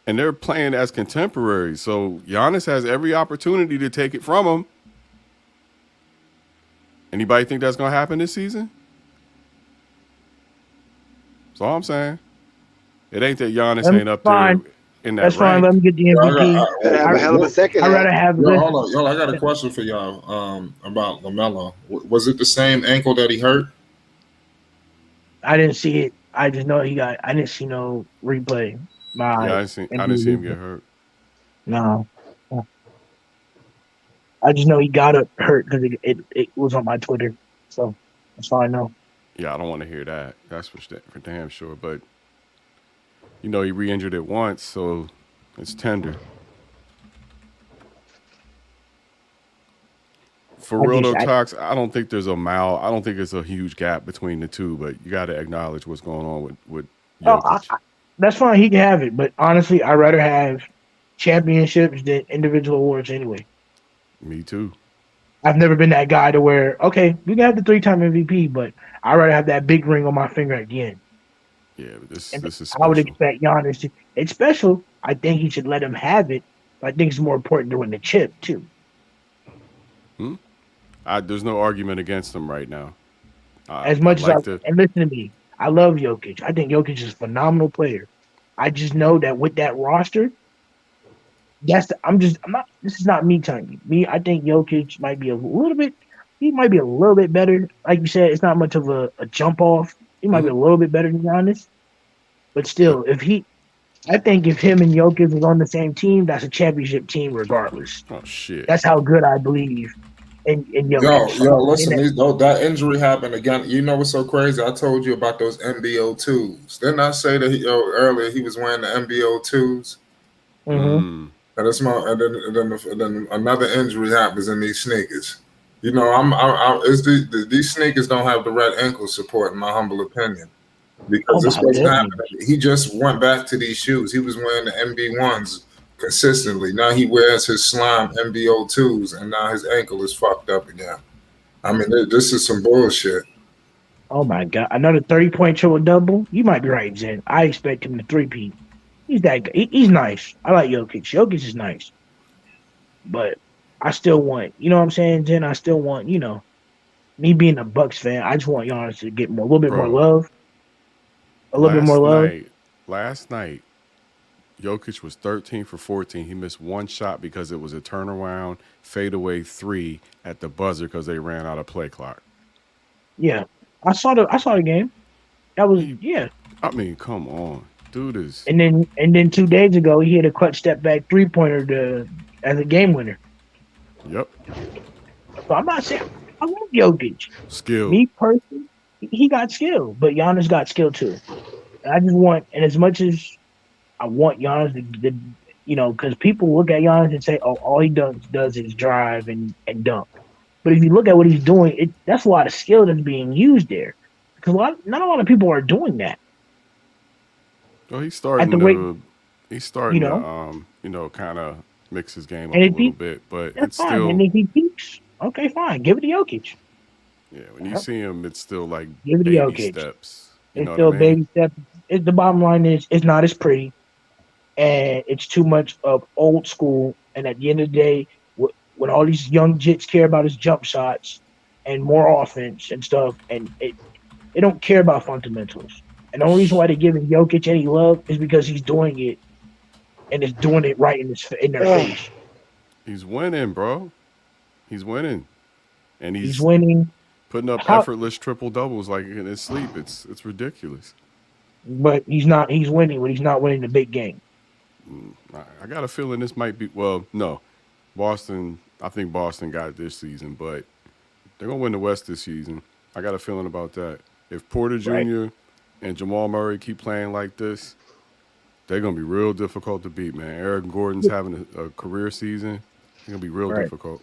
And they're playing as contemporaries. So Giannis has every opportunity to take it from him. Anybody think that's gonna happen this season? That's all I'm saying. It ain't that Giannis That's ain't up fine. there in that That's fine. rank. Let me get the Yo, MVP. Better have a hell of a second I'd half. rather have Yo, this. hold on. Yo, I got a question for y'all about Lamelo. Was it the same ankle that he hurt? I didn't see it. I just know he got. I didn't see no replay. Yeah, My I didn't see him NBA get replay. hurt. No, I just know he got it hurt because it was on my Twitter. So that's all I know. Yeah, I don't want to hear that. That's for damn sure. But you know, he re-injured it once, so it's tender. For I real just, though, I, Tox, I don't think there's I don't think it's a huge gap between the two, but you got to acknowledge what's going on with oh, Jokic. that's fine. He can have it, but honestly, I'd rather have championships than individual awards anyway. Me too. I've never been that guy to where okay, you can have the 3-time MVP, but I'd rather have that big ring on my finger at the end. Yeah, but this And is I would special. expect Giannis to. It's special. I think he should let him have it. But I think it's more important to win the chip too. There's no argument against him right now. As I much as I like to. and listen to me, I love Jokic. I think Jokic is a phenomenal player. I just know that with that roster, I'm not. This is not me telling you. I think Jokic might be a little bit. He might be a little bit better. Like you said, it's not much of a jump off. He might be a little bit better than Giannis. But still, I think if him and Jokic was on the same team, that's a championship team regardless. Oh shit! That's how good I believe in Jokic. Listen, that injury happened again. You know what's so crazy? I told you about those MBO2s. Didn't I say that earlier he was wearing the MBO2s? Mm-hmm. And then another injury happens in these sneakers. You know, these sneakers don't have the right ankle support, in my humble opinion. Because this wasn't happening. He just went back to these shoes. He was wearing the MB1s consistently. Now he wears his slime MBO2s, and now his ankle is fucked up again. I mean, this is some bullshit. Oh my god! Another 30-point triple double. You might be right, Zen. I expect him to three-peat. He's that. He's nice. I like Jokic. Jokic is nice, but I still want. You know what I'm saying, Zen? I still want. You know, me being a Bucks fan, I just want Giannis to get a little bit more love. A little bit more love. Last night, Jokic was 13 for 14. He missed one shot because it was a turnaround fadeaway 3 at the buzzer because they ran out of play clock. Yeah, I saw the game. That was I mean, come on, dude is. And then 2 days ago, he had a clutch step back 3-pointer as a game winner. Yep. So I'm not saying I love Jokic. Skill. Me personally, he got skill, but Giannis got skill too. And I just want, and as much as I want Giannis to you know, because people look at Giannis and say, "Oh, all he does is drive and dunk." But if you look at what he's doing, that's a lot of skill that's being used there. Because not a lot of people are doing that. Well, he's starting to kind of mix his game up a little bit, but it's fine. still. And if he peaks, okay, fine, give it to Jokic. Yeah, when you see him, it's still like give it to baby Jokic. steps. It's still baby steps. The bottom line is, it's not as pretty, and it's too much of old school. And at the end of the day, when all these young jits care about is jump shots, and more offense and stuff, and they don't care about fundamentals. And the only reason why they're giving Jokic any love is because he's doing it and is doing it right in their face. He's winning, bro. He's winning, and He's he's winning. putting up How? effortless triple doubles like in his sleep. It's ridiculous. But he's not. He's winning, but he's not winning the big game. I got a feeling this might be. Well, no, Boston. I think Boston got it this season, but they're gonna win the West this season. I got a feeling about that. If Porter Right. Jr. and Jamal Murray keep playing like this, they're gonna be real difficult to beat, man. Eric Gordon's having a career season. It's gonna be real Right. difficult.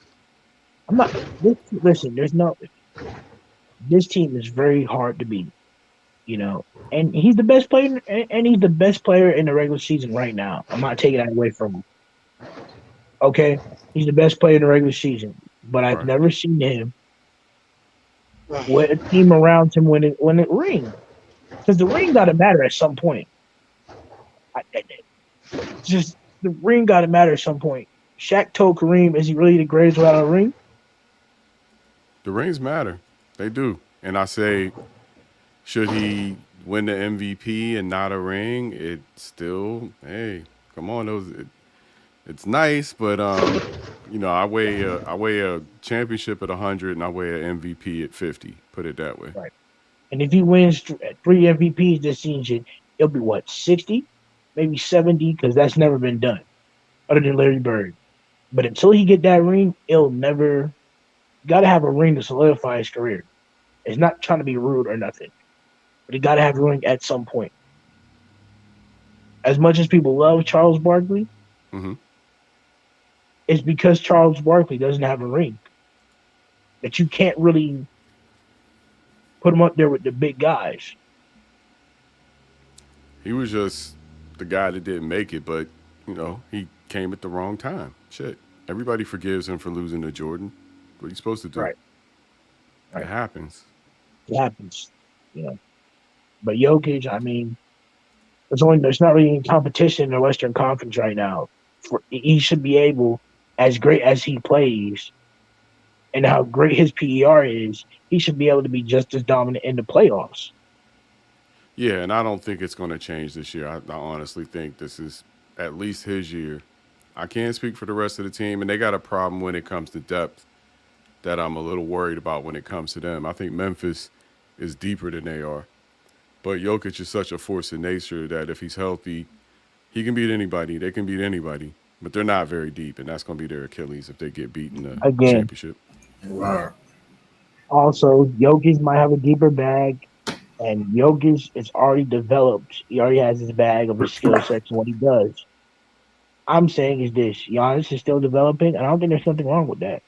I'm not. Listen, there's no. This team is very hard to beat. And he's the best player, and he's the best player in the regular season right now. I'm not taking that away from him. Okay, he's the best player in the regular season, but I've Right. never seen him with a team around him when it ring, because the ring got to matter at some point. Just the ring got to matter at some point. Shaq told Kareem, "Is he really the greatest without a ring?" The rings matter. They do. And I say, should he win the MVP and not a ring? It still, hey, come on, it's nice, but I weigh a championship at 100 and I weigh an MVP at 50. Put it that way. Right. And if he wins 3 MVPs this season, it'll be what, 60, maybe 70, because that's never been done, other than Larry Bird. But until he get that ring, he'll never. Got to have a ring to solidify his career. It's not trying to be rude or nothing, but he got to have a ring at some point. As much as people love Charles Barkley, hmm it's because Charles Barkley doesn't have a ring that you can't really put him up there with the big guys. He was just the guy that didn't make it, but he came at the wrong time. Shit, everybody forgives him for losing to Jordan. What are you supposed to do? Right. It happens. It happens, you know. But Jokic, I mean, there's not really any competition in the Western Conference right now. He should be able, as great as he plays, and how great his PER is, he should be able to be just as dominant in the playoffs. Yeah, and I don't think it's going to change this year. I honestly think this is at least his year. I can't speak for the rest of the team, and they got a problem when it comes to depth that I'm a little worried about when it comes to them. I think Memphis is deeper than they are. But Jokic is such a force of nature that if he's healthy, he can beat anybody. They can beat anybody. But they're not very deep, and that's going to be their Achilles if they get beat in the Again, championship. Right. also, Jokic might have a deeper bag, and Jokic is already developed. He already has his bag of his skill sets and what he does. I'm saying is this: Giannis is still developing, and I don't think there's something wrong with that.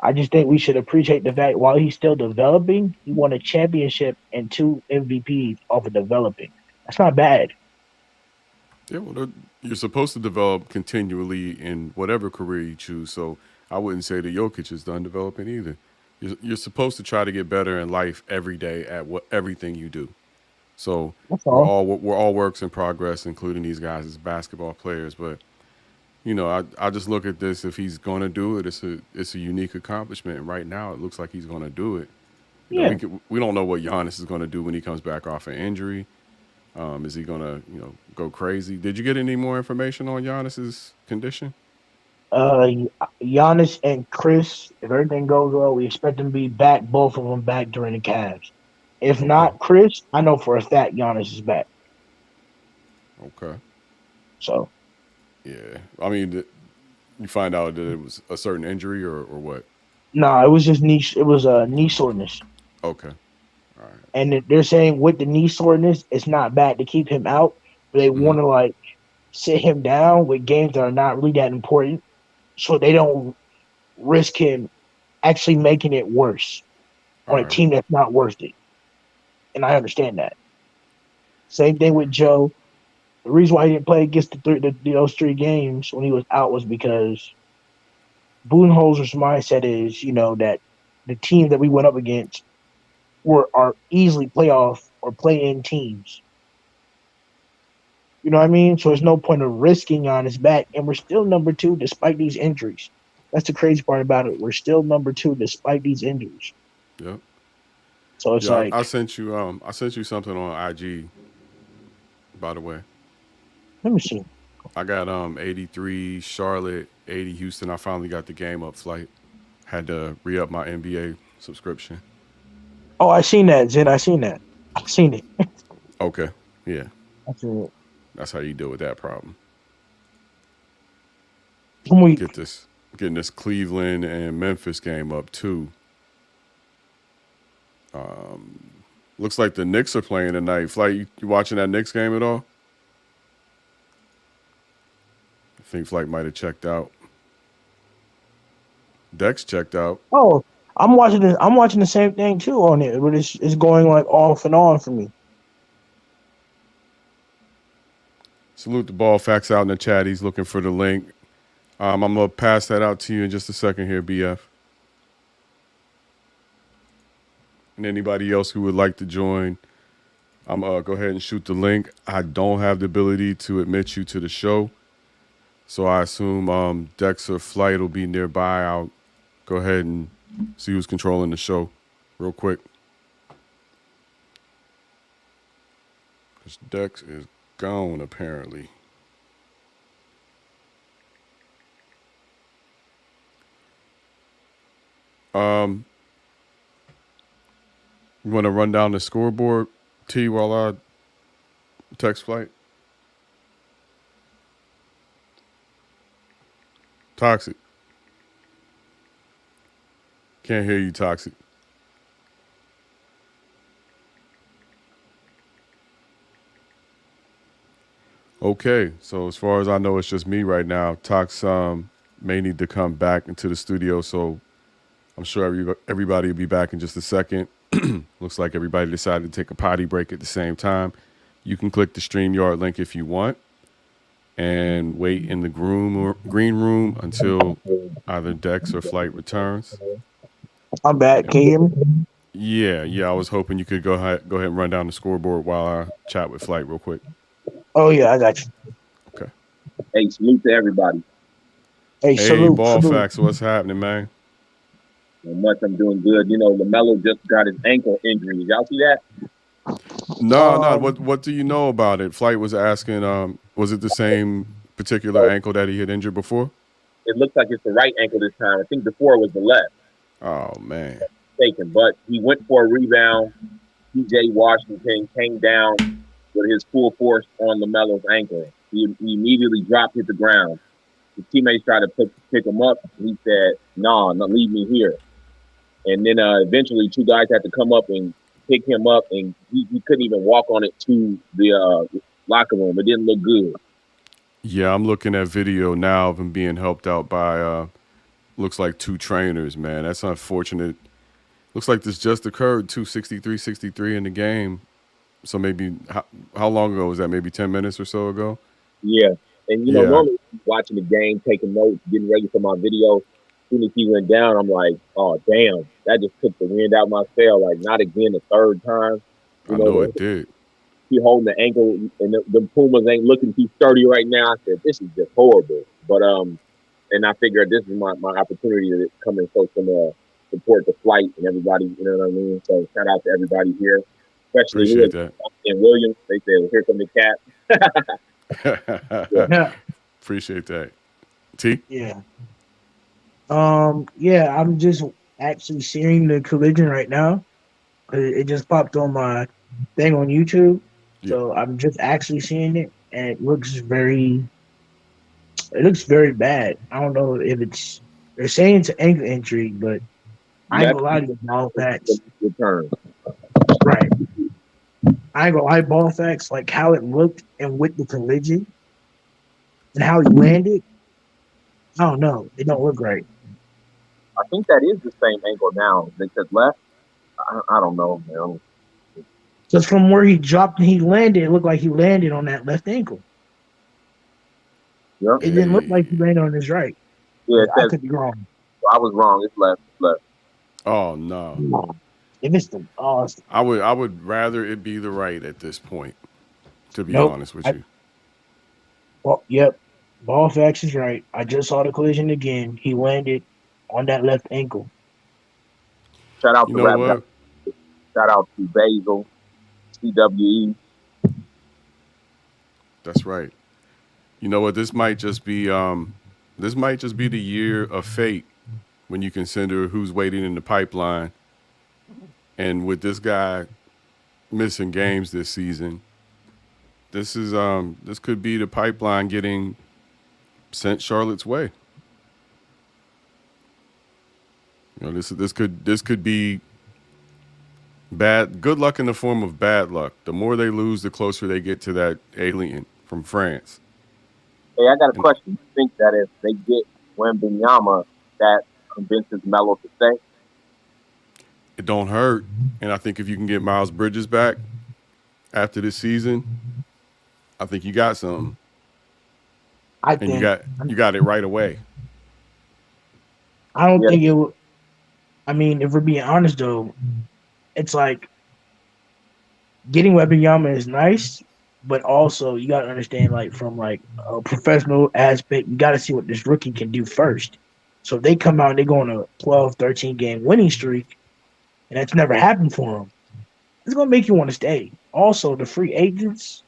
I just think we should appreciate the fact while he's still developing, he won a championship and 2 MVPs off of developing. That's not bad. Yeah, well, you're supposed to develop continually in whatever career you choose. So I wouldn't say that Jokic is done developing either. You're supposed to try to get better in life every day at everything you do. So That's all. we're all works in progress, including these guys as basketball players. But I just look at this. If he's going to do it, it's a unique accomplishment. And right now, it looks like he's going to do it. Yeah. We don't know what Giannis is going to do when he comes back off an injury. Is he going to go crazy? Did you get any more information on Giannis's condition? Uh, Giannis and Chris, if everything goes well, we expect them to be back, both of them back during the Cavs. If Okay. not Chris, I know for a fact Giannis is back. Okay. So, Yeah. I mean, you find out that it was a certain injury or what? no, it was just knee. It was a knee soreness. Okay. All right. And they're saying with the knee soreness, it's not bad to keep him out, but they hmm want to sit him down with games that are not really that important, so they don't risk him actually making it worse All on a right. team that's not worth it. And I understand that. Same thing with Joe. The reason why he didn't play against those 3 games when he was out was because Budenholzer's mindset is, that the team that we went up against are easily playoff or play-in teams. You know what I mean? So there's no point of risking on his back, and we're still number 2 despite these injuries. That's the crazy part about it. We're still number 2 despite these injuries. Yep. So it's Yeah, like, I sent you something on IG, by the way. let me see. I got 83 Charlotte, 80 Houston. I finally got the game up flight. Had to re-up my NBA subscription. Oh, I seen that, Zed. I seen that. I seen it. Okay. Yeah. I seen it. That's how you deal with that problem. When we, Getting this Cleveland and Memphis game up too. Looks like the Knicks are playing tonight. Flight, you watching that Knicks game at all? I think Flight might have checked out. Dex checked out. oh, I'm watching this. I'm watching the same thing too on it, but it's going like off and on for me. Salute the ball facts out in the chat. He's looking for the link. I'm gonna pass that out to you in just a second here, BF. And anybody else who would like to join, I'm go ahead and shoot the link. I don't have the ability to admit you to the show, so I assume Dex or Flight will be nearby. I'll go ahead and see who's controlling the show real quick. Because Dex is gone, apparently. You want to run down the scoreboard, T, while I text Flight? Toxic. Can't hear you, Toxic. Okay, so as far as I know, it's just me right now. Tox may need to come back into the studio, so I'm sure everybody will be back in just a second. Looks like everybody decided to take a potty break at the same time. You can click the StreamYard link if you want and wait in the green room until either Dex or Flight returns. I'm back. Can you hear me? Yeah. I was hoping you could go ahead and run down the scoreboard while I chat with Flight real quick. Oh yeah, I got you. Okay. Hey, salute to everybody. Hey, Hey, salute. ball salute. facts. What's happening, man? Not much. I'm doing good. You know, Lamelo just got his ankle injury. Did y'all see that? No. What do you know about it? Flight was asking. Was it the same particular ankle that he had injured before? It looks like it's the right ankle this time. I think before it was the left. Oh man. Taken, but he went for a rebound. P.J. Washington came down with his full force on Lamelo's ankle. He immediately dropped, hit the ground. His teammates tried to pick him up. He said, "No, leave me here." And then eventually 2 guys had to come up and pick him up, and he couldn't even walk on it to the locker room. It didn't look good. Yeah, I'm looking at video now of him being helped out by looks like 2 trainers, man. That's unfortunate. Looks like this just occurred 2:63 in the game. So maybe how long ago was that? Maybe 10 minutes or so ago? Yeah. And, Yeah. normally watching the game, taking notes, getting ready for my video, as soon as he went down, I'm like, oh, damn, that just took the wind out my sail. Like, not again the third time. I know it did. He holding the ankle, and the Pumas ain't looking too sturdy right now. I said, this is just horrible. But, and I figured this is my opportunity to come and show some support to Flight and everybody, you know what I mean? So shout out to everybody here, especially Appreciate that. in Williams. They said, well, here come the cat. Yeah. Appreciate that. T? Yeah. Yeah, I'm just actually seeing the collision right now. It just popped on my thing on YouTube. So I'm just actually seeing it, and it looks very bad. I don't know if they're saying it's an ankle injury, but I ain't gonna lie to you, ball facts. Return. Right. I ain't gonna lie, ball facts, like how it looked and with the collision and how he landed. I don't know. It don't look right. I think that is the same ankle now. Because left, I don't know, man. Just from where he dropped and he landed, it looked like he landed on that left ankle. Yep. It didn't look like he landed on his right. Yeah, I could be wrong. I was wrong. It's left. Oh no. If it's the I would rather it be the right at this point, to be Nope. honest with you. Well, yep. Ball facts is right. I just saw the collision again. He landed on that left ankle. Shout out You to know Rap what? God. Shout out to Basil, CWE. That's right. You know what? This might just be the year of fate when you consider who's waiting in the pipeline. And with this guy missing games this season, this could be the pipeline getting sent Charlotte's way. You know, this could be good luck in the form of bad luck. The more they lose, the closer they get to that alien from France. Hey, I got a And question. You think that if they get Wembanyama, that convinces Melo to stay? it don't hurt. And I think if you can get Miles Bridges back after this season, I think you got something. I And you think. got it right away. I don't Yeah, think it. I mean, if we're being honest though, it's like getting Webinyama is nice, but also you gotta understand, like from like a professional aspect, you gotta see what this rookie can do first. So if they come out and they go on a 12, 13 game winning streak, and that's never happened for them, it's gonna make you want to stay. Also, the free agents,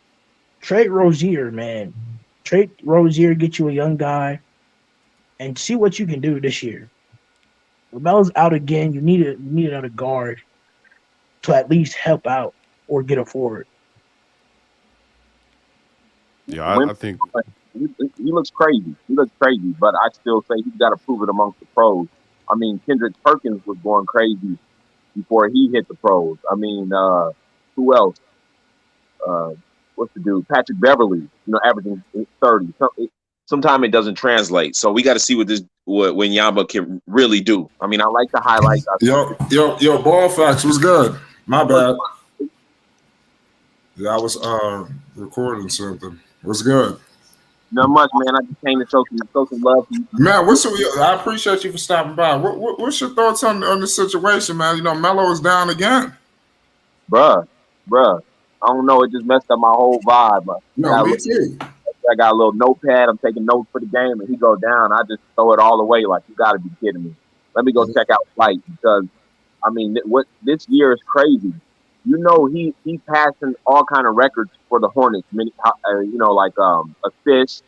trade Rozier, man. Trade Rozier, get you a young guy, and see what you can do this year. Lamelo's out again. You need another guard to at least help out or get a forward. Yeah, I Wemby, think he looks crazy. He looks crazy, but I still say he's got to prove it amongst the pros. I mean, Kendrick Perkins was going crazy before he hit the pros. I mean, who else? Uh, what's the dude? Patrick Beverly. Averaging 30. Sometimes it doesn't translate. So we got to see what Yamba can really do. I mean, I like the highlights. Yo, ball facts was good. My bad. Yeah, I was recording something. What's good? Not much, man. I just came to show some love. Man, I appreciate you for stopping by. What's your thoughts on the situation, man? Melo is down again. Bruh. I don't know. It just messed up my whole vibe. Me too. I got a little notepad. I'm taking notes for the game, and he go down. I just throw it all away. Like, you got to be kidding me. Let me go check out Flight because, I mean, what this year is crazy. He's passing all kind of records for the Hornets. Like assists,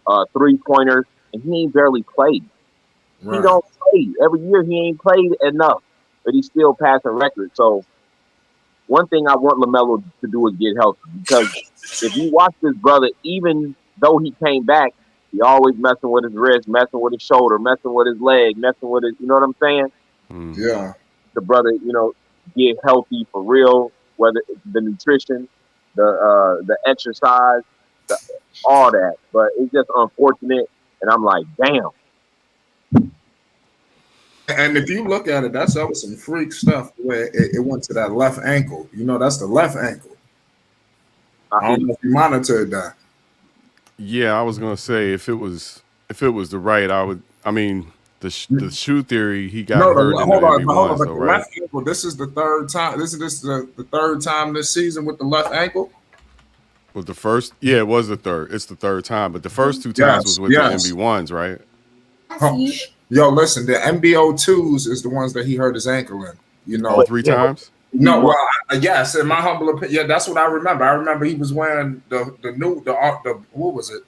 3-pointers, and he ain't barely played. Right. He don't play every year. He ain't played enough, but he's still passing records. So, one thing I want Lamelo to do is get healthy because if you watch this brother, even though he came back, he always messing with his wrist, messing with his shoulder, messing with his leg, messing with his. You know what I'm saying? Yeah. The brother, get healthy for real. Whether it's the nutrition, the exercise, all that. But it's just unfortunate, and I'm like, damn. And if you look at it, that's some freak stuff where it went to that left ankle. That's the left ankle. I don't know if you monitored that. Yeah, I was gonna say if it was the right, I would. I mean, the shoe theory, he got hurt in the NBA1, so right. Left ankle. This is the third time. This is the third time this season with the left ankle. Was the first? Yeah, it was the third. It's the third time, but the first two times was with the NB1s, right? Yo, listen, the MBO2s is the ones that he hurt his ankle in. All 3 times? No, well, yes, in my humble opinion, yeah, that's what I remember. I remember he was wearing the what was it?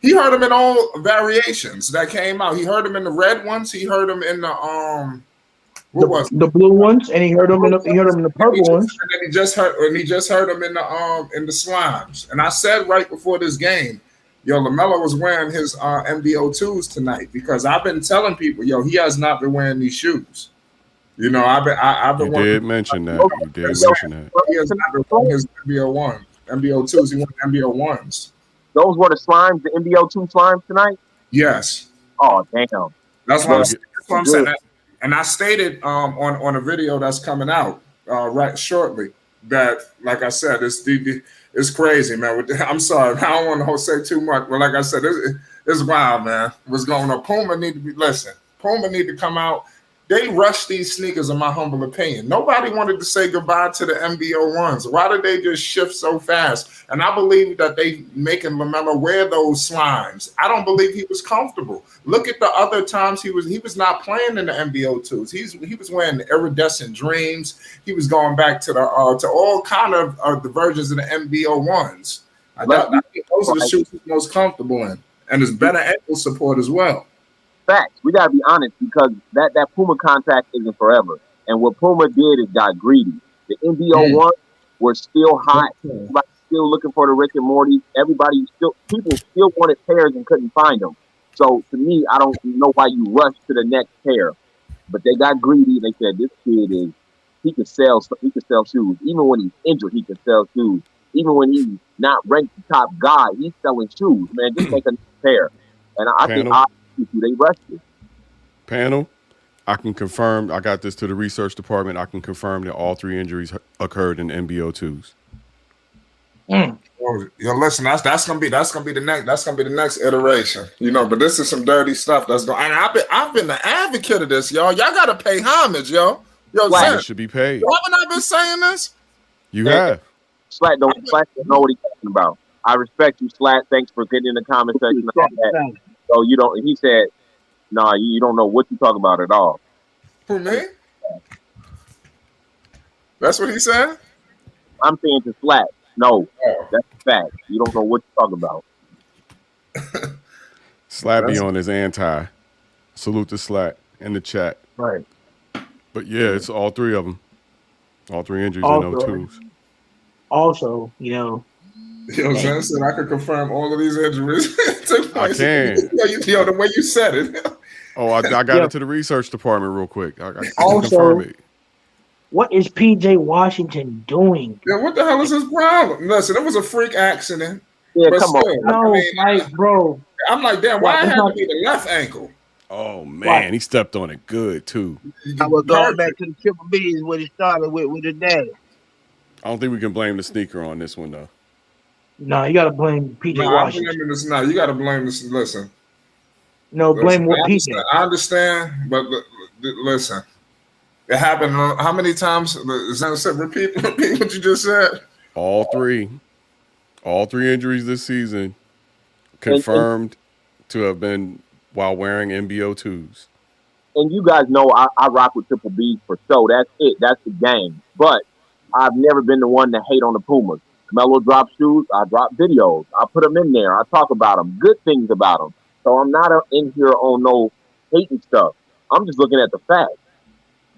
He hurt him in all variations that came out. He hurt him in the red ones. He hurt him in the the blue ones, and he hurt him in the purple ones. And then he just hurt him in the slimes. And I said right before this game, yo, Lamelo was wearing his MBO2s tonight because I've been telling people, yo, he has not been wearing these shoes. I've been. You did mention that. He has not been wearing his MBO2s. He went MBO1s. Those were the slimes, the MBO2 slimes tonight? Yes. Oh, damn. That's what I'm saying. And I stated on a video that's coming out right shortly that, like I said, it's crazy, man. I'm sorry, I don't want to say too much, but like I said, it's wild, man. What's going on? Puma need to come out. they rushed these sneakers, in my humble opinion. Nobody wanted to say goodbye to the MBO ones. Why did they just shift so fast? And I believe that they making Lamelo wear those slimes. I don't believe he was comfortable. Look at the other times he was not playing in the MBO twos. He was wearing the iridescent dreams. He was going back to the to all kind of the versions of the MBO ones. I think those are the shoes he's most comfortable in, and there's better ankle support as well. Facts. We gotta be honest because that Puma contract isn't forever. And what Puma did is got greedy. The NBO ones were still hot. Everybody still looking for the Rick and Morty. People still wanted pairs and couldn't find them. So to me, I don't know why you rush to the next pair. But they got greedy. They said this kid he could sell shoes. Even when he's injured, he can sell shoes. Even when he's not ranked the top guy, he's selling shoes. Man, just make a pair. And I think they rushed it. Panel, I can confirm. I got this to the research department. I can confirm that all 3 injuries occurred in MBO twos. Yo, listen, that's gonna be the next iteration, But this is some dirty stuff that's going. And I've been the advocate of this, y'all. Y'all gotta pay homage, yo. It should be paid. Haven't I been saying this? You have. Slat don't know what he's talking about. I respect you, Slat. Thanks for getting in the comment section. And all that. So you don't. He said, "Nah, you don't know what you talk about at all." Who, me? That's what he said. I'm saying to Slat. No, that's a fact. You don't know what you're talking about. Slat be on his anti. Salute to Slat in the chat. Right. But yeah, it's all 3 of them. All 3 injuries in those twos. Also, Zen said I could confirm all of these injuries took place. I can. The way you said it. Oh, I got it to the research department real quick. I also, confirm it. What is PJ Washington doing? Yeah, what the hell is his problem? Listen, it was a freak accident. Yeah, come on. No, bro. I'm like, damn, why it had to be the left ankle? Oh man, he stepped on it good too. I was going back to the Triple B's where he started with his dad. I don't think we can blame the sneaker on this one though. No, you gotta blame PJ Washington. You gotta blame this. Listen. No, blame what PJ. I understand, but listen. It happened how many times? Repeat what you just said. All 3 injuries this season confirmed to have been while wearing MBO twos. And you guys know I rock with Triple B for show. That's it. That's the game. But I've never been the one to hate on the Pumas. Melo drops shoes. I drop videos. I put them in there. I talk about them. Good things about them. So I'm not in here on no hating stuff. I'm just looking at the facts.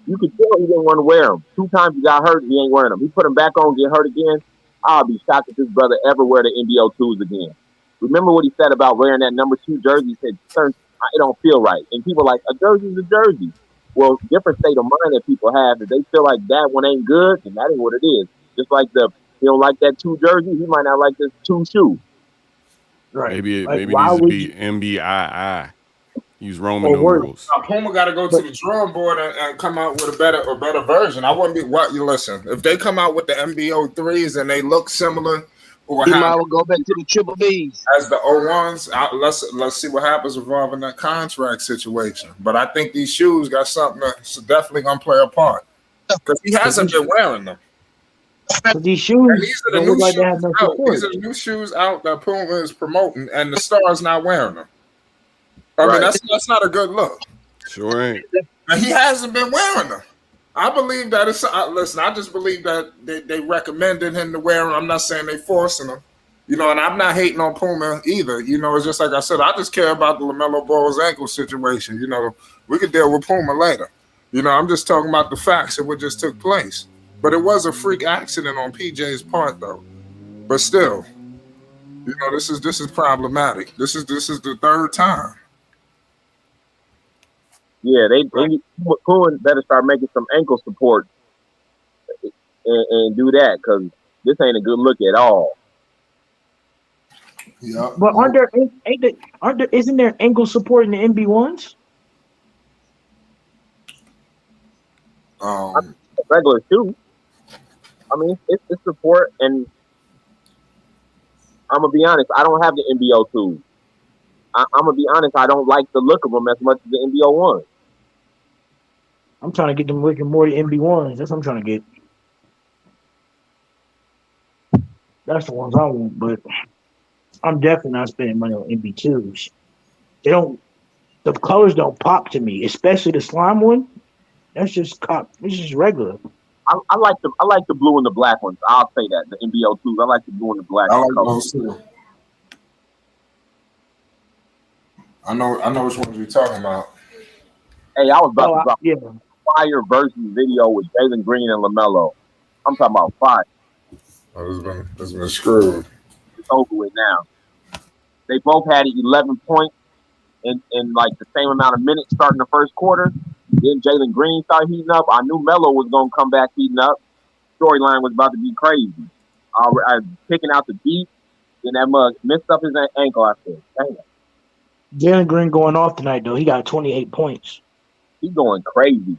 You could tell he didn't want to wear them. 2 times he got hurt, he ain't wearing them. He put them back on, get hurt again. I'll be shocked if this brother ever wear the NBO 2s again. Remember what he said about wearing that number 2 jersey? He said, it don't feel right. And people are like, a jersey's a jersey. Well, different state of mind that people have. If they feel like that one ain't good, then that ain't what it is. Just like he don't like that 2 jersey, he might not like this 2 shoe. Right. Maybe it needs to be MBII. Use Roman numerals. Puma got to go to the drawing board and come out with a better version. I wouldn't be what you listen. If they come out with the MBO 3s and they look similar, or he might go back to the Triple B's as the O1s. Let's see what happens involving that contract situation. But I think these shoes got something that's definitely gonna play a part because he hasn't been wearing them. These shoes, these are the new shoes out. These are the new shoes out that Puma is promoting, and the star's not wearing them. I mean, that's not a good look. Sure ain't. And he hasn't been wearing them. I believe that it's. Listen, I just believe that they recommended him to wear them. I'm not saying they forcing him, and I'm not hating on Puma either. It's just like I said. I just care about the LaMelo Ball's ankle situation. We could deal with Puma later. I'm just talking about the facts of what just took place. But it was a freak accident on PJ's part, though. But still, this is problematic. This is the 3rd time. Yeah, Puma better start making some ankle support and do that because this ain't a good look at all. Yeah, but isn't there ankle support in the MB1s? Regular shoe. I mean, it's support, and I'm gonna be honest. I don't have the MBO 2. I'm gonna be honest. I don't like the look of them as much as the MBO 1. I'm trying to get them Rick and Morty MB1s. That's what I'm trying to get. That's the ones I want, but I'm definitely not spending money on MB2s. They don't. The colors don't pop to me, especially the slime one. That's just cop. It's just regular. I like the blue and the black ones. I'll say that the NBO2s. I like the blue and the black I ones. like those too. I know which ones you're talking about. Hey, I was about Oh, to drop yeah. a fire versus video with Jalen Green and Lamelo. I'm talking about fire. Oh, it's been screwed. It's over with now. They both had 11 points in like the same amount of minutes starting the first quarter. Then Jalen Green started heating up. I knew Melo was going to come back heating up. Storyline was about to be crazy. I was picking out the beat. Then that mug messed up his ankle. I said, dang, Jalen Green going off tonight though. He got 28 points. he's going crazy.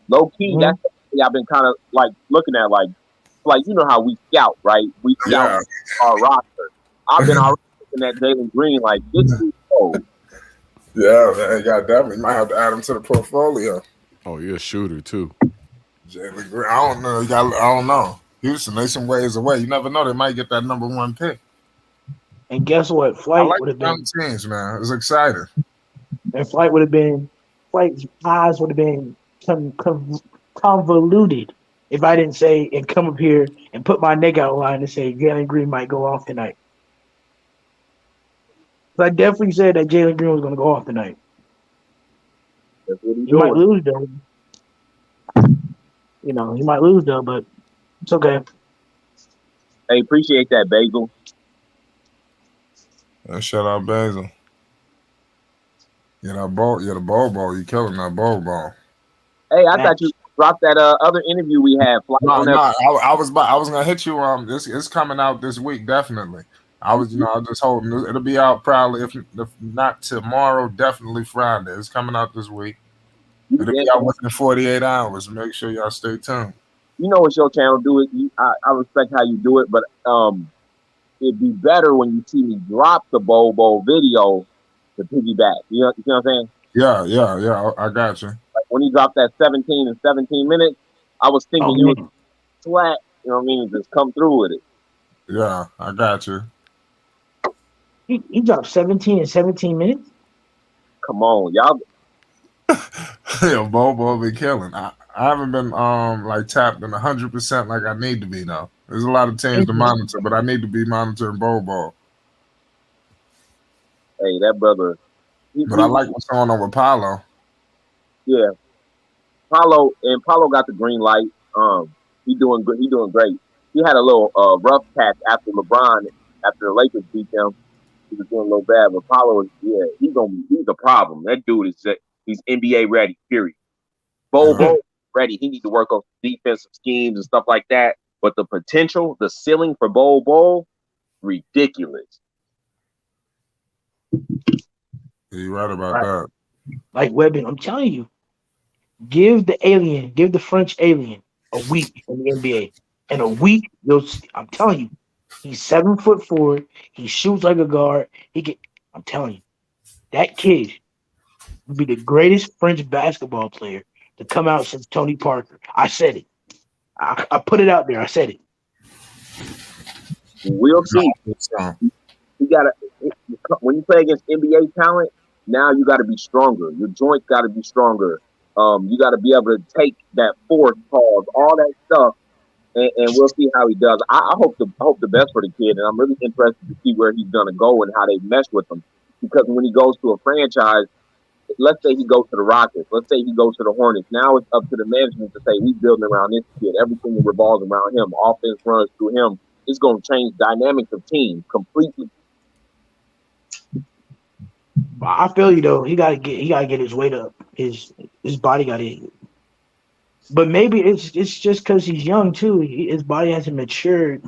Low key, that's the thing I've been kind of like looking at. Like you know how we scout, right? We scout our roster. I've been already looking at Jalen Green like this is cold. Yeah, man, you definitely might have to add him to the portfolio. Oh, you're a shooter too. Jalen Green, I don't know. I don't know. Houston, they some ways away. You never know. They might get that number one pick. And guess what? I Flight like would have young been. teams, man. It's exciting. And Flight's eyes would have been convoluted if I didn't say and come up here and put my neck out line and say Jalen Green might go off tonight. But I definitely said that Jalen Green was going to go off tonight. That's what he's He might doing. lose though. You know, he might lose though, but it's okay. Hey, appreciate that, Basil. Shout out Basil. Yeah, that ball. Yeah, the ball. You killing that ball. Hey, I thought you dropped that other interview we had. No, I was gonna hit you. It's coming out this week, definitely. I was just hoping it'll be out probably if not tomorrow, definitely Friday. It's coming out this week. It'll be out within 48 hours. Make sure y'all stay tuned. You know what your channel do it. I respect how you do it, but it'd be better when you see me drop the bowl video to piggyback. You know what I'm saying? Yeah. I got you. Like when he dropped that 17 in 17 minutes, I was thinking you would flat. You know what I mean? Just come through with it. Yeah, I got you. He dropped 17 in 17 minutes? Come on, y'all. Yeah, Bobo been killing. I haven't been like tapped in 100% like I need to be though. There's a lot of teams to monitor, but I need to be monitoring Bobo. Hey, that brother. But I like what's going on with Paulo. Yeah, Paulo got the green light. He doing good. He doing great. He had a little rough patch after the Lakers beat them. He was doing a little bad, but Paulo he's a problem. That dude he's NBA ready. Period. Bobo ready. He needs to work on defensive schemes and stuff like that. But the potential, the ceiling for Bobo, ridiculous. You're right about that. Like Webbing, I'm telling you, give the French alien a week in the NBA. In a week, I'm telling you, he's 7'4". He shoots like a guard. I'm telling you, that kid would be the greatest French basketball player to come out since Tony Parker. I said it. I put it out there. I said it. We'll see. You gotta when you play against NBA talent, now you got to be stronger. Your joints got to be stronger. You got to be able to take that force pause, all that stuff, and we'll see how he does. I hope the best for the kid, and I'm really interested to see where he's gonna go and how they mesh with him. Because when he goes to a franchise, let's say he goes to the Rockets, let's say he goes to the Hornets. Now it's up to the management to say we building around this kid. Everything that revolves around him, offense runs through him. It's gonna change dynamics of teams completely. I feel you though. He gotta get his weight up. His body got it. But maybe it's just because he's young too. His body hasn't matured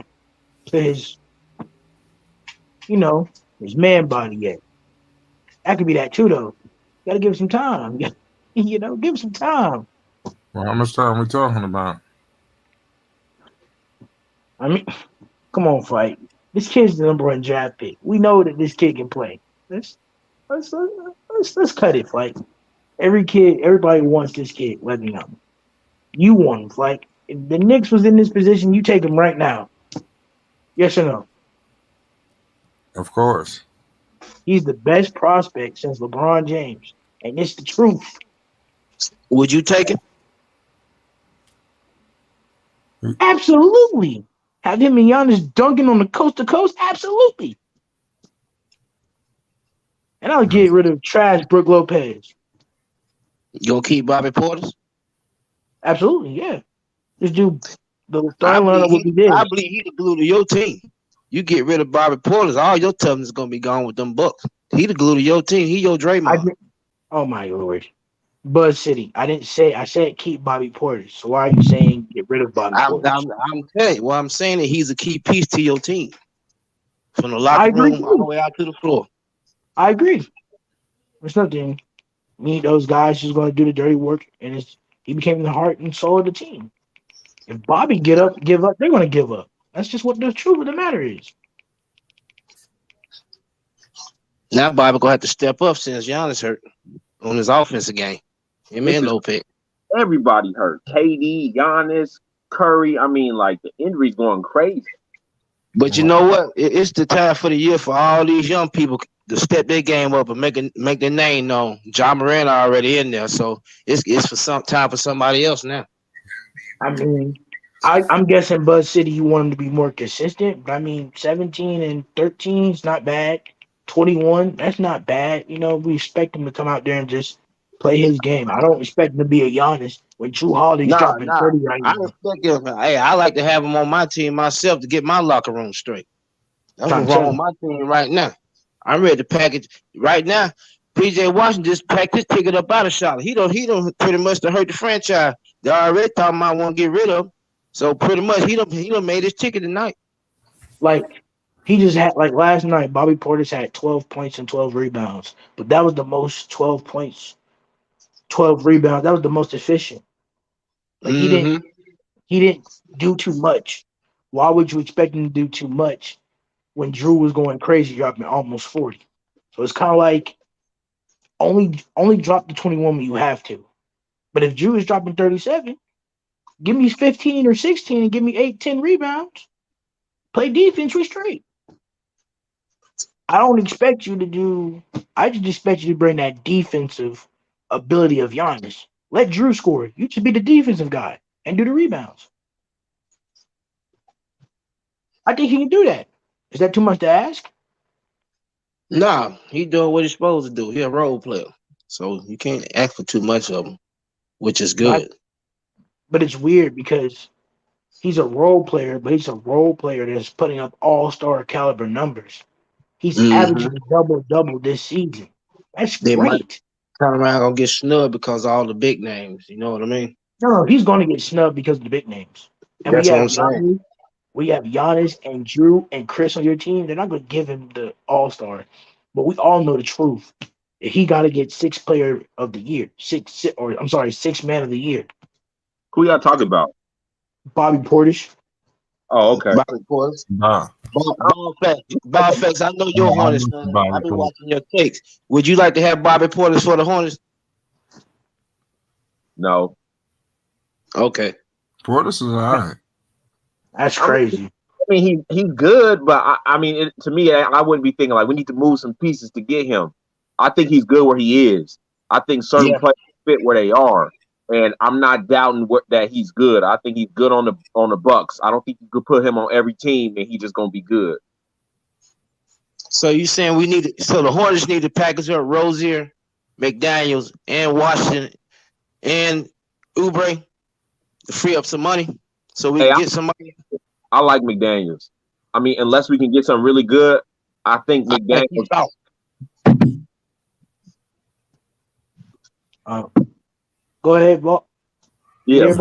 to his man body yet. That could be that too though. You gotta give him some time. Give him some time. Well, how much time are we talking about? I mean, come on, fight. This kid's the number one draft pick. We know that this kid can play. Let's cut it, fight. Everybody wants this kid. Let me know. You want him. Like, if the Knicks was in this position, you take him right now. Yes or no? Of course. He's the best prospect since LeBron James. And it's the truth. Would you take him? Absolutely. Have him and Giannis dunking on the coast to coast? Absolutely. And I'll get rid of trash Brook Lopez. You gonna keep Bobby Portis? Absolutely, yeah. Just do the I starting lineup believe will he, be there. I believe he the glue to your team. You get rid of Bobby Portis, all your toughness is gonna be gone with them Bucks. He the glue to your team. He your Draymond. Oh my lord. Buzz City. I said keep Bobby Portis. So why are you saying get rid of Bobby Portis? I'm telling you, what I'm saying is he's a key piece to your team. From the I locker agree room too. all the way out to the floor. I agree. There's nothing. Me, those guys just gonna do the dirty work, and he became the heart and soul of the team. If Bobby give up, they're gonna give up. That's just what the truth of the matter is. Now Bobby gonna have to step up since Giannis hurt on his offensive game. Him and Lopez. Everybody hurt. KD, Giannis, Curry. I mean, like the injuries going crazy. But you know what? It's the time for the year for all these young people to step their game up and make their name known. John Moran already in there, so it's for some time for somebody else now. I mean, I'm guessing Buzz City, you want him to be more consistent, but I mean, 17 and 13 is not bad. 21, that's not bad. You know, we expect him to come out there and just play his game. I don't expect him to be a Giannis when Drew Holiday's dropping 30 right I now. respect him. Hey, I like to have him on my team myself to get my locker room straight. That's Trying what's to wrong tell with my team right now. I'm ready to package right now. PJ Washington just packed his ticket up out of Charlotte. He don't pretty much to hurt the franchise. They already talking about want to get rid of him. So pretty much he don't made his ticket tonight. Like, he just had, like last night, Bobby Portis had 12 points and 12 rebounds, but that was the most 12 points, 12 rebounds. That was the most efficient. Like, Mm-hmm. he didn't do too much. Why would you expect him to do too much when Drew was going crazy, dropping almost 40? So it's kind of like only drop the 21 when you have to. But if Drew is dropping 37, give me 15 or 16 and give me 8, 10 rebounds. Play defense, we straight. I don't expect you to do. I just expect you to bring that defensive ability of Giannis. Let Drew score. You should be the defensive guy and do the rebounds. I think he can do that. Is that too much to ask? Nah, he doing what he's supposed to do. He a role player. So you can't ask for too much of him, which is good. But it's weird because he's a role player, but he's a role player that's putting up all-star caliber numbers. He's averaging a double-double this season. That's They might great. turn around gonna get snubbed because of all the big names. You know what I mean? No, he's going to get snubbed because of the big names. And That's what I'm saying. We have Giannis and Drew and Chris on your team. They're not going to give him the All-Star, but we all know the truth. He got to get Sixth Player of the Year, Sixth Man of the Year. Who y'all talking about? Bobby Portis. Oh, okay. Bobby Portis. Nah. Ball facts. I know your Hornets. I've been watching your takes. Would you like to have Bobby Portis for the Hornets? No. Okay. Portis is all right. That's crazy. I mean, he's good, but I mean, to me, I wouldn't be thinking like we need to move some pieces to get him. I think he's good where he is. I think certain players fit where they are, and I'm not doubting that he's good. I think he's good on the Bucks. I don't think you could put him on every team and he's just gonna be good. So you saying so the Hornets need to package up Rozier, McDaniels, and Washington and Oubre to free up some money so we can get somebody. I like McDaniels. I mean, unless we can get something really good, I think McDaniels. Go ahead, Bob. Yeah, you're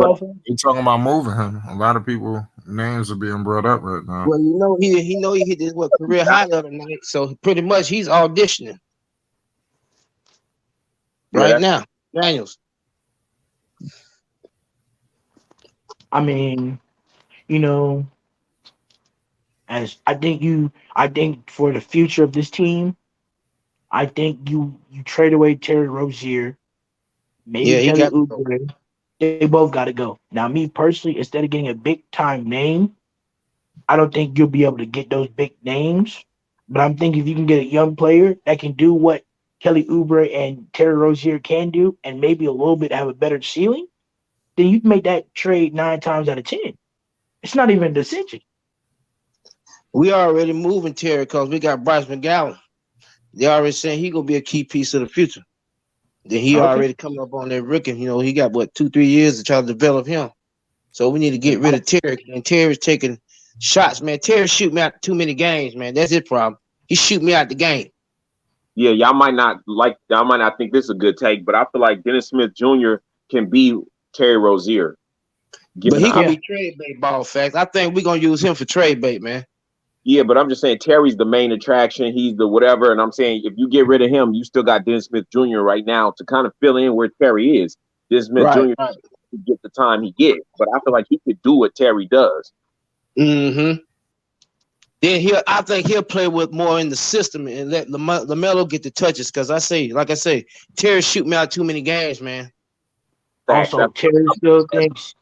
talking about moving him. A lot of people names are being brought up right now. Well, he hit his career high the other night, so pretty much he's auditioning right now. Daniels. I mean, as I think for the future of this team, I think you trade away Terry Rozier, maybe Kelly Oubre. They both got to go. Now, me personally, instead of getting a big time name, I don't think you'll be able to get those big names. But I'm thinking if you can get a young player that can do what Kelly Oubre and Terry Rozier can do, and maybe a little bit have a better ceiling, then you can make that trade 9 times out of 10. It's not even a decision. We already moving Terry because we got Bryce McGowan. They already saying he gonna be a key piece of the future. Then he Okay. already coming up on that rookie. You know, he got what 2-3 years to try to develop him. So we need to get rid of Terry. And Terry's taking shots, man. Terry shoot me out too many games, man. That's his problem. He shoot me out the game. Yeah, y'all might not think this is a good take, but I feel like Dennis Smith Jr. can be Terry Rozier. But he gonna Yeah. be trade bait ball facts. I think we're gonna use him for trade bait, man. Yeah, but I'm just saying Terry's the main attraction. He's the whatever, and I'm saying if you get rid of him, you still got Dennis Smith Jr. right now to kind of fill in where Terry is. Dennis Smith Right, Jr. right. get the time he gets, but I feel like he could do what Terry does. Mm-hmm. Then I think he'll play with more in the system and let Lamelo get the touches. Because I say, Terry shoot me out too many games, man. Also, Terry still thinks.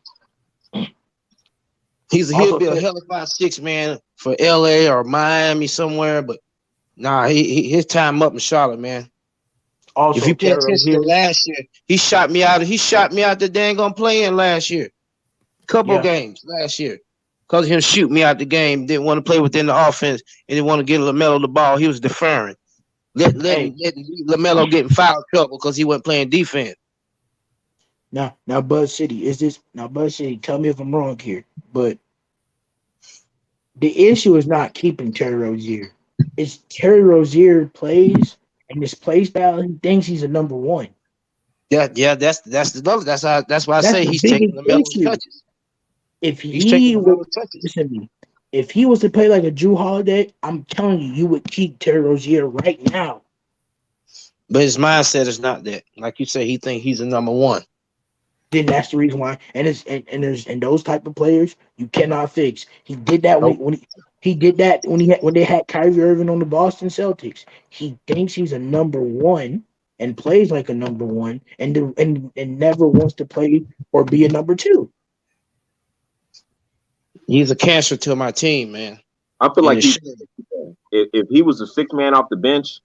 He'll be a hell of a 5'6" man for LA or Miami somewhere, but nah, his time up in Charlotte, man. Also, if you pay Terry attention to Rozier, last year, he shot me out the dang on playing last year. Couple games last year. Because him shoot me out the game, didn't want to play within the offense, and didn't want to get Lamelo the ball. He was deferring. Letting Lamelo get in foul trouble because he wasn't playing defense. Now, Buzz City, Buzz City, tell me if I'm wrong here, but the issue is not keeping Terry Rozier. It's Terry Rozier plays and his play style. He thinks he's a number one. That's the number. That's why I say he's taking Lamelo's touches. If he was listen to me, if he was to play like a Drew Holiday, I'm telling you, you would keep Terry Rozier right now. But his mindset is not that. Like you say, he think he's a number one. Then that's the reason why. And those type of players you cannot fix. He did that when they had Kyrie Irving on the Boston Celtics. He thinks he's a number one and plays like a number one, and never wants to play or be a number two. He's a cancer to my team, man. I feel like if he was a sixth man off the bench,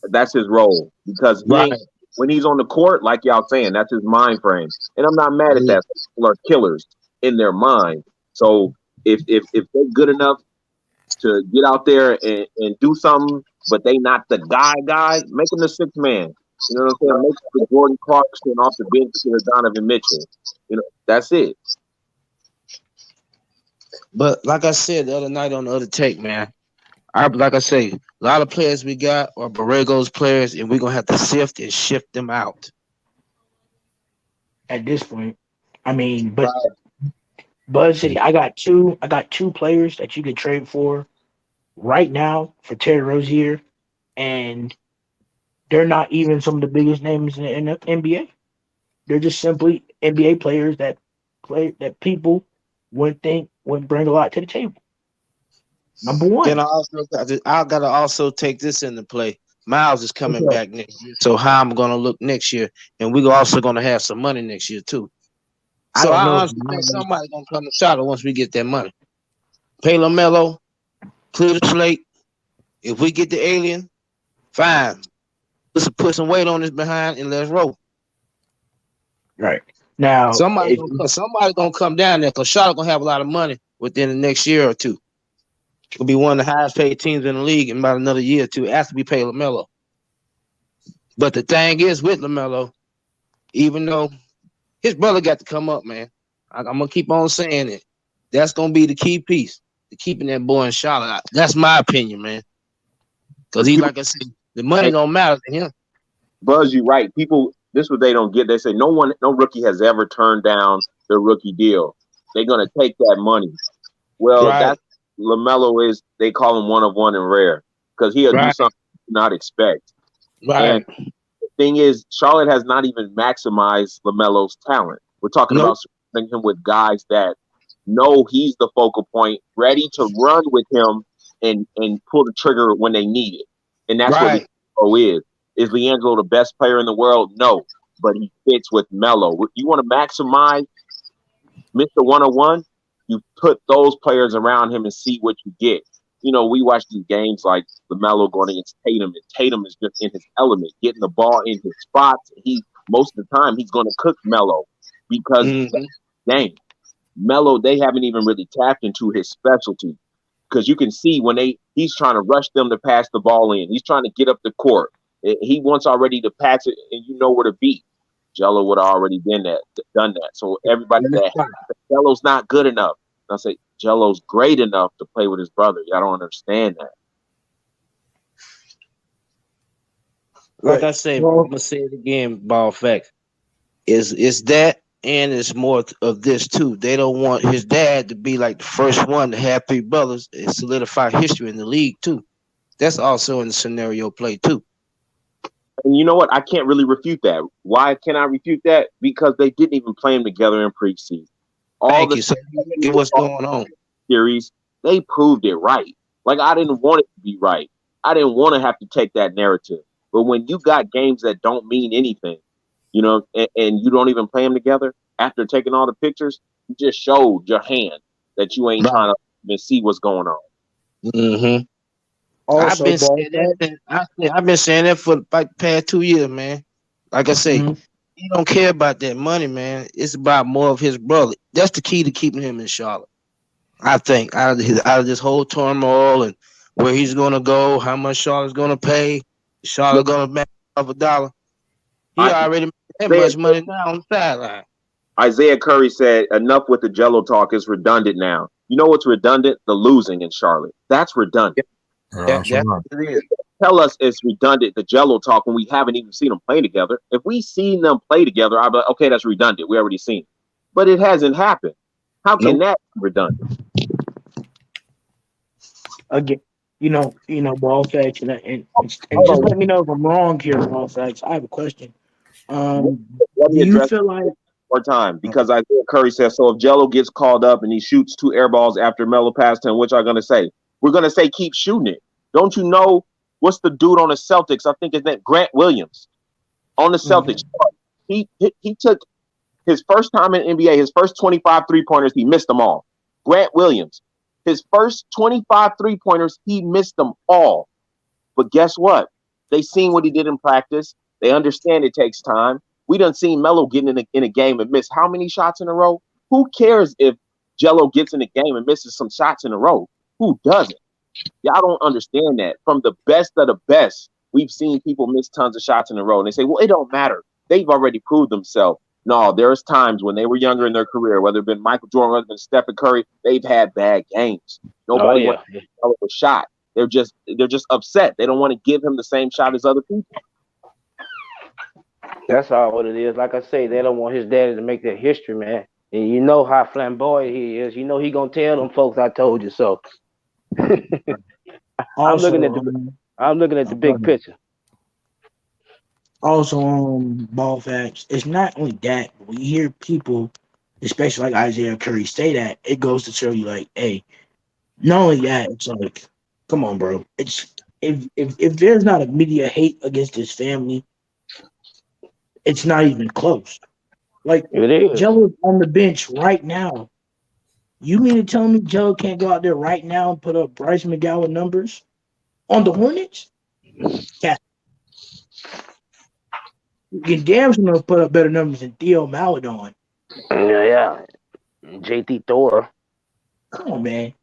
that's his role because when he's on the court, like y'all saying, that's his mind frame. And I'm not mad at that. People are killers in their mind. So if they're good enough to get out there and do something, but they not the guy, make him the sixth man. You know what I'm saying? Make him the Jordan Clarkson off the bench to the Donovan Mitchell. You know, that's it. But like I said the other night on the other take, man, like I say, a lot of players we got are Borrego's players, and we're gonna have to sift and shift them out. At this point, I mean, but Buzz City, I got two players that you could trade for right now for Terry Rozier, and they're not even some of the biggest names in the NBA. They're just simply NBA players that people wouldn't bring a lot to the table. Number one. Then I gotta also take this into play. Miles is coming back next year, so how I'm gonna look next year, and we're also gonna have some money next year too. So I honestly think somebody's gonna come to Charlotte once we get that money. Pay Lamelo, clear the slate. If we get the alien, fine. Put some weight on this behind and let's roll. Right. Now somebody's gonna come down there because Charlotte gonna have a lot of money within the next year or two. It's gonna be one of the highest paid teams in the league in about another year or two after we pay Lamelo. But the thing is with Lamelo, even though his brother got to come up, man, I'm gonna keep on saying it. That's gonna be the key piece to keeping that boy in Charlotte. That's my opinion, man. Because like I said, the money don't matter to him. Buzz, you right. People, this is what they don't get. They say no rookie has ever turned down their rookie deal. They're gonna take that money. Well, that's Lamelo is. They call him one of one and rare because he'll do something you not expect. Right. And the thing is, Charlotte has not even maximized LaMelo's talent. We're talking about surrounding him with guys that know he's the focal point, ready to run with him and pull the trigger when they need it. And that's what LeAngelo is. Is LeAngelo the best player in the world? No. but he fits with Melo. You want to maximize Mr. 101? You put those players around him and see what you get. You know, we watch these games like Lamelo going against Tatum, and Tatum is just in his element, getting the ball in his spots. Most of the time he's going to cook Melo because dang, Melo, they haven't even really tapped into his specialty. Because you can see when he's trying to rush them to pass the ball in. He's trying to get up the court. He wants already to pass it, and you know where to be. Jello would have already done that. So everybody that Jello's not good enough. I say Jello's great enough to play with his brother. Y'all don't understand that. Like I say, I'm gonna say it again. Ball fact is that, and it's more of this too. They don't want his dad to be like the first one to have three brothers and solidify history in the league too. That's also in the scenario play too. And you know what? I can't really refute that. Why can I refute that? Because they didn't even play them together in preseason. Thank you. So get what's going on. Series, they proved it right. Like, I didn't want it to be right. I didn't want to have to take that narrative. But when you got games that don't mean anything, you know, and you don't even play them together after taking all the pictures, you just showed your hand that you ain't trying to even see what's going on. Mm-hmm. Also, I've been saying that for like the past 2 years, man. Like I say, he don't care about that money, man. It's about more of his brother. That's the key to keeping him in Charlotte. I think out of this whole turmoil and where he's gonna go, how much Charlotte's gonna pay, Charlotte gonna make up $1. He already made that much money now on the sideline. Isaiah Curry said, "Enough with the Jello talk. It's redundant now." You know what's redundant? The losing in Charlotte. That's redundant. That's what it is. Tell us it's redundant, the Jello talk, when we haven't even seen them play together. If we seen them play together, I'd be like, okay, that's redundant. We already seen it. But it hasn't happened. How can that be redundant? Again, ball facts, and just let me know if I'm wrong here, ball facts. I have a question. Do you feel like more time? Because Isaiah Curry says, so if Jello gets called up and he shoots 2 air balls after Melo passed him, which I'm going to say? We're going to say keep shooting it. Don't you know what's the dude on the Celtics? I think his name Grant Williams on the Celtics. He took his first time in NBA, his first 25 3-pointers, he missed them all. Grant Williams, his first 25 3-pointers, he missed them all. But guess what? They seen what he did in practice. They understand it takes time. We done seen Melo getting in a game and miss how many shots in a row? Who cares if Jello gets in a game and misses some shots in a row? Who doesn't? Y'all don't understand that. From the best of the best, we've seen people miss tons of shots in a row. And they say, well, it don't matter. They've already proved themselves. No, there's times when they were younger in their career, whether it been Michael Jordan, whether it been Stephen Curry, they've had bad games. Nobody wants to tell a shot. They're just upset. They don't want to give him the same shot as other people. That's all what it is. Like I say, they don't want his daddy to make that history, man. And you know how flamboyant he is. You know he gonna tell them folks, I told you so. I'm looking at the big picture. Also, ball facts. It's not only that, but when you hear people, especially like Isaiah Curry, say that, it goes to show you, like, hey, not only that, it's like, come on, bro. It's if there's not a media hate against his family, it's not even close. Like, it is. Jello's on the bench right now. You mean to tell me Jello can't go out there right now and put up Bryce McGowan numbers on the Hornets? Yeah. You damn sure gonna put up better numbers than Theo Maladon. Yeah. JT Thor. Come on, man.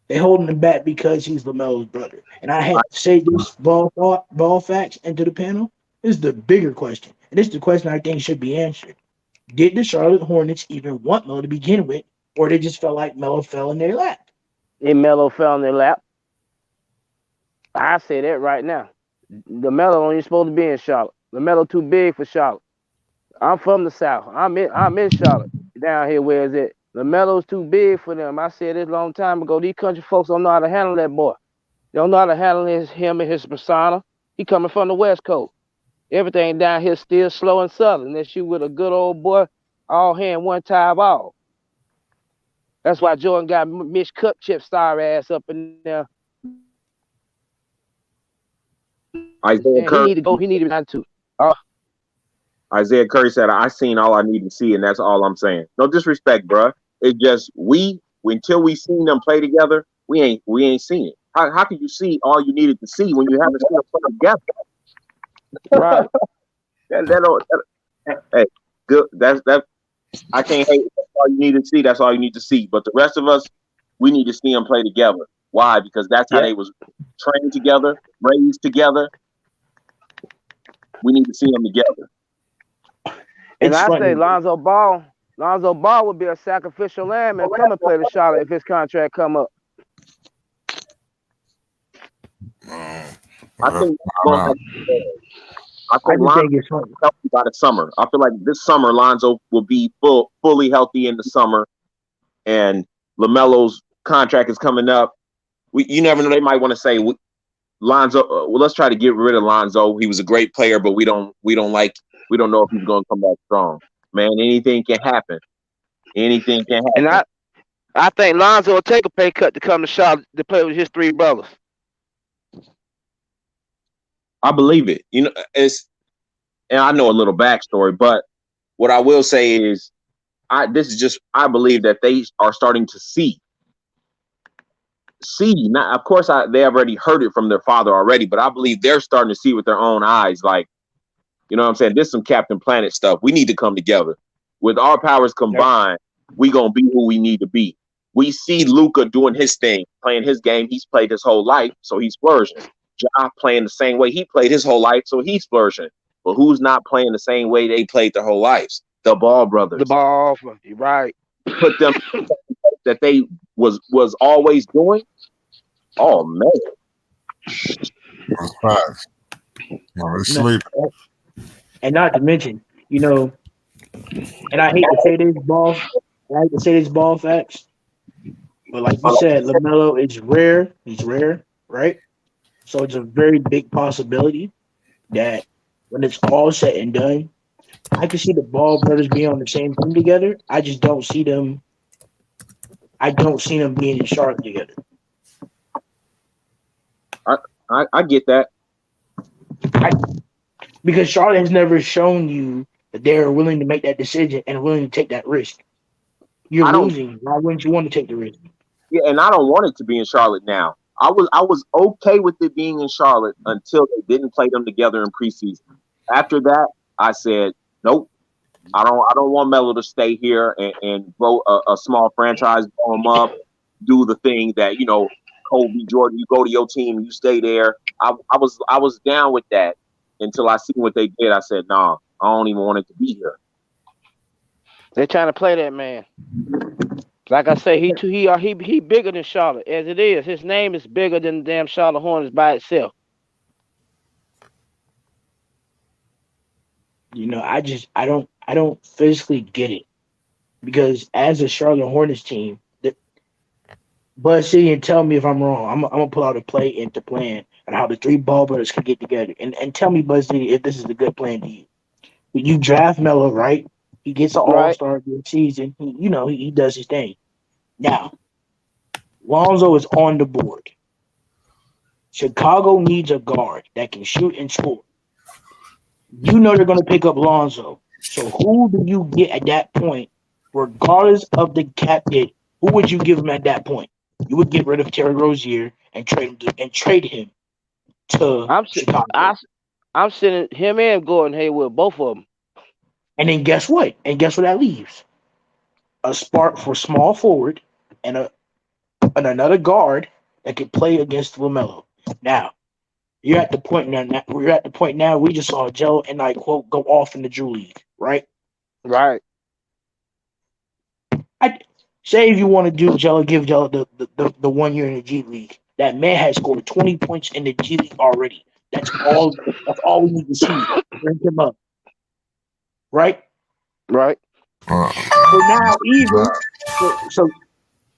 They holding him back because he's LaMelo's brother. And I had to say this ball facts into the panel. This is the bigger question. And this is the question I think should be answered. Did the Charlotte Hornets even want Melo to begin with, or they just felt like Melo fell in their lap? Melo fell in their lap. I say that right now. LaMelo ain't supposed to be in Charlotte. LaMelo too big for Charlotte. I'm from the South. I'm in Charlotte. Down here, where is it? LaMelo's too big for them. I said this a long time ago. These country folks don't know how to handle that boy. They don't know how to handle him and his persona. He coming from the West Coast. Everything down here still slow and southern. Unless you with a good old boy, all hand, one tie ball. That's why Jordan got Mitch Kupchak star ass up in there. Isaiah Curry. He need to go. He need to be too. Isaiah Curry said, "I seen all I need to see, and that's all I'm saying." No disrespect, bruh. It's just until we seen them play together, we ain't seen it. How can you see all you needed to see when you haven't seen them play together? Right. That don't. Hey, good. That I can't hate. That's all you need to see. That's all you need to see. But the rest of us, we need to see them play together. Why? Because that's how Yeah. they was trained together, raised together. We need to see them together. And It's I funny. say Lonzo Ball would be a sacrificial lamb and come and play the Charlotte if his contract come up. I Uh, think going back I I think just Lonzo think it's funny. will be healthy by the summer. I feel like this summer Lonzo will be fully healthy in the summer, and Lamelo's contract is coming up. You never know. They might want to say Lonzo. Well, let's try to get rid of Lonzo. He was a great player, but we don't know if he's going to come back strong. Man, anything can happen. Anything can And happen. I think Lonzo will take a pay cut to come to Charlotte to play with his three brothers. I believe it. And I know a little backstory, but what I will say is, I believe that they are starting to see. Not, of course, they already heard it from their father already, but I believe they're starting to see with their own eyes. Like, you know what I'm saying? This is some Captain Planet stuff. We need to come together. With our powers combined, we gonna be who we need to be. We see Luka doing his thing, playing his game. He's played his whole life, so he's flourishing. Ja playing the same way he played his whole life, so he's flourishing. But who's not playing the same way they played their whole lives? The Ball brothers. The ball, right? Put them that they was always doing. Oh man, That's facts. No, they sleep. And not to mention, and I hate to say this, ball facts, but like you said, Lamelo is rare. He's rare, right? So it's a very big possibility that when it's all said and done, I can see the Ball brothers being on the same team together. I just don't see them. I don't see them being in Charlotte together. I get that. Because Charlotte has never shown you that they're willing to make that decision and willing to take that risk. You're losing. Why wouldn't you want to take the risk? Yeah, and I don't want it to be in Charlotte now. I was okay with it being in Charlotte until they didn't play them together in preseason. After that, I said, nope. I don't want Melo to stay here and grow a small franchise, blow him up, do the thing that, Kobe, Jordan, you go to your team, you stay there. I was down with that until I seen what they did. I said, nah, I don't even want it to be here. They're trying to play that man. Like I say, he bigger than Charlotte as it is. His name is bigger than the damn Charlotte Hornets by itself. I don't physically get it because as a Charlotte Hornets team, Buzz City and tell me if I'm wrong. I'm gonna pull out a play into plan and how the three Ball brothers can get together and tell me Buzz City if this is a good plan to you. You draft Melo, right? He gets an All-Star good season. He does his thing. Now, Lonzo is on the board. Chicago needs a guard that can shoot and score. They're going to pick up Lonzo. So who do you get at that point, regardless of the cap hit? Who would you give him at that point? You would get rid of Terry Rozier and trade him to Chicago. I'm sending him and Gordon Hayward, both of them. And then guess what? That leaves? A spark for small forward and another guard that could play against Lamelo. Now, you're at the point now. We just saw Joe and I quote go off in the Drew League, right? Right. I say if you want to do Joe, give Joe the 1 year in the G League. That man has scored 20 points in the G League already. That's all we need to see. Bring him up. Right? Right.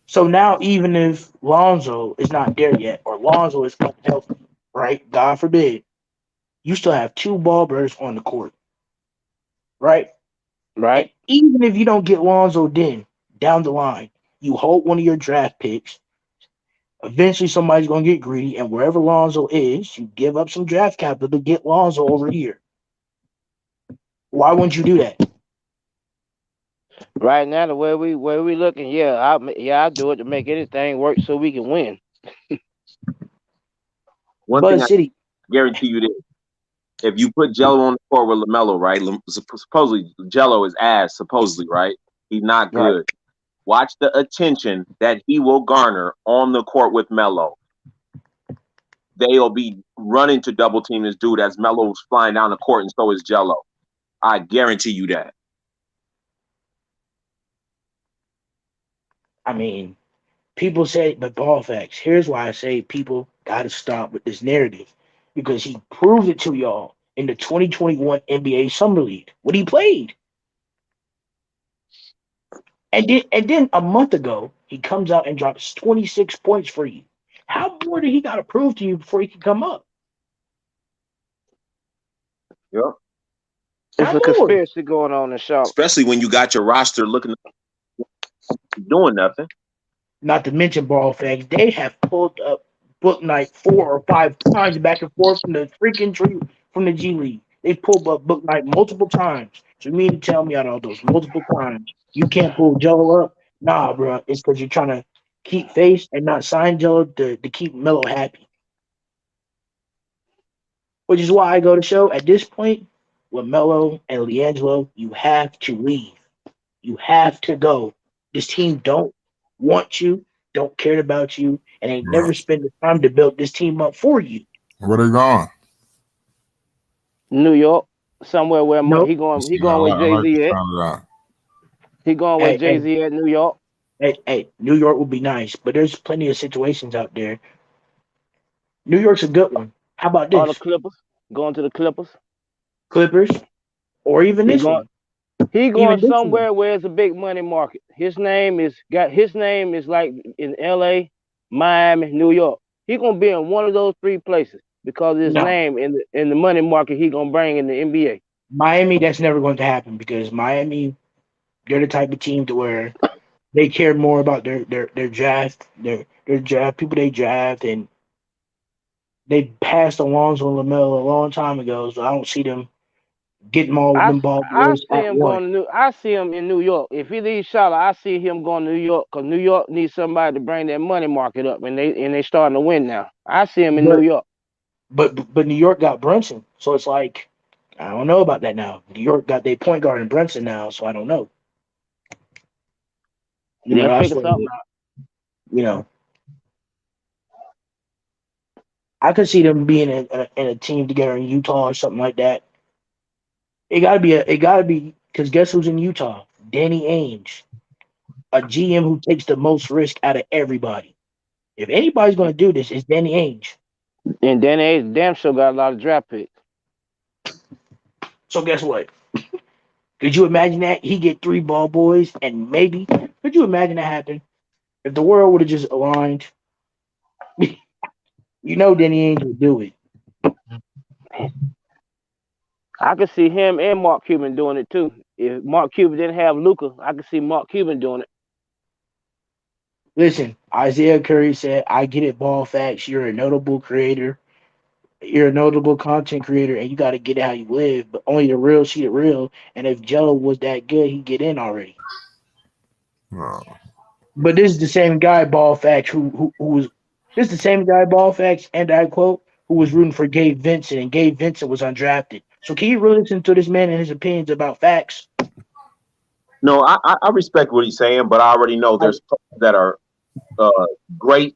So now even if Lonzo is not there yet, or Lonzo is unhealthy, right? God forbid, you still have two Ball brothers on the court. Right? Right. And even if you don't get Lonzo down the line, you hold one of your draft picks. Eventually somebody's gonna get greedy, and wherever Lonzo is, you give up some draft capital to get Lonzo over here. Why wouldn't you do that? Right now, the way we looking, I do it to make anything work so we can win. One thing Buzz I City. guarantee you this: if you put Jello on the court with Lamelo, right? Supposedly Jello is ass. Supposedly, right? He's not Right. good. Watch the attention that he will garner on the court with Melo. They'll be running to double team this dude as Melo's flying down the court, and so is Jello. I guarantee you that. I mean, people say, but ball facts. Here's why I say people got to stop with this narrative because he proved it to y'all in the 2021 NBA Summer League when he played. And then a month ago, he comes out and drops 26 points for you. How more did he got to prove to you before he can come up? Yep. It's How a more? conspiracy going on in Charlotte. Especially when you got your roster looking doing nothing. Not to mention ball facts, they have pulled up Book Night 4 or 5 times back and forth from the freaking tree from the G League. They pulled up Book Night multiple times. So you mean to tell me out of those multiple times you can't pull Jello up? Nah, bro. It's because you're trying to keep face and not sign Jello to keep Melo happy. Which is why I go to show at this point with Melo and Leangelo, you have to leave. You have to go. This team don't want you, don't care about you, and ain't never Right. spent the time to build this team up for you. Where they going? New York, somewhere where Nope. he going I where like Jay the Z at. sound of that. He going where Hey, Jay Z at New York. hey, New York would be nice, but there's plenty of situations out there. New York's a good one. How about Or the this? Clippers. Going to the Clippers. Clippers, or even He this going one. he going Even this one. somewhere where it's a big money market. His name is like in LA, Miami, New York. He gonna be in one of those three places because of his No. name in the money market he gonna bring in the NBA. Miami, that's never going to happen because Miami, they're the type of team to where they care more about their draft, their draft people they draft, and they passed Alonzo and Lamelo a long time ago, so I don't see them getting all I them ball I boys see at him once. going to I see him in New York. If he leaves Charlotte, I see him going to New York because New York needs somebody to bring that money market up, and they starting to win now. I see him in New But York. but New York got Brunson, so it's like I don't know about that now. New York got their point guard in Brunson now, so I don't know. They'll That's figure what something out. you know. I could see them being in a team together in Utah or something like that. It gotta be because guess who's in Utah? Danny Ainge, a GM who takes the most risk out of everybody. If anybody's going to do this, it's Danny Ainge. And then they damn sure got a lot of draft picks. So guess what? Could you imagine that he get 3 ball boys and maybe could you imagine that happen if the world would have just aligned? Danny Ainge would do it. I could see him and Mark Cuban doing it too. If Mark Cuban didn't have Luca, I could see Mark Cuban doing it. Listen, Isaiah Curry said, "I get it, ball facts. You're a notable creator. You're a notable content creator, and you got to get it how you live. But only the real see it real. And if Jello was that good, he'd get in already." Oh. But this is the same guy, ball facts, who was this is the same guy, ball facts, and I quote, who was rooting for Gabe Vincent, and Gabe Vincent was undrafted. So can you really listen to this man and his opinions about facts? No, I respect what he's saying, but I already know Like, there's players that are great.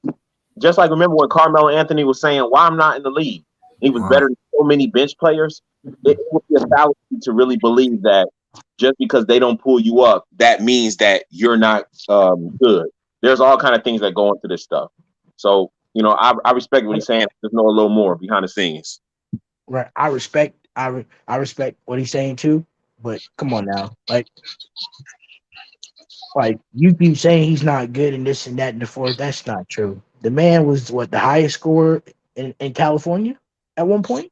Just like remember when Carmelo Anthony was saying, "Why I'm not in the league?" He was Right. better than so many bench players. It would be a fallacy to really believe that just because they don't pull you up, that means that you're not good. There's all kind of things that go into this stuff. So I respect what he's saying. Just know a little more behind the scenes. right, I respect what he's saying too. But come on now, like you keep saying he's not good and this and that and the fourth. That's not true. The man was what the highest scorer in California at one point.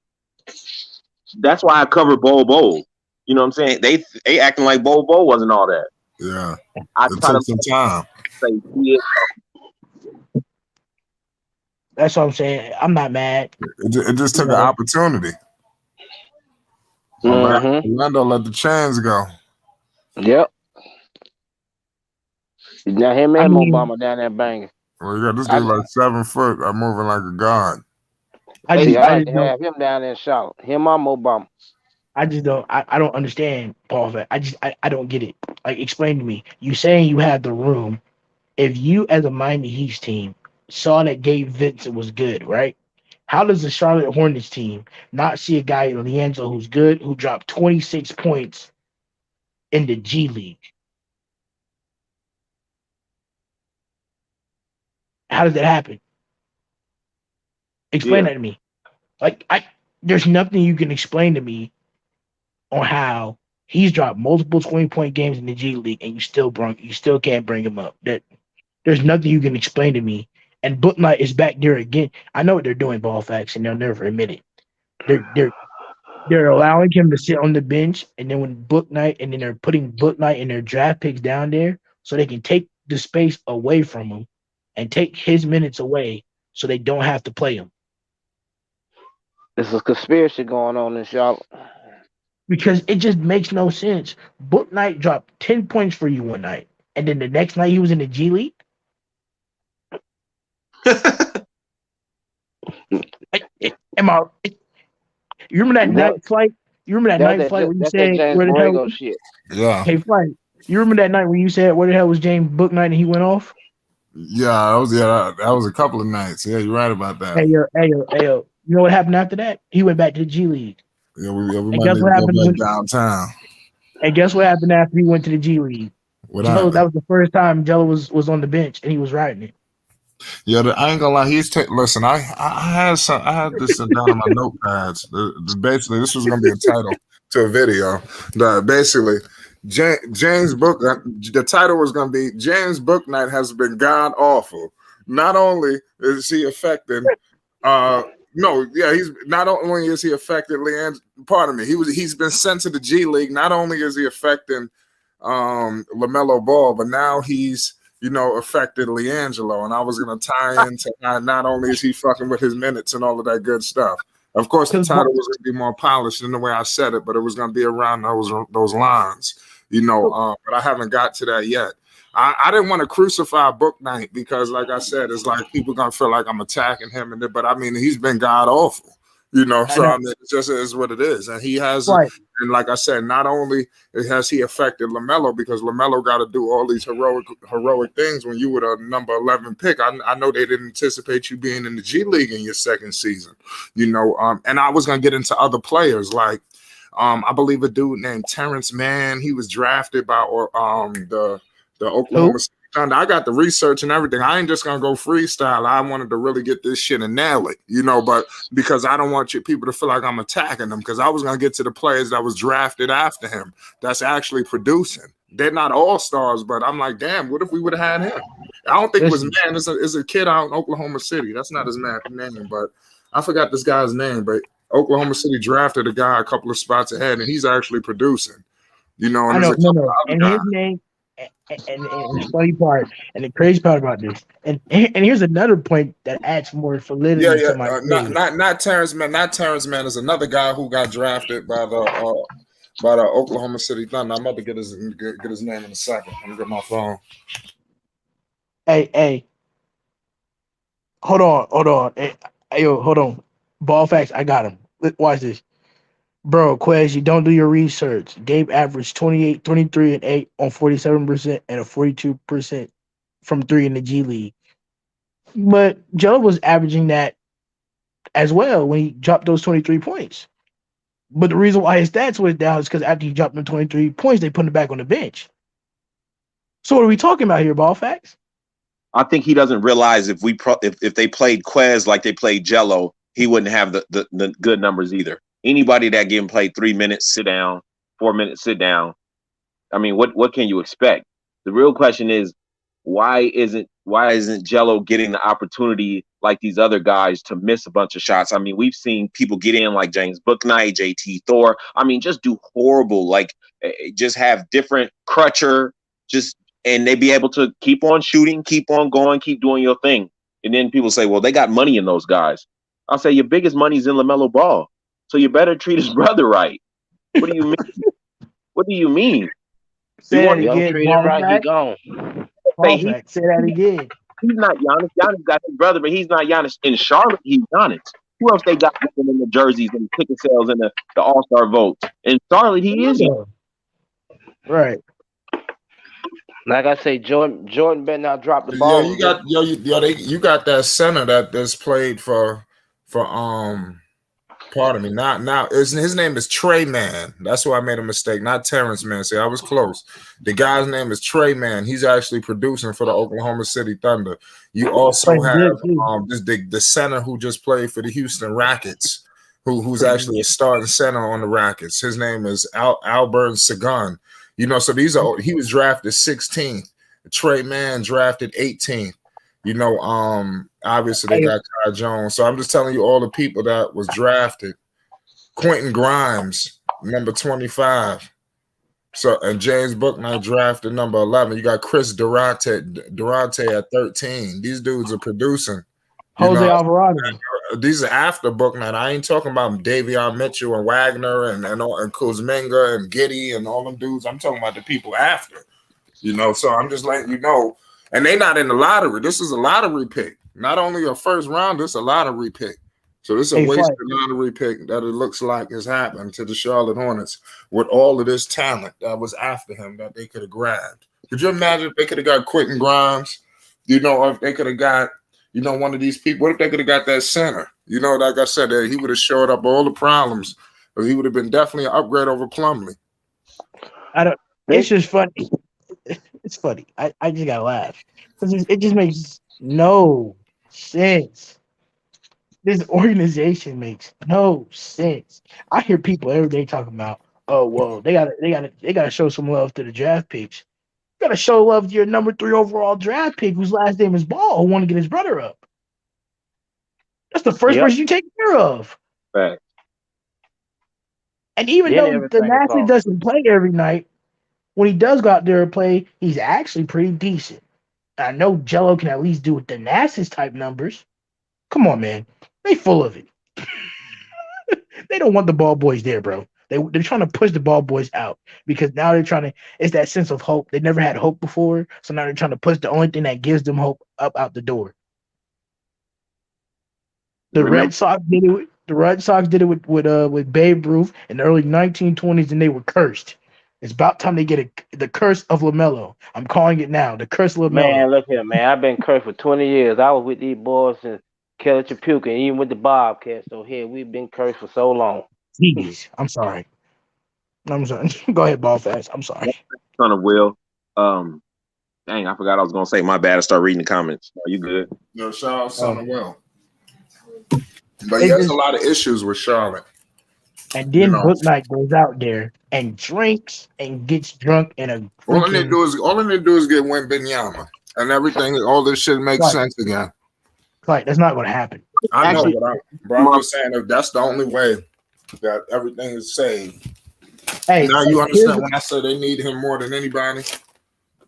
That's why I covered Bol Bol. You know what I'm saying? They acting like Bol Bol wasn't all that. Yeah. I It try to took some time. say he is. That's what I'm saying. I'm not mad. It just You took an know, opportunity. Orlando let the chains go. Yep. Now him I and mean, Obama down there banging. Well, you got this I, dude like 7 foot. I'm moving like a god. I see, just I I like just to don't have him down there in Charlotte. Him or Obama. I don't understand Paul. I don't get it. Like, explain to me. You saying you had the room. If you, as a Miami Heat team, saw that Gabe Vincent was good, right? How does the Charlotte Hornets team not see a guy, Leangelo, who's good, who dropped 26 points in the G League? How does that happen? Explain Yeah. that to me. Like, there's nothing you can explain to me on how he's dropped multiple 20-point games in the G League and you still can't bring him up. That there's nothing you can explain to me. And Book Knight is back there again. I know what they're doing, ball facts, and they'll never admit it. They're allowing him to sit on the bench, and then when Book Knight, and then they're putting Book Knight and their draft picks down there so they can take the space away from him and take his minutes away so they don't have to play him. There's a conspiracy going on in Charlotte. Because it just makes no sense. Book Knight dropped 10 points for you one night, and then the next night he was in the G League. Am I? You remember that night flight? You remember that night flight where you That's that said, James "Where the hell?" Borrego shit. Yeah. Hey, flight. You remember that night when you said, "Where the hell was James Book Knight?" and he went off. Yeah, that was a couple of nights. Yeah, you're right about that. Hey yo. You know what happened after that? He went back to the G League. Yeah, we And might guess need what to go happened back when? downtown. And guess what happened after he went to the G League? What Jello. That happened? was the first time Jello was on the bench and he was riding it. Yeah, I ain't gonna lie. Listen. I had this down on my notepads. Basically, this was gonna be a title to a video. Basically, James Book. The title was gonna be James Booknight has been god awful. Not only is he affecting, he's not only is he affected Leanne. Pardon me. He's been sent to the G League. Not only is he affecting Lamelo Ball, but now he's affected Leangelo, and I was going to tie into not only is he fucking with his minutes and all of that good stuff. Of course, the title was going to be more polished in the way I said it, but it was going to be around those lines, but I haven't got to that yet. I didn't want to crucify Book Knight because, like I said, it's like people going to feel like I'm attacking him, but I mean, he's been god awful. So I mean, it just is what it is, and he has, and like I said, not only has he affected Lamelo because Lamelo got to do all these heroic things when you were the number 11 pick. I know they didn't anticipate you being in the G League in your second season, and I was gonna get into other players like, I believe a dude named Terrence Mann. He was drafted by the Oklahoma City Thunder. I got the research and everything. I ain't just gonna go freestyle. I wanted to really get this shit and nail it, but because I don't want people to feel like I'm attacking them, because I was gonna get to the players that was drafted after him that's actually producing. They're not all stars, but I'm like, damn, what if we would have had him? I don't think it was man. It's a kid out in Oklahoma City. That's not his name, but I forgot this guy's name. But Oklahoma City drafted a guy a couple of spots ahead, and he's actually producing. And I know, no. And his name. And the funny part and the crazy part about this, and here's another point that adds more validity to my not Terrence Mann. Not Terrence Mann is another guy who got drafted by the Oklahoma City Thunder. I'm about to get his name in a second. Let me get my phone. Hey, hold on. Hey, yo, hold on. Ball facts, I got him. Watch this. Bro, Quez, you don't do your research. Gabe averaged 28, 23, and 8 on 47% and a 42% from 3 in the G League. But Joe was averaging that as well when he dropped those 23 points. But the reason why his stats went down is because after he dropped them 23 points, they put him back on the bench. So what are we talking about here, ball facts? I think he doesn't realize if they played Quez like they played Jello, he wouldn't have the good numbers either. Anybody that give him played 3 minutes, sit down, 4 minutes, sit down. I mean, what can you expect? The real question is, why isn't Jello getting the opportunity like these other guys to miss a bunch of shots? I mean, we've seen people get in like James Booknight, JT Thor. I mean, just do horrible, like just have different crutcher, and they be able to keep on shooting, keep on going, keep doing your thing. And then people say, well, they got money in those guys. I'll say your biggest money is in LaMelo Ball. So you better treat his brother right. What do you mean? What do you mean? Say that You don't again, treat him ball right, he fact. gone. Say Ball fact. Say that again. he's not Giannis. Giannis got his brother, but he's not Giannis. In Charlotte, he's Giannis. Who else they got in the jerseys and ticket sales and the All-Star votes? In Charlotte, he is. Right. Like I say, Jordan better not drop the Yo, ball. you got that center that's played for pardon me. Now his name is Trey Man. That's why I made a mistake. Not Terrence Man. See, I was close. The guy's name is Trey Man. He's actually producing for the Oklahoma City Thunder. You also Playing have good, too. the center who just played for the Houston Rockets, who's actually a starting center on the Rockets. His name is Albert Sagan. You know, so he was drafted 16th. Trey Man drafted 18th. You know, obviously they got Ty Jones. So I'm just telling you all the people that was drafted. Quentin Grimes, number 25. So and James Bouknight drafted number 11. You got Chris Durante at 13. These dudes are producing. Jose Alvarado. These are after Bouknight. I ain't talking about Davion Mitchell and Wagner and Kuzminga and Giddey and all them dudes. I'm talking about the people after. You know, so I'm just letting you know. And they're not in the lottery. This is a lottery pick. Not only a first round, this is a lottery pick. So this is a wasted lottery pick that it looks like has happened to the Charlotte Hornets with all of this talent that was after him that they could have grabbed. Could you imagine if they could have got Quentin Grimes? You know, if they could have got, you know, one of these people. What if they could have got that center? You know, like I said, he would have showed up all the problems. But he would have been definitely an upgrade over Plumlee. It's just funny. It's funny. I just gotta laugh because it just makes no sense. This organization makes no sense. I hear people every day talking about, oh well, they gotta show some love to the draft picks. You gotta show love to your number 3 overall draft pick whose last name is Ball, who want to get his brother up. That's the first person you take care of. Right. And even though the Nasty doesn't play every night, when he does go out there and play, he's actually pretty decent. I know Jello can at least do with the Nasty's type numbers. Come on, man. They full of it. They don't want the ball boys there, bro. They're trying to push the ball boys out because now they're trying to, it's that sense of hope. They never had hope before. So now they're trying to push the only thing that gives them hope up out the door. The Red Sox did it. The Red Sox did it with Babe Ruth in the early 1920s, and they were cursed. It's about time they get the curse of Lamelo. I'm calling it now. The curse of Lamelo. Man, look here, man. I've been cursed for 20 years. I was with these boys and Kelly Chapuka, and even with the Bobcats. So here we've been cursed for so long. Jeez, I'm sorry. Go ahead, ball fast. I'm sorry. Son of Will. Dang, I forgot I was gonna say. My bad. I start reading the comments. Are you good? No, shout out Son of Will. But he has a lot of issues with Charlotte. And then Bouknight goes out there and drinks and gets drunk in a. All they do is get Wembanyama, and everything. All this shit makes sense again. Like that's not going to happen. I know, but I'm just saying that that's the only way that everything is saved. Hey, now you understand when I say they need him more than anybody,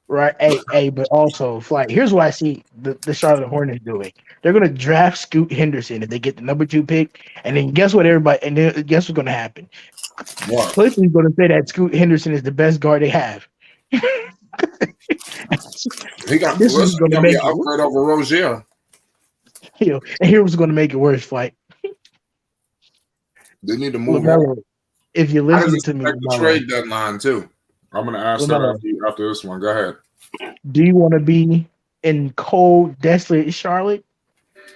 right? Hey, but also, like, here's what I see the Charlotte Hornets doing. They're going to draft Scoot Henderson if they get the number 2 pick, and then guess what? Guess what's going to happen? What? Clinton's going to say that Scoot Henderson is the best guard they have. He got this is going to make it upgrade over Rozier. And here's what's going to make it worse, Flight. They need to move Lamelo, on. If you listen to me, the trade deadline too. I'm going to ask that after this one. Go ahead. Do you want to be in cold, desolate Charlotte,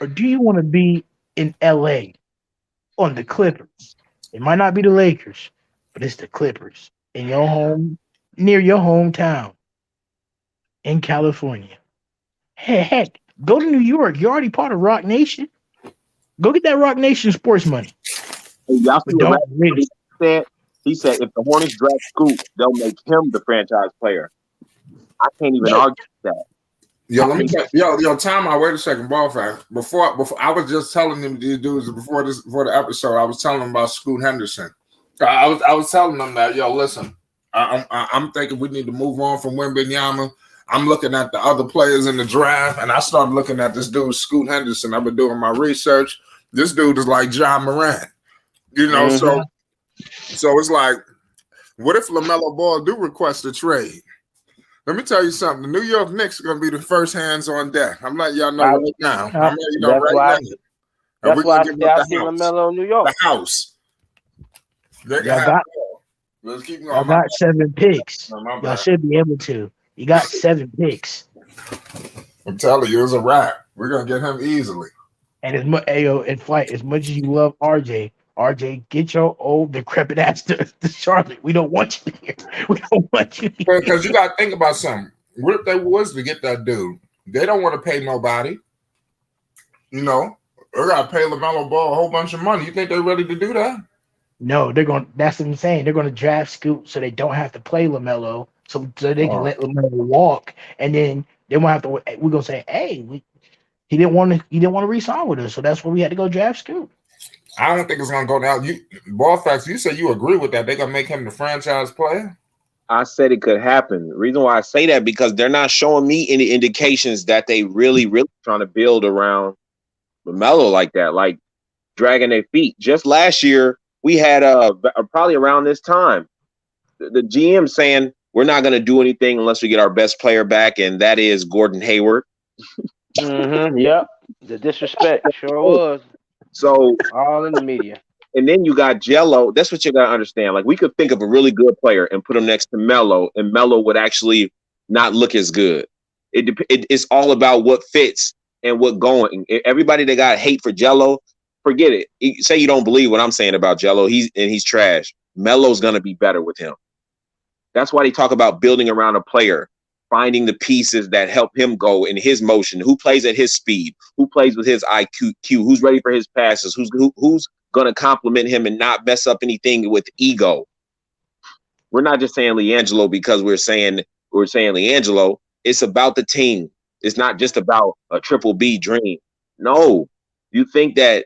or do you want to be in LA on the Clippers? It might not be the Lakers, but it's the Clippers in your home, near your hometown in California. Heck, go to New York. You're already part of Rock Nation. Go get that Rock Nation sports money. Hey, y'all see what he said? He said if the Hornets draft Scoot, they'll make him the franchise player. I can't even argue with that. Yo, let me time out. Wait a second, ball fact. Before I was just telling them these dudes before the episode. I was telling them about Scoot Henderson. I was telling them that listen, I'm thinking we need to move on from Wembanyama. I'm looking at the other players in the draft, and I started looking at this dude Scoot Henderson. I've been doing my research. This dude is like John Moran, so it's like What if LaMelo Ball do request a trade? Let me tell you something. The New York Knicks are going to be the first hands on deck. I'm letting y'all know right now. I'm letting you know That's right why. now. And That's we're why going I to give say I up see the house. Lamelo in New York. The house. They can Y'all have got it all. Let's keep going. y'all got 7 picks. No, my Y'all bad. should be able to. You got 7 picks. I'm telling you, it's a wrap. We're going to get him easily. And as much in flight, as much as you love RJ, get your old decrepit ass to Charlotte. We don't want you here. We don't want you here. Because you got to think about something. What if they was to get that dude? They don't want to pay nobody. You know, they got to pay LaMelo Ball a whole bunch of money. You think they're ready to do that? No, they're going. That's what I'm saying. They're going to draft Scoot so they don't have to play LaMelo, so they can let LaMelo walk, and then they won't have to. We're gonna say, hey, he didn't want to re-sign with us, so that's why we had to go draft Scoot. I don't think it's going to go down. Ball facts, you said you agree with that. They're going to make him the franchise player? I said it could happen. The reason why I say that because they're not showing me any indications that they really trying to build around LaMelo like that, like dragging their feet. Just last year, we had probably around this time, the GM saying we're not going to do anything unless we get our best player back, and that is Gordon Hayward. Yep. The disrespect sure was. So all in the media. And then you got Jello. That's what you got to understand. Like, we could think of a really good player and put him next to Melo, and Melo would actually not look as good. It's all about what fits and what going. Everybody that got hate for Jello, forget it. Say you don't believe what I'm saying about Jello. He's trash. Melo's gonna be better with him. That's why they talk about building around a player, finding the pieces that help him go in his motion. Who plays at his speed? Who plays with his IQ? Who's ready for his passes? Who's going to compliment him and not mess up anything with ego? We're not just saying LiAngelo because we're saying LiAngelo. It's about the team. It's not just about a triple B dream. No, you think that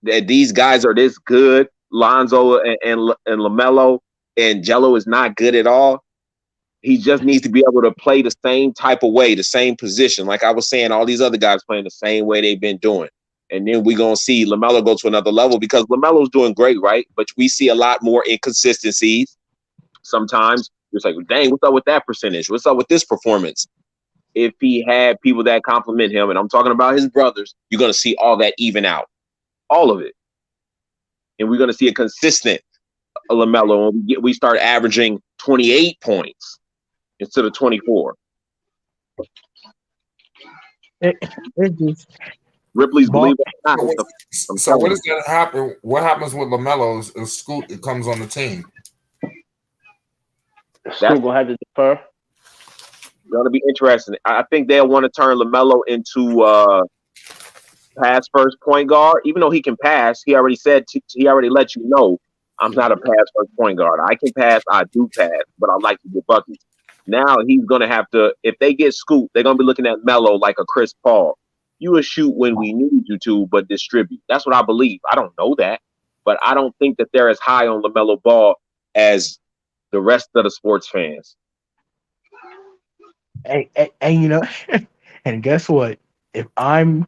these guys are this good, Lonzo and LaMelo, and Jello is not good at all? He just needs to be able to play the same type of way, the same position. Like I was saying, all these other guys playing the same way they've been doing. And then we're going to see LaMelo go to another level because LaMelo's doing great, right? But we see a lot more inconsistencies. Sometimes it's like, dang, what's up with that percentage? What's up with this performance? If he had people that compliment him, and I'm talking about his brothers, you're going to see all that even out. All of it. And we're going to see a consistent LaMelo. And we start averaging 28 points instead of 24. Ripley's believe it or not. So what is going to happen? What happens with LaMelo if Scoot comes on the team? Scoot gonna have to defer. Going to be interesting. I think they'll want to turn LaMelo into pass first point guard. Even though he can pass, he already let you know I'm not a pass first point guard. I can pass, I do pass, but I like to get buckets. Now he's going to have to, if they get Scoot, they're going to be looking at Melo like a Chris Paul. You will shoot when we need you to, but distribute. That's what I believe. I don't know that, but I don't think that they're as high on LaMelo Ball as the rest of the sports fans. And you know, and guess what? If I'm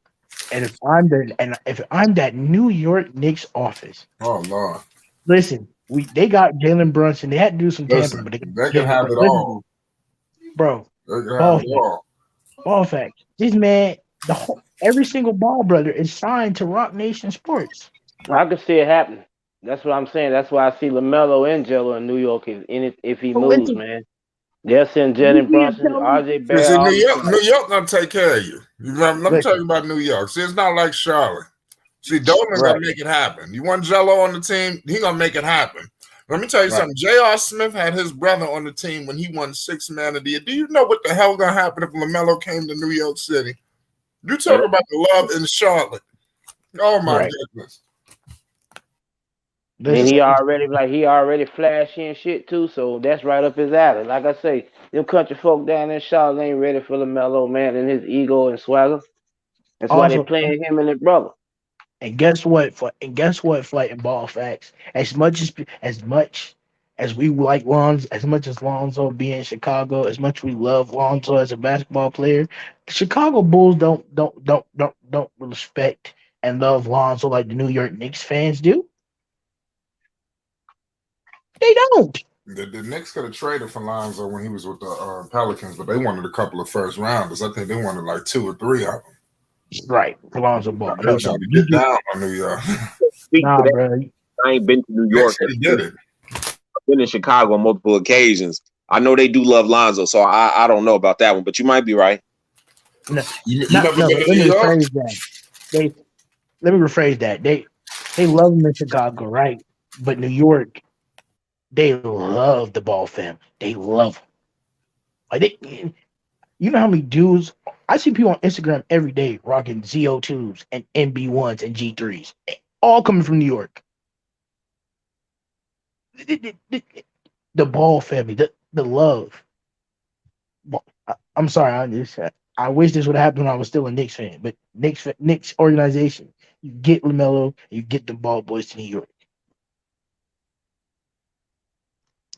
that New York Knicks office, oh Lord, listen, they got Jalen Brunson. They had to do some tampering, but they can have it all, bro. They can have it all. Ball fact. This man, every single ball brother is signed to Rock Nation Sports. I can see it happen. That's what I'm saying. That's why I see LaMelo and Jello in New York if he moves, man. They'll send Jalen Brunson, RJ Barrett. New York gonna take care of you. Let me tell you about New York. See, it's not like Charlotte. See, Dolman's gonna make it happen. You want Jello on the team, he gonna make it happen. Let me tell you something. J.R. Smith had his brother on the team when he won 6th Man of the Year. Do you know what the hell gonna happen if LaMelo came to New York City? You talk about the love in Charlotte. Oh my goodness. And he already flashy and shit too, so that's right up his alley. Like I say, them country folk down in Charlotte ain't ready for LaMelo, man, and his ego and swagger. That's why they playing him and his brother. And guess what? Flight and ball facts. As much as we like Lonzo, as much as Lonzo being in Chicago, as much we love Lonzo as a basketball player, the Chicago Bulls don't respect and love Lonzo like the New York Knicks fans do. They don't. The Knicks could have traded for Lonzo when he was with the Pelicans, but they wanted a couple of first rounders. I think they wanted like 2 or 3 of them. Right, Lonzo Ball. They were trying to get down on New York. Speak to Nah, that. bro. I ain't been to New Knicks York. could have did it. I've been in Chicago on multiple occasions. I know they do love Lonzo, so I don't know about that one, but you might be right. You never been to let New me York? rephrase that. Let me rephrase that. They love him in Chicago, right? But New York, they love the Ball family. They love him. Like you know how many dudes I see people on Instagram every day rocking ZO2s and MB1s and G3s, all coming from New York. The Ball family, the love. I'm sorry, I wish this would have happened when I was still a Knicks fan, but Knicks organization, you get Lamelo, you get the Ball boys to New York.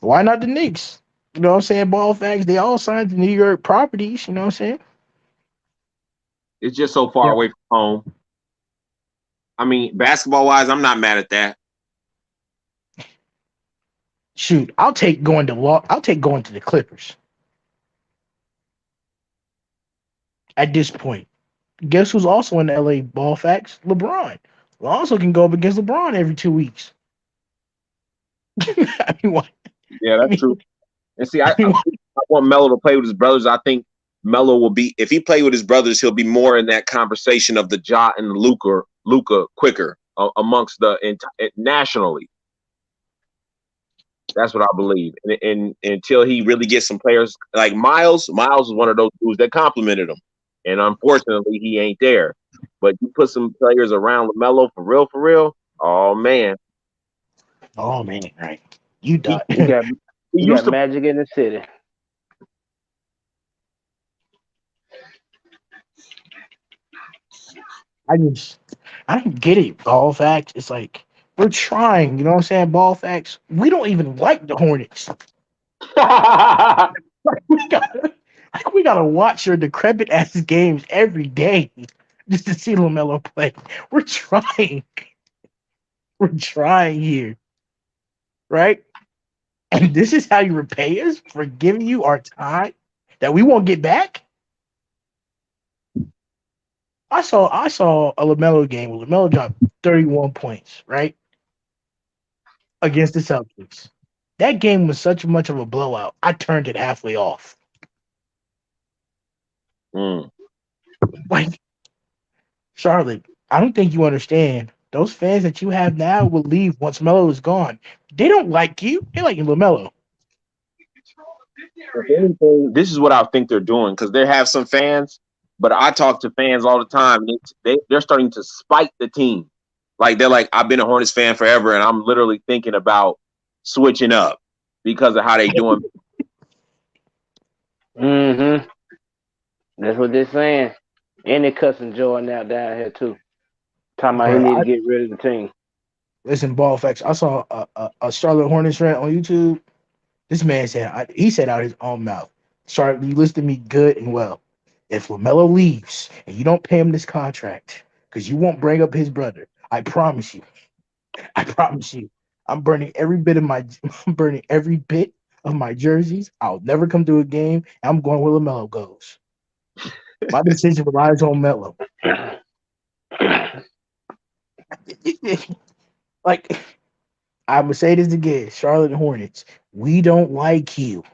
Why not the Knicks? You know what I'm saying? Ball facts, they all signed to New York properties, you know what I'm saying? It's just so far away from home. I mean, basketball-wise, I'm not mad at that. Shoot, I'll take going to the Clippers. At this point, guess who's also in the LA Ball facts? LeBron. Lonzo can go up against LeBron every 2 weeks. I mean, what? Yeah, that's true. And see, I want Melo to play with his brothers. I think Melo will be, if he play with his brothers, he'll be more in that conversation of the Ja and Luka quicker amongst nationally. That's what I believe. And until he really gets some players like Miles is one of those dudes that complimented him. And unfortunately, he ain't there. But you put some players around LaMelo for real. Oh man, right? You died. You got magic in the city. I don't get it. Ball facts. It's like we're trying. You know what I'm saying? Ball facts. We don't even like the Hornets. We gotta watch your decrepit ass games every day just to see LaMelo play. We're trying. We're trying here, right? And this is how you repay us for giving you our time that we won't get back. I saw a LaMelo game where LaMelo dropped 31 points, right? Against the Celtics. That game was such much of a blowout. I turned it halfway off. Like, Charlotte, I don't think you understand. Those fans that you have now will leave once Melo is gone. They don't like you. They like LaMelo. If anything, this is what I think they're doing because they have some fans, but I talk to fans all the time. They're starting to spite the team. Like they're like, I've been a Hornets fan forever, and I'm literally thinking about switching up because of how they doing. That's what they're saying. And they're cussing Jordan out down here too. Talking about he need to get rid of the team. Listen, ball facts. I saw a Charlotte Hornets rant on YouTube. This man said, he said out of his own mouth, Charlotte, you listen to me good and well. If LaMelo leaves and you don't pay him this contract because you won't bring up his brother, I promise you, I'm burning every bit of my jerseys. I'll never come to a game. I'm going where LaMelo goes. My decision relies on Melo. Like, I'm gonna say this again, Charlotte Hornets. We don't like you.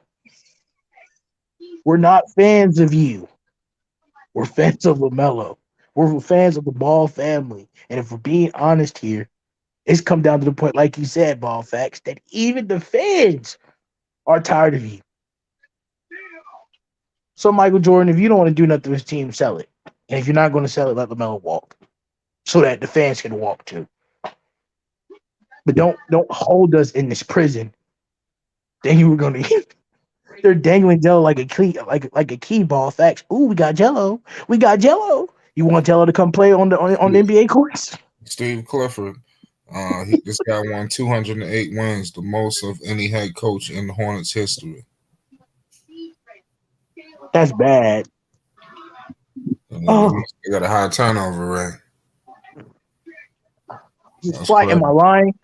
We're not fans of you. We're fans of LaMelo. We're fans of the Ball family. And if we're being honest here, it's come down to the point, like you said, Ball facts, that even the fans are tired of you. So, Michael Jordan, if you don't want to do nothing with his team, sell it. And if you're not going to sell it, let LaMelo walk so that the fans can walk too. But don't hold us in this prison. Then you were going to. They're dangling Jello like a key ball. Facts. Ooh, we got Jello. We got Jello. You want Jello to come play on the NBA courts? Steve Clifford. This guy won 208 wins, the most of any head coach in the Hornets history. That's bad. They got a high turnover rate. Fly, am I lying?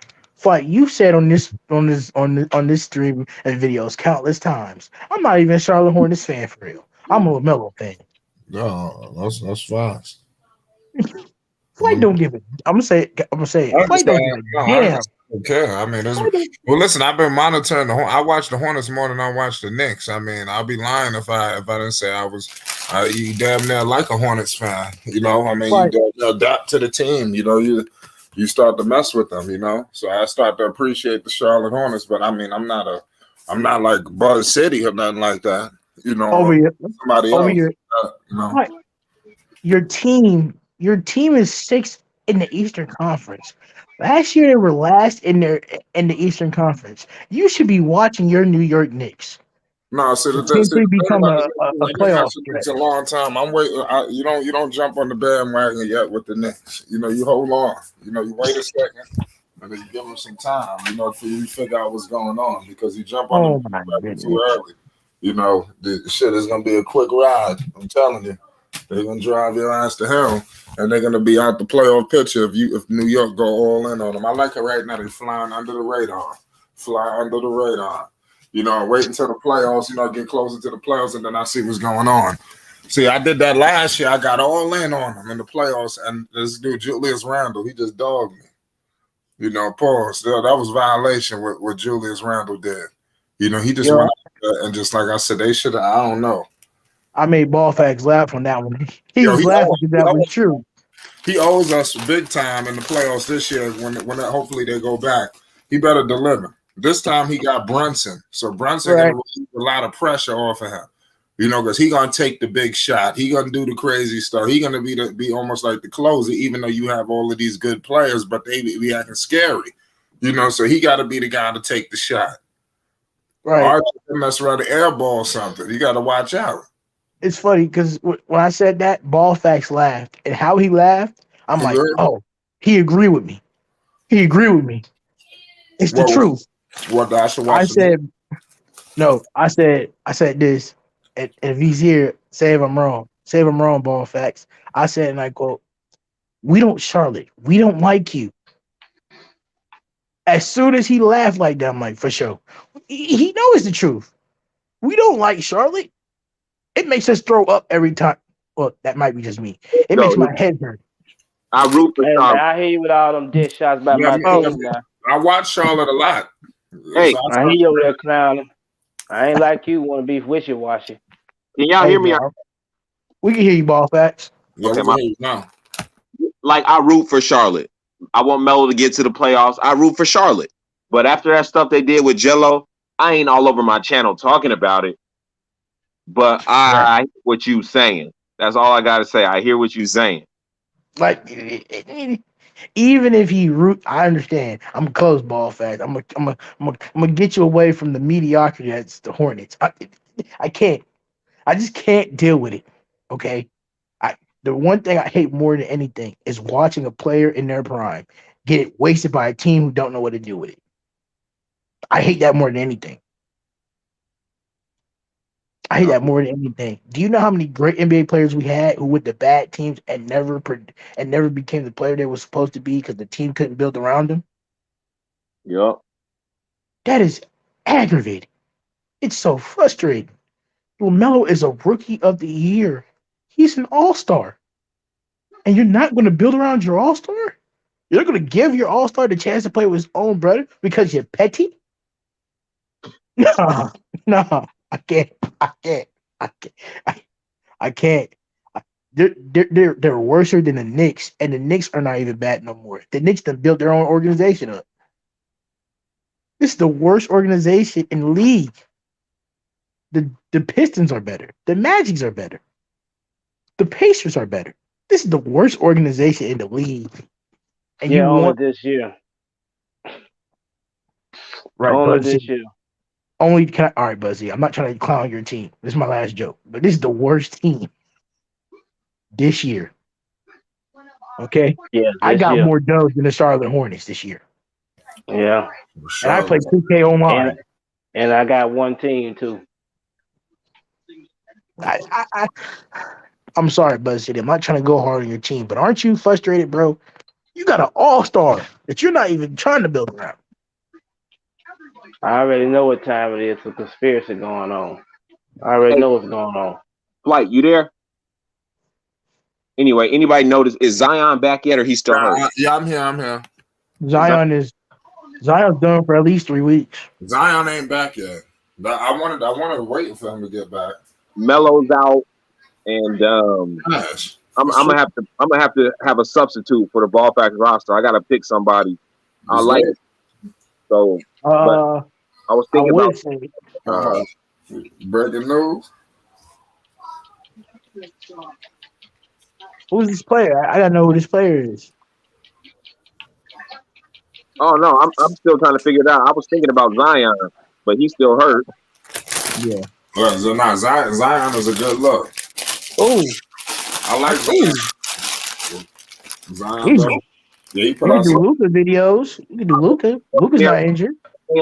Fight, you said on this stream and videos countless times. I'm not even a Charlotte Hornets fan for real. I'm a Lamelo fan. No, that's fast. Flight don't give a. I'm gonna say it. I Flight don't give understand. a No, I damn. don't care. I mean, Flight don't- well, listen. I've been monitoring I watch the Hornets more than I watch the Knicks. I mean, I'll be lying if I didn't say I was. You damn near like a Hornets fan. You know, I mean, you Flight, damn near adapt to the team. You know, you start to mess with them. You know, so I start to appreciate the Charlotte Hornets. But I mean, I'm not like Buzz City or nothing like that. You know, over or your somebody over else. your You know. Flight, your team is sixth in the Eastern Conference. Last year they were last in the Eastern Conference. You should be watching your New York Knicks. No, see Since the they thing become about the a, Knicks a, is a I've been playoff watching the threat. Knicks a long time. I'm waiting. You don't jump on the bandwagon yet with the Knicks. You know, you hold on. You know, you wait a second and then you give them some time. You know, for you to figure out what's going on because you jump on the Oh my bandwagon too goodness. early. You know, the shit is gonna be a quick ride. I'm telling you, they're gonna drive your ass to hell, and they're gonna be out the playoff picture if New York go all in on them. I like it right now. They're flying under the radar, fly under the radar. You know, wait until the playoffs. You know, get closer to the playoffs, and then I see what's going on. See, I did that last year. I got all in on them in the playoffs, and this dude Julius Randle, he just dogged me. You know, pause. That was violation what Julius Randle did. You know, he just Yo, went out there and just like I said, they should have. I don't know. I made ball facts laugh on that one. He Yo, was laughing because that was true. he owes us big time in the playoffs this year. When hopefully they go back, he better deliver. This time he got Brunson, so Brunson gonna Right. relieve a lot of pressure off of him. You know, because he gonna take the big shot. He gonna do the crazy stuff. He gonna be almost like the closer, even though you have all of these good players, but they be acting scary. You know, so he got to be the guy to take the shot. Right. Or mess around the airball something. You got to watch out. It's funny because when I said that, ball facts laughed, and how he laughed, I'm like, What? oh, he agreed with me. He agreed with me. It's the truth. What I should I watch? said no. I said this, and if he's here, say if I'm wrong. Say if I'm wrong. Ball facts. I said, and I quote, "We don't, Charlotte. We don't like you." As soon as he laughed like that, I'm like, for sure. He knows the truth. We don't like Charlotte. It makes us throw up every time. Well, that might be just me. It No, makes my head hurt. I root for And Charlotte. I hear you with all them dick shots by Yeah, my Oh, team now. I watch Charlotte a lot. Hey, So I hear you over there clowning. I ain't like you want to be wishy-washy. can y'all hey, hear me? bro. We can hear you, ball facts. yeah, Okay, we can hear you now. like I root for Charlotte. I want Melo to get to the playoffs. I root for Charlotte. But after that stuff they did with Jello, I ain't all over my channel talking about it. But I hear what you saying. That's all I gotta say. I hear what you saying. Like, even if he root, I understand. I'm close, ball facts. I'm gonna get you away from the mediocrity that's the Hornets. I can't. I just can't deal with it. Okay. The one thing I hate more than anything is watching a player in their prime get it wasted by a team who don't know what to do with it. I hate that more than anything. I hate that more than anything. Do you know how many great NBA players we had who went to bad teams and never became the player they were supposed to be because the team couldn't build around them? Yup. That is aggravating. It's so frustrating. Lamelo is a rookie of the year. He's an all-star. And you're not going to build around your all-star? You're going to give your all-star the chance to play with his own brother because you're petty? No, no, I can't. I can't. I can't. I can't. They're worse than the Knicks, and the Knicks are not even bad no more. The Knicks done built their own organization up. This is the worst organization in the league. The Pistons are better. The Magics are better. The Pacers are better. This is the worst organization in the league. And Yeah, you only want this year. right, Only Buzzy. this year. Only can I, all right, Buzzy. I'm not trying to clown your team. This is my last joke, but this is the worst team this year. Okay, Yeah, I this got year. more dubs than the Charlotte Hornets this year, Yeah. and I play 2K online. And I got one team too. I'm sorry, Buzzy. I'm not trying to go hard on your team, but aren't you frustrated, bro? You got an all-star that you're not even trying to build around. I already know what time it is. A conspiracy going on. I already Hey, know what's going on. Flight, you there? Anyway, anybody notice is Zion back yet, or he's still hurt? Yeah, I'm here. I'm here. Zion's done for at least 3 weeks. Zion ain't back yet. I wanted to wait for him to get back. Melo's out, and Gosh, I'm gonna have to have a substitute for the ball factor roster. I gotta pick somebody. I like it. So, but I was I thinking would about say breaking news. who's this player? I gotta know who this player is. oh no, I'm still trying to figure it out. I was thinking about Zion, but he's still hurt. Yeah. Well, so now Zion is a good look. Oh, I like Zion. Zion, he's yeah, he you put can out do some. Luca videos. You can do Luca. Luca's not injured.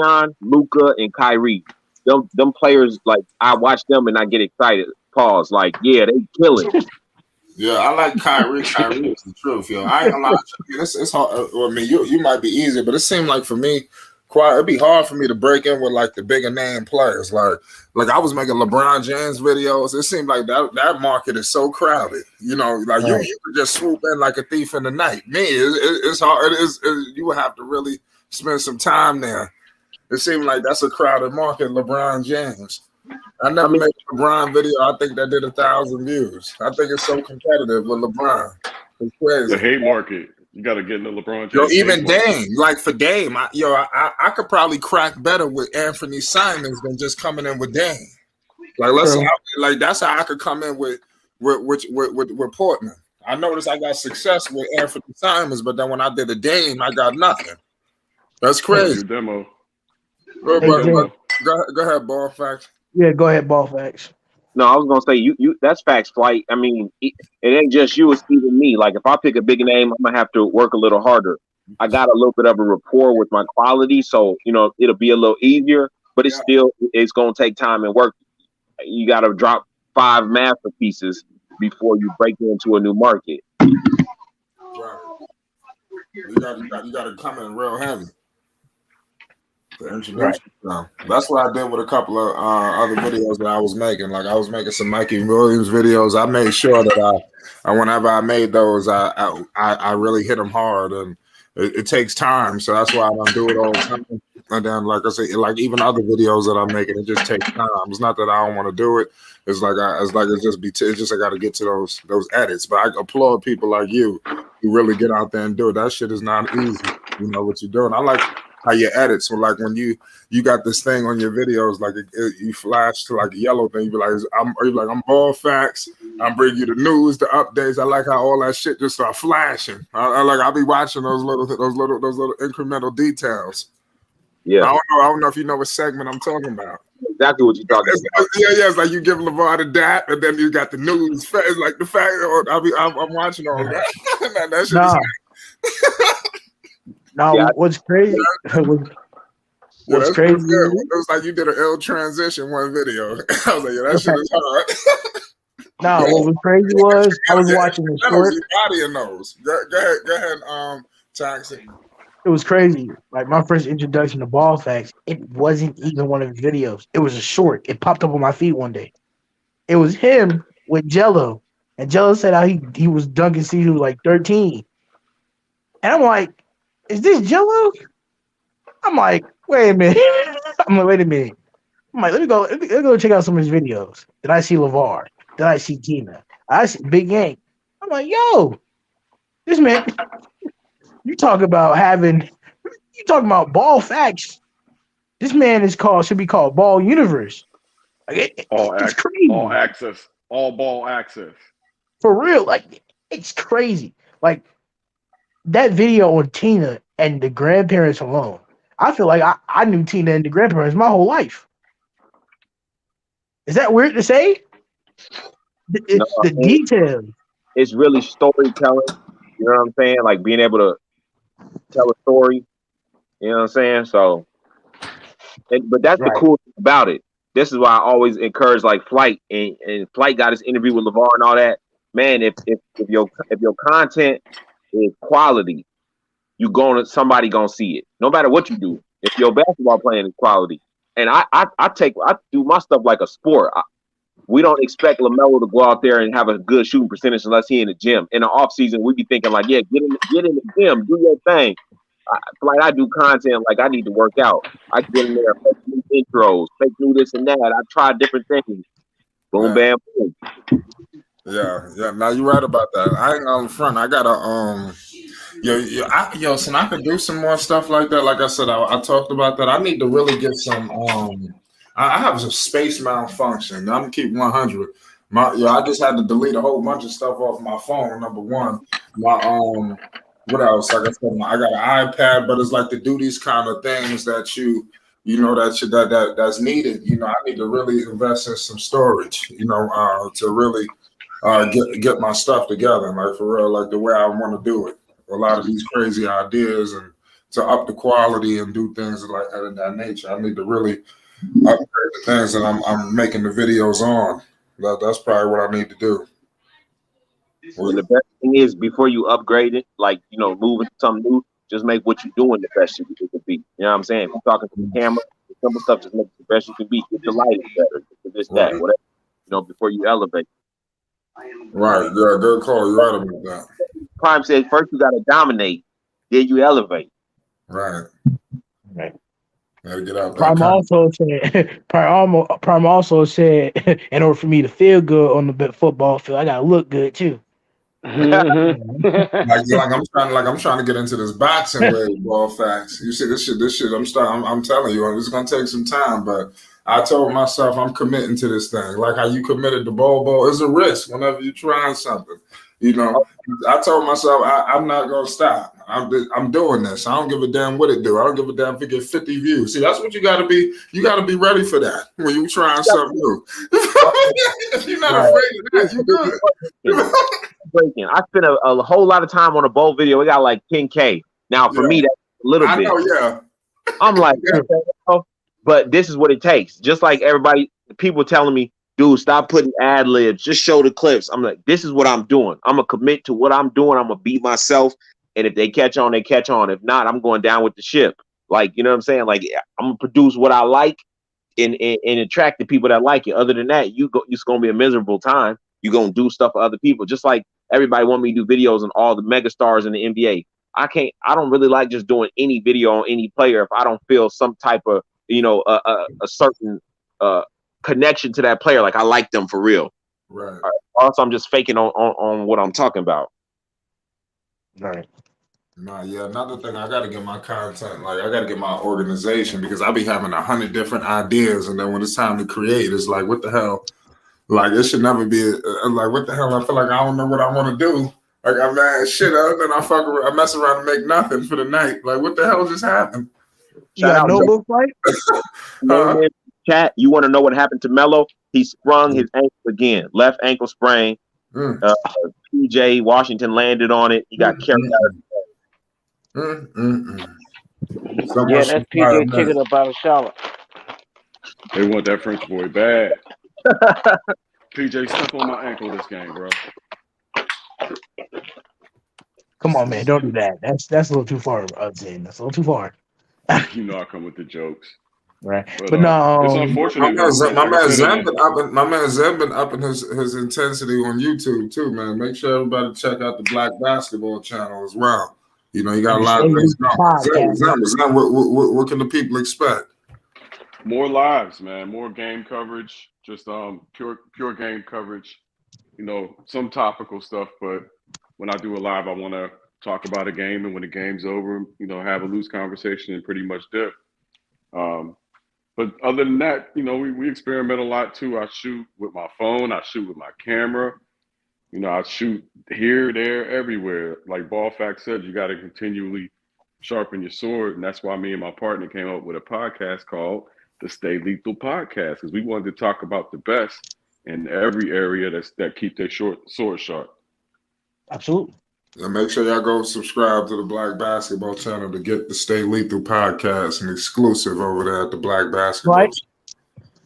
Zion, Luca, and Kyrie. Them players, like, I watch them and I get excited. Pause. Like, yeah, they kill it. Yeah, I like Kyrie. Kyrie is the truth, yo. I ain't gonna lie to you. It's hard. Well, I mean, you might be easier, but it seemed like for me, it'd be hard for me to break in with like the bigger name players. Like I was making LeBron James videos. It seemed like that market is so crowded. You know, like Right. you could just swoop in like a thief in the night. Me, it's hard. You would have to really spend some time there. It seemed like that's a crowded market. LeBron James. I never made a LeBron video. I think that did 1,000 views. I think it's so competitive with LeBron. It's crazy. The hate market. You got to get in the LeBron James. Yo, even hate market. Dame, like for Dame, I could probably crack better with Anthony Simons than just coming in with Dame. Like that's how I could come in with Portland. I noticed I got success with Anthony Simons, but then when I did a Dame, I got nothing. That's crazy. Demo. Go Hey, ahead, ball facts. Yeah, go ahead, ball facts. No, I was gonna say you that's facts, Flight. I mean, it ain't just you; it's even me. Like, if I pick a big name, I'm gonna have to work a little harder. I got a little bit of a rapport with my quality, so it'll be a little easier. But it's gonna take time and work. You got to drop 5 masterpieces before you break into a new market. Right. You got to come in real heavy. The introduction. Right. That's what I did with a couple of other videos that I was making. Like I was making some Mikey Williams videos. I made sure that I whenever I made those, I really hit them hard, and it takes time. So that's why I don't do it all the time. And then, like I say, like even other videos that I'm making, it just takes time. It's not that I don't want to do it. It's like I got to get to those edits. But I applaud people like you who really get out there and do it. That shit is not easy. You know what you're doing. I like how you edit. So like when you got this thing on your videos, like you flash to like a yellow thing, you're like I'm ball facts. I'm bringing you the news, the updates. I like how all that shit just start flashing. I'll be watching those little incremental details. Yeah, I don't know if you know what segment I'm talking about. Exactly what you're talking about. Yeah, it's like you give LeVar the dat, and then you got the news. It's like the fact. I'm watching all that. That shit What's crazy? What's crazy? It was like you did an ill transition one video. I was like, yeah, that shit is hard. What was crazy was I was watching the short. Body in those. Go ahead, Taxi. It was crazy. Like my first introduction to ball facts, it wasn't even one of his videos. It was a short. It popped up on my feed one day. It was him with Jello, and Jello said how he was dunking since he was like 13. And I'm like, is this Jello? I'm like, wait a minute. I'm like, let me go check out some of his videos. Then I see LeVar. Then I see Tina. I see Big Yank. I'm like, yo, this man. You talking about ball facts. This man should be called Ball Universe. Like it's crazy. All access. All ball access. For real. Like it's crazy. Like that video on Tina and the grandparents alone. I feel like I knew Tina and the grandparents my whole life. Is that weird to say? The details. It's really storytelling. You know what I'm saying? Like being able to tell a story. You know what I'm saying? So, but that's the cool thing about it. This is why I always encourage like Flight and Flight got his interview with LeVar and all that. Man, if your content is quality, somebody gonna see it. No matter what you do. if your basketball playing is quality. And I do my stuff like a sport. We don't expect Lamelo to go out there and have a good shooting percentage unless he in the gym. In the off season, we be thinking like, yeah, get in the gym, do your thing. Like I do content, like I need to work out. I get in there, fake new intros, fake new this and that. I try different things. Boom, bam, boom. Yeah. Now you're right about that. I ain't on the front. I gotta so I could do some more stuff like that. Like I said, I talked about that. I need to really get some. I have a space malfunction. I'm gonna keep 100. I just had to delete a whole bunch of stuff off my phone. Number one, what else? Like I said, I got an iPad, but it's like to do these kind of things that that's needed. I need to really invest in some storage. To really get my stuff together, like for real, like the way I want to do it. A lot of these crazy ideas and to up the quality and do things like that nature. I need to really upgrade the things that I'm making the videos on. That's probably what I need to do. And the best thing is before you upgrade it, like moving to something new, just make what you're doing the best you can be. You know what I'm saying? If you're talking to the camera, the simple stuff, just make it the best you can be. Get the lighting better, get this, that, whatever. Before you elevate. Right. Yeah, good call. You're right about that. Prime said first you gotta dominate, then you elevate. Right. Gotta get out there. Prime also said, in order for me to feel good on the football field, I gotta look good too. like I'm trying to get into this boxing with ball facts. You see this shit. I'm telling you, it's gonna take some time, but I told myself I'm committing to this thing. Like how you committed to ball. It's a risk whenever you're trying something. I told myself I'm not gonna stop. I'm doing this. I don't give a damn what it do. I don't give a damn if it get 50 views. See, that's what you gotta be. You gotta be ready for that when you trying something new. If you're not afraid of that, you good. Breaking. I spent a whole lot of time on a bowl video. We got like 10K. Now for me, that's a little bit. I know, yeah. I'm like, but this is what it takes. Just like everybody, people telling me, dude, stop putting ad libs. Just show the clips. I'm like, this is what I'm doing. I'm gonna commit to what I'm doing. I'm gonna be myself. And if they catch on, they catch on. If not, I'm going down with the ship. Like, you know what I'm saying? Like, I'm gonna produce what I like and attract the people that like it. Other than that, it's gonna be a miserable time. You're gonna do stuff for other people. Just like everybody want me to do videos on all the mega stars in the NBA. I don't really like just doing any video on any player if I don't feel some type of, a certain connection to that player. Like I like them for real. Right. Also, I'm just faking on what I'm talking about. Right. Nah, yeah. Another thing, I got to get my content. Like I got to get my organization because I be having 100 different ideas, and then when it's time to create, it's like, what the hell? Like it should never be like, what the hell? I feel like I don't know what I want to do. Like I'm mad shit up, and I mess around and make nothing for the night. Like what the hell just happened? You got no book fight? Chat, you want to know what happened to Melo? He sprung his ankle again, left ankle sprain. PJ Washington landed on it. He got carried out. Yeah, that's PJ kicking up out of Charlotte. They want that French boy bad. PJ stuck on my ankle this game, bro. Come on, man, don't do that. That's a little too far, Zen. That's a little too far. You know I come with the jokes. Right. But no, it's unfortunate. My man Zen been upping his intensity on YouTube too, man. Make sure everybody check out the Black Basketball channel as well. You got a lot of things going. Zen, what can the people expect? More lives, man. More game coverage. Just pure game coverage. Some topical stuff, but when I do a live, I want to talk about a game, and when the game's over, have a loose conversation and pretty much dip. But other than that, we experiment a lot too. I shoot with my phone. I shoot with my camera. I shoot here, there, everywhere. Like Ball Fact said, you got to continually sharpen your sword. And that's why me and my partner came up with a podcast called the Stay Lethal Podcast, because we wanted to talk about the best in every area that keep their sword sharp. Absolutely. And make sure y'all go subscribe to the Black Basketball channel to get the Stay Lethal Podcast, an exclusive over there at the Black Basketball. Right.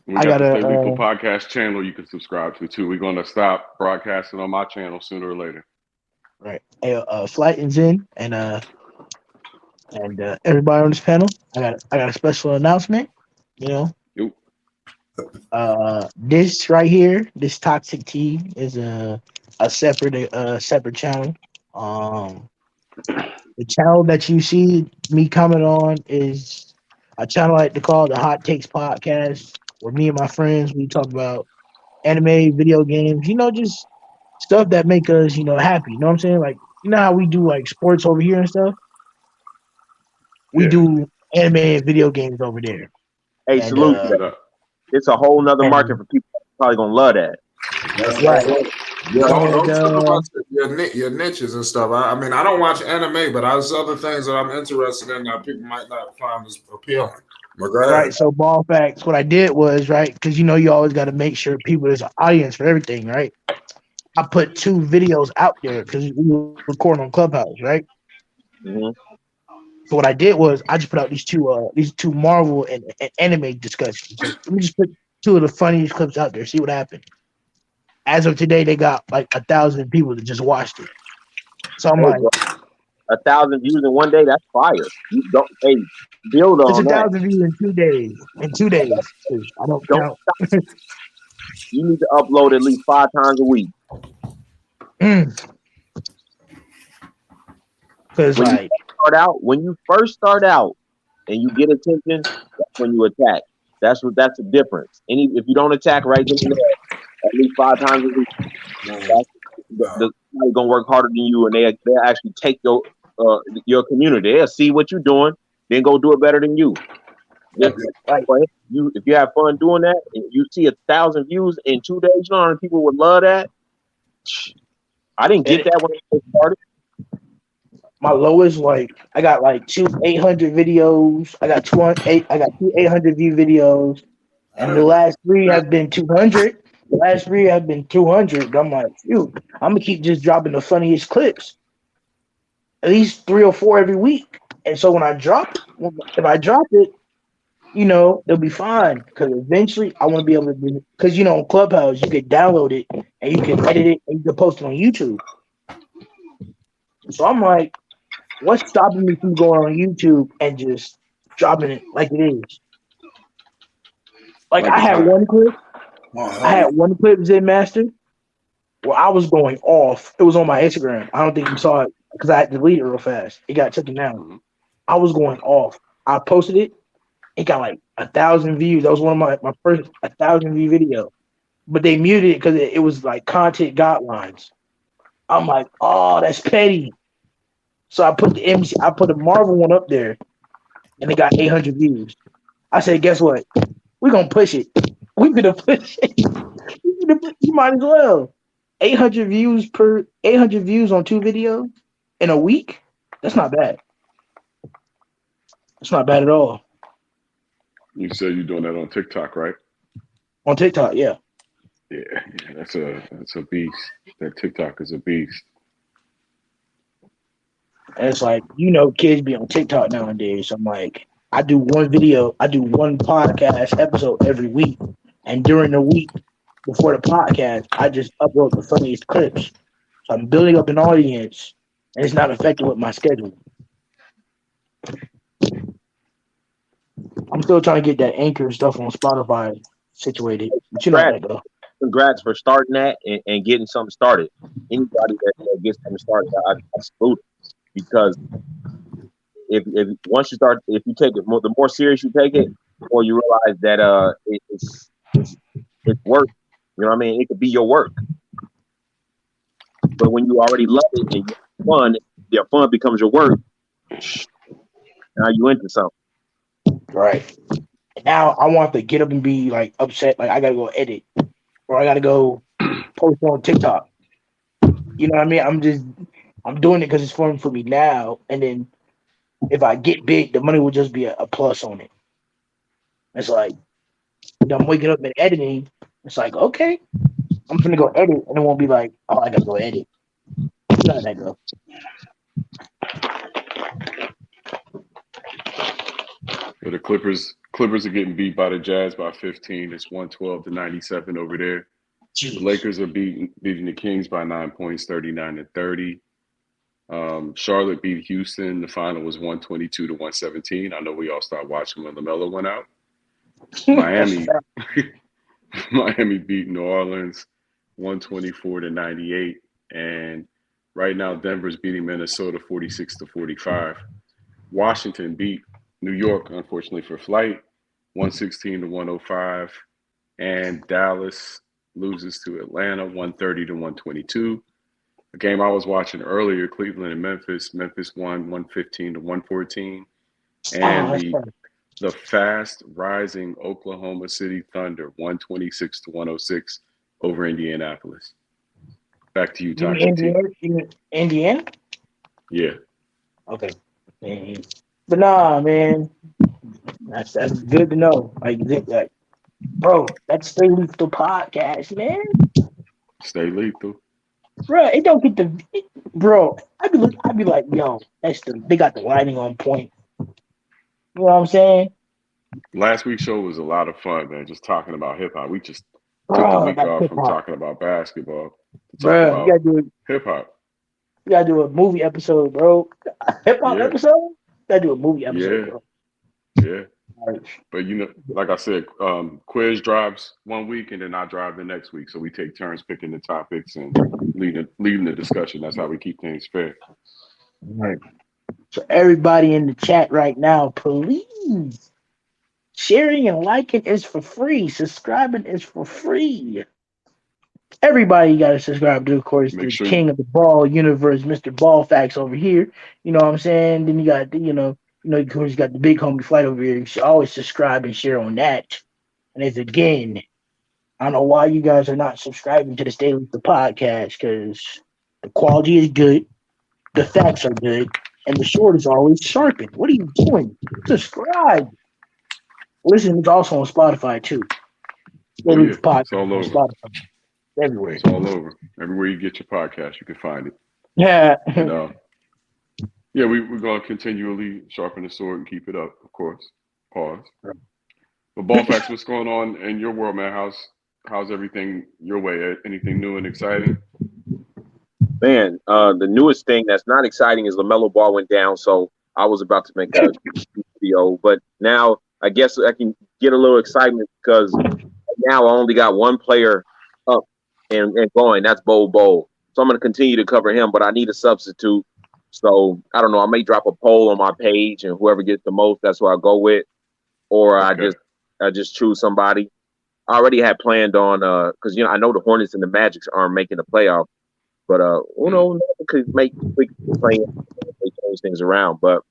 We got the Stay Lethal Podcast channel you can subscribe to too. We're going to stop broadcasting on my channel sooner or later. Right. Hey, Flight and Zen, and And everybody on this panel, I got a special announcement. You know, Yo. this right here, this toxic tea is a separate channel. Um, the channel that you see me comment on is a channel I like to call the Hot Takes Podcast, where me and my friends we talk about anime, video games, just stuff that make us, happy. You know what I'm saying? Like, you know how we do like sports over here and stuff? We Yeah. do anime and video games over there. Hey, And salute to What that. up? It's a whole nother market and for people that's probably gonna love that. right. Yeah, don't And trip about your niches and stuff. I mean, I don't watch anime, but there's other things that I'm interested in that people might not find as appealing. But go ahead. right, so ball facts, what I did was, right, because you always got to make sure people there's an audience for everything, right? I put 2 videos out there because we record on Clubhouse, right? Mm-hmm. So what I did was I just put out these two Marvel and anime discussions. So let me just put 2 of the funniest clips out there, see what happened. As of today, they got like 1,000 people that just watched it. So I'm Hey, like, bro, 1,000 views in one day, that's fire. You don't, hey, build it's a on that. thousand views in 2 days. In 2 days, 'cause I don't Don't count. You need to upload at least 5 times a week. Because When you like, when you first start out and you get attention, that's when you attack. That's the difference. If you don't attack right then and there, at least 5 times a week, that's somebody gonna work harder than you, and they actually take your community. They'll see what you're doing, then go do it better than you. Just like if you have fun doing that, and you see 1,000 views in 2 days, you know how many people would love that. I didn't get that when I first started. my lowest, like I got like 2 800 videos. I got 2 800 view videos, and the last 3 have been 200. The last 3 have been 200. But I'm like, shoot, I'm gonna keep just dropping the funniest clips, at least 3 or 4 every week. And so if I drop it, it'll be fine. Because eventually, I want to be able to do. Because on Clubhouse, you can download it and you can edit it and you can post it on YouTube. So I'm like, what's stopping me from going on YouTube and just dropping it like it is? Like Like I it's had hot. one clip. I had one clip Zen Master where I was going off. It was on my Instagram. I don't think you saw it because I had to delete it real fast. It got taken down. I was going off. I posted it. It got like 1,000 views. That was one of my first 1,000 view video. But they muted it because it was like content guidelines. I'm like, oh, that's petty. So I put I put the Marvel one up there, and it got 800 views. I said, guess what? We're gonna push it. We're gonna push it. You might as well. 800 views on 2 videos in a week. That's not bad. It's not bad at all. You said you're doing that on TikTok, right? On TikTok, yeah. Yeah, that's a beast. That TikTok is a beast. And it's like, kids be on TikTok nowadays. So I'm like, I do one podcast episode every week. And during the week before the podcast, I just upload the funniest clips. So I'm building up an audience and it's not affecting with my schedule. I'm still trying to get that Anchor stuff on Spotify situated. But you know how that go. Congrats for starting that and getting something started. Anybody that gets something started, I salute it. Because if once you start, if you take it, the more serious you take it, the more you realize that it's work. You know what I mean? It could be your work. But when you already love it and you have fun, your fun becomes your work. Now you into something. Right. Now I want to get up and be like upset, like I gotta go edit or I gotta go post on TikTok. You know what I mean? I'm doing it because it's fun for me now, and then if I get big, the money will just be a plus on it. It's like I'm waking up and editing. It's like, okay, I'm gonna go edit, and it won't be like, oh, I gotta go edit. You know how that go. But the Clippers are getting beat by the Jazz by 15. It's 112-97 over there. Jeez. The Lakers are beating the Kings by 9 points, 39-30. Charlotte beat Houston. The final was 122-117. I know we all stopped watching when Lamelo went out. That's a Miami, fact. Miami beat New Orleans 124-98. And right now, Denver's beating Minnesota 46-45. Washington beat New York, unfortunately for flight, 116-105. And Dallas loses to Atlanta 130-122. A game I was watching earlier, Cleveland and Memphis. Memphis won 115-114. And That's fact. the fast rising Oklahoma City Thunder 126-106 over Indianapolis. Back to you, You mean Toxic T. Indiana? You mean Indiana? Yeah. Okay. But nah, man. That's good to know. Like, bro, that's Stay Lethal podcast, man. Stay lethal. Bro, it don't get bro. I'd be like, yo, they got the lighting on point. You know what I'm saying? Last week's show was a lot of fun, man. Just talking about hip hop. We just took the Bro, week like off hip from hop. talking about basketball to talk Bro, about hip hop. you gotta do a movie episode, bro. A hip hop Yeah. episode? You gotta do a movie episode, Yeah. bro. Yeah. But like I said, Quiz drives one week and then I drive the next week. So we take turns picking the topics and leading the discussion. That's how we keep things fair. Right. So everybody in the chat right now, please. Sharing and liking is for free. Subscribing is for free. Everybody got to subscribe to, of course, Make the sure king of the ball universe, Mr. Ball Facts over here. You know what I'm saying? Then you got, of course, you got the big homie flight over here. You should always subscribe and share on that. And it's again, I don't know why you guys are not subscribing to the Stay With the podcast, because the quality is good, the facts are good, and the sword is always sharpened. What are you doing? Subscribe. Listen, it's also on Spotify too. Stay With the it's podcast all on over. Spotify. Everywhere. It's all over. Everywhere you get your podcast, you can find it. Yeah. And we're going to continually sharpen the sword and keep it up, of course. Pause. But Ball Facts, what's going on in your world, man? How's everything your way? Anything new and exciting? Man, the newest thing that's not exciting is Lamelo Ball went down, so I was about to make a video, but now I guess I can get a little excitement because now I only got one player up and going. That's Bo. So I'm going to continue to cover him, but I need a substitute. So I don't know. I may drop a poll on my page, and whoever gets the most, that's who I go with, or Okay. I just choose somebody. I already had planned on because I know the Hornets and the Magic aren't making the playoffs, but could make quick play change things around. But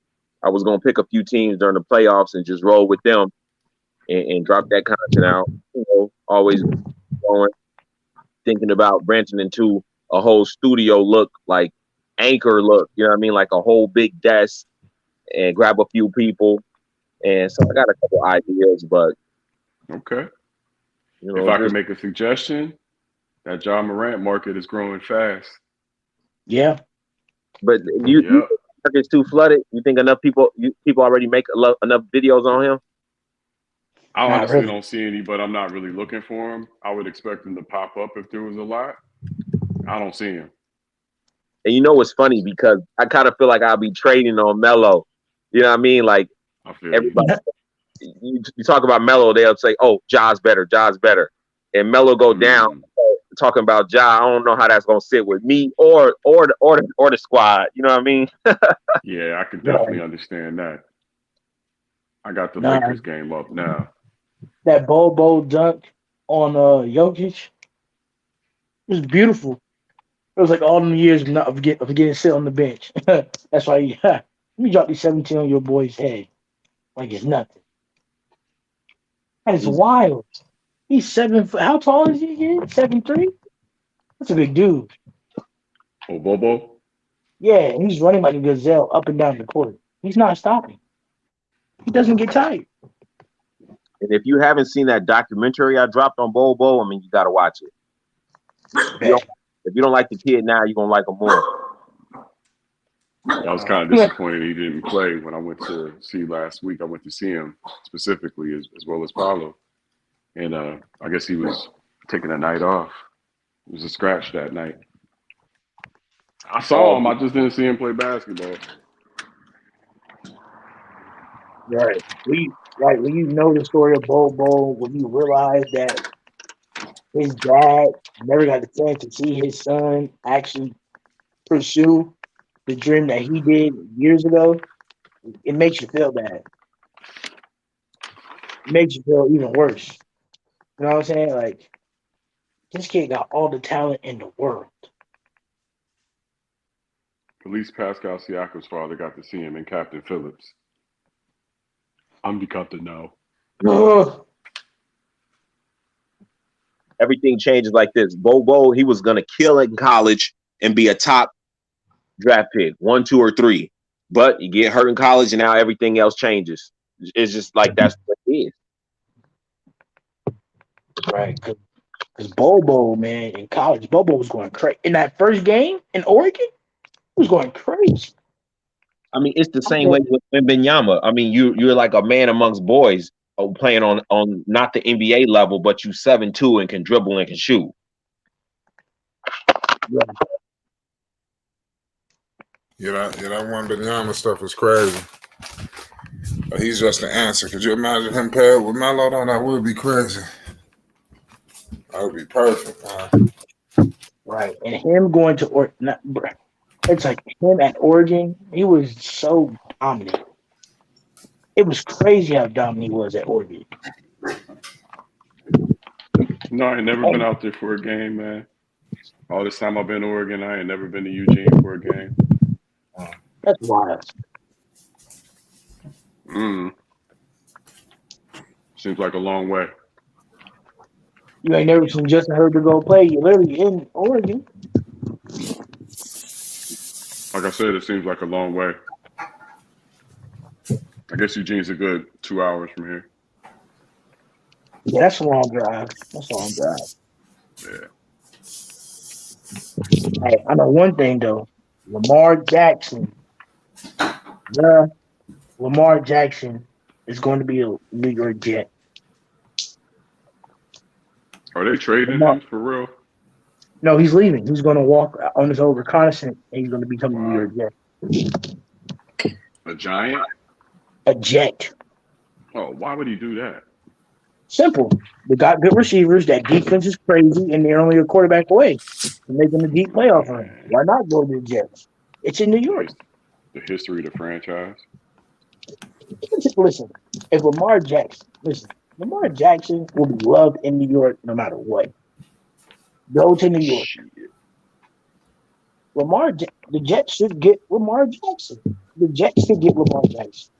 I was gonna pick a few teams during the playoffs and just roll with them and drop that content out. Always going, thinking about branching into a whole studio look, like anchor look. You know what I mean? Like a whole big desk and grab a few people. And so I got a couple ideas, but okay. If I can make a suggestion, that John Morant market is growing fast. Yeah. But you think the market's too flooded? You think enough people already make enough videos on him? I honestly don't see any, but I'm not really looking for him. I would expect him to pop up if there was a lot. I don't see him. And you know what's funny? Because I kind of feel like I'll be trading on Melo. You know what I mean? Like everybody, you talk about Melo, they'll say, "Oh, Ja's better," and Melo go down talking about Ja. I don't know how that's gonna sit with me or the squad. You know what I mean? Yeah, I can definitely understand that. I got the Lakers game up now. That Bobo dunk on Jokic was beautiful. It was like all them years of getting sit on the bench. That's why let me drop these 17 on your boy's head like it's nothing. That is wild. He's 7 foot. How tall is he again? 7'3"? That's a big dude. Oh, Bobo? Yeah, he's running like a gazelle up and down the court. He's not stopping. He doesn't get tired. And if you haven't seen that documentary I dropped on Bobo, I mean, you got to watch it. If you don't like the kid now, you're going to like him more. I was kind of disappointed he didn't play when I went to see last week. I went to see him specifically as well as Paulo. And I guess he was taking a night off. It was a scratch that night. I saw him. I just didn't see him play basketball. Right. When you know the story of Bobo, when you realize that his dad never got the chance to see his son actually pursue the dream that he did years ago, it makes you feel bad. It makes you feel even worse. You know what I'm saying? Like, this kid got all the talent in the world. At least Pascal Siakam's father got to see him and Captain Phillips. I'm the captain now. Ugh. Everything changes like this. Bobo, he was gonna kill it in college and be a top draft pick, 1, 2, or 3. But you get hurt in college, and now everything else changes. It's just like that's what it is. Right. Because Bobo, man, in college, Bobo was going crazy. In that first game in Oregon, he was going crazy. I mean, it's the same way with Wembanyama. I mean, you're like a man amongst boys playing on not the NBA level, but you 7'2" and can dribble and can shoot. Yeah, that Wembanyama stuff is crazy. But he's just the answer. Could you imagine him paired with Melo? No, that would be crazy. That would be perfect, man. Right. And him going to Oregon, it's like him at Oregon, he was so dominant. It was crazy how dominant he was at Oregon. No, I ain't never been out there for a game, man. All this time I've been to Oregon, I ain't never been to Eugene for a game. That's wild. Seems like a long way. You ain't never seen Justin Herbert go play. You're literally in Oregon. Like I said, it seems like a long way. I guess Eugene's a good 2 hours from here. Yeah, that's a long drive. Yeah. Hey, I know one thing though. Lamar Jackson is going to be a New York Jet. Are they trading him for real? No, he's leaving. He's going to walk on his own reconnaissance, and he's going to become a New York Jet. A Giant? A Jet. Oh, why would he do that? Simple. They got good receivers. That defense is crazy, and they're only a quarterback away from making a deep playoff run. Why not go to the Jets? It's in New York. The history of the franchise. Listen, Lamar Jackson will be loved in New York no matter what. Go to New York. The Jets should get Lamar Jackson. The Jets should get Lamar Jackson.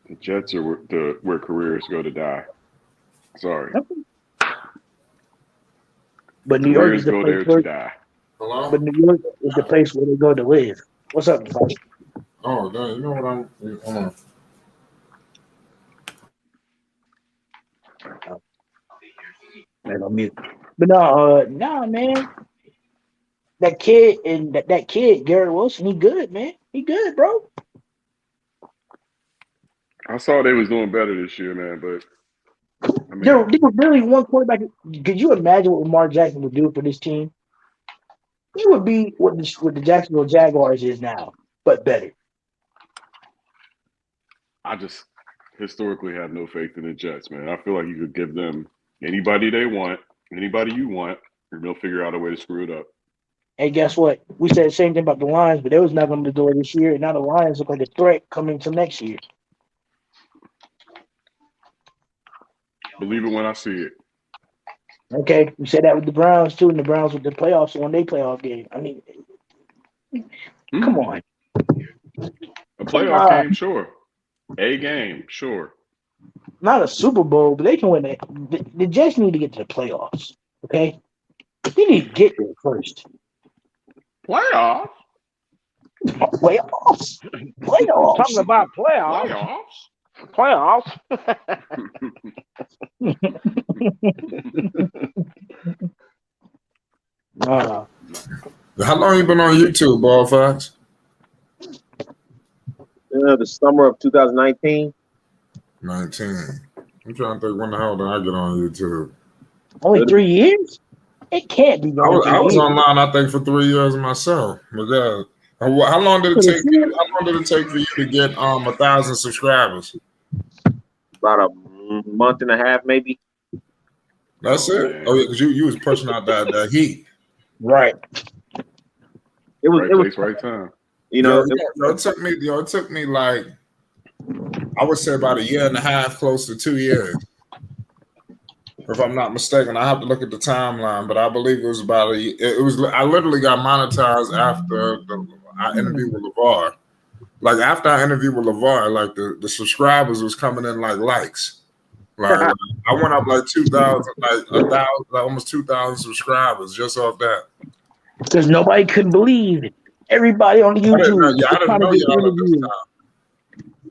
The Jets are where careers go to die. Sorry. But New York is the go place there to die. Hello? But New York is the place where they go to live. What's up, Fight? Oh, you know what hold on. Man, on mute. But no, man. That kid, Garrett Wilson, he good, man. He good, bro. I saw they was doing better this year, man, but I mean, There was really one quarterback. Could you imagine what Lamar Jackson would do for this team? He would be what the Jacksonville Jaguars is now, but better. I just historically have no faith in the Jets, man. I feel like you could give them anybody they want, anybody you want, and they'll figure out a way to screw it up. Hey, guess what? We said the same thing about the Lions, but they was not going to do it this year, and now the Lions look like a threat coming to next year. Believe it when I see it. Okay, we said that with the Browns too, and the Browns with the playoffs on their playoff game. I mean, come on. A playoff game, sure. A game, sure. Not a Super Bowl, but they can win it. The Jets need to get to the playoffs. Okay, they need to get there first. Playoffs. Talking about playoffs. Playoffs. How long you been on YouTube, Ball Fox? The summer of 2019. 19. I'm trying to think when the hell did I get on YouTube? Only 3 years? It can't be I going was 3 years. online, I think, for 3 years myself. But how long did it take? How long did it take for you to get 1,000 subscribers? About a month and a half, maybe. That's it. Man. Oh yeah, because you was pushing out that heat. Right. It was Right it was place, right time. you know It took me like, I would say about a year and a half, close to 2 years. If I'm not mistaken, I have to look at the timeline, but I believe it was about I literally got monetized after I interviewed with LeVar. Like after I interviewed with LeVar, like the subscribers was coming in like likes. Like I went up like 2,000, like 1,000, like almost 2,000 subscribers just off that. Because nobody could believe it. Everybody on YouTube. I didn't know y'all at this time.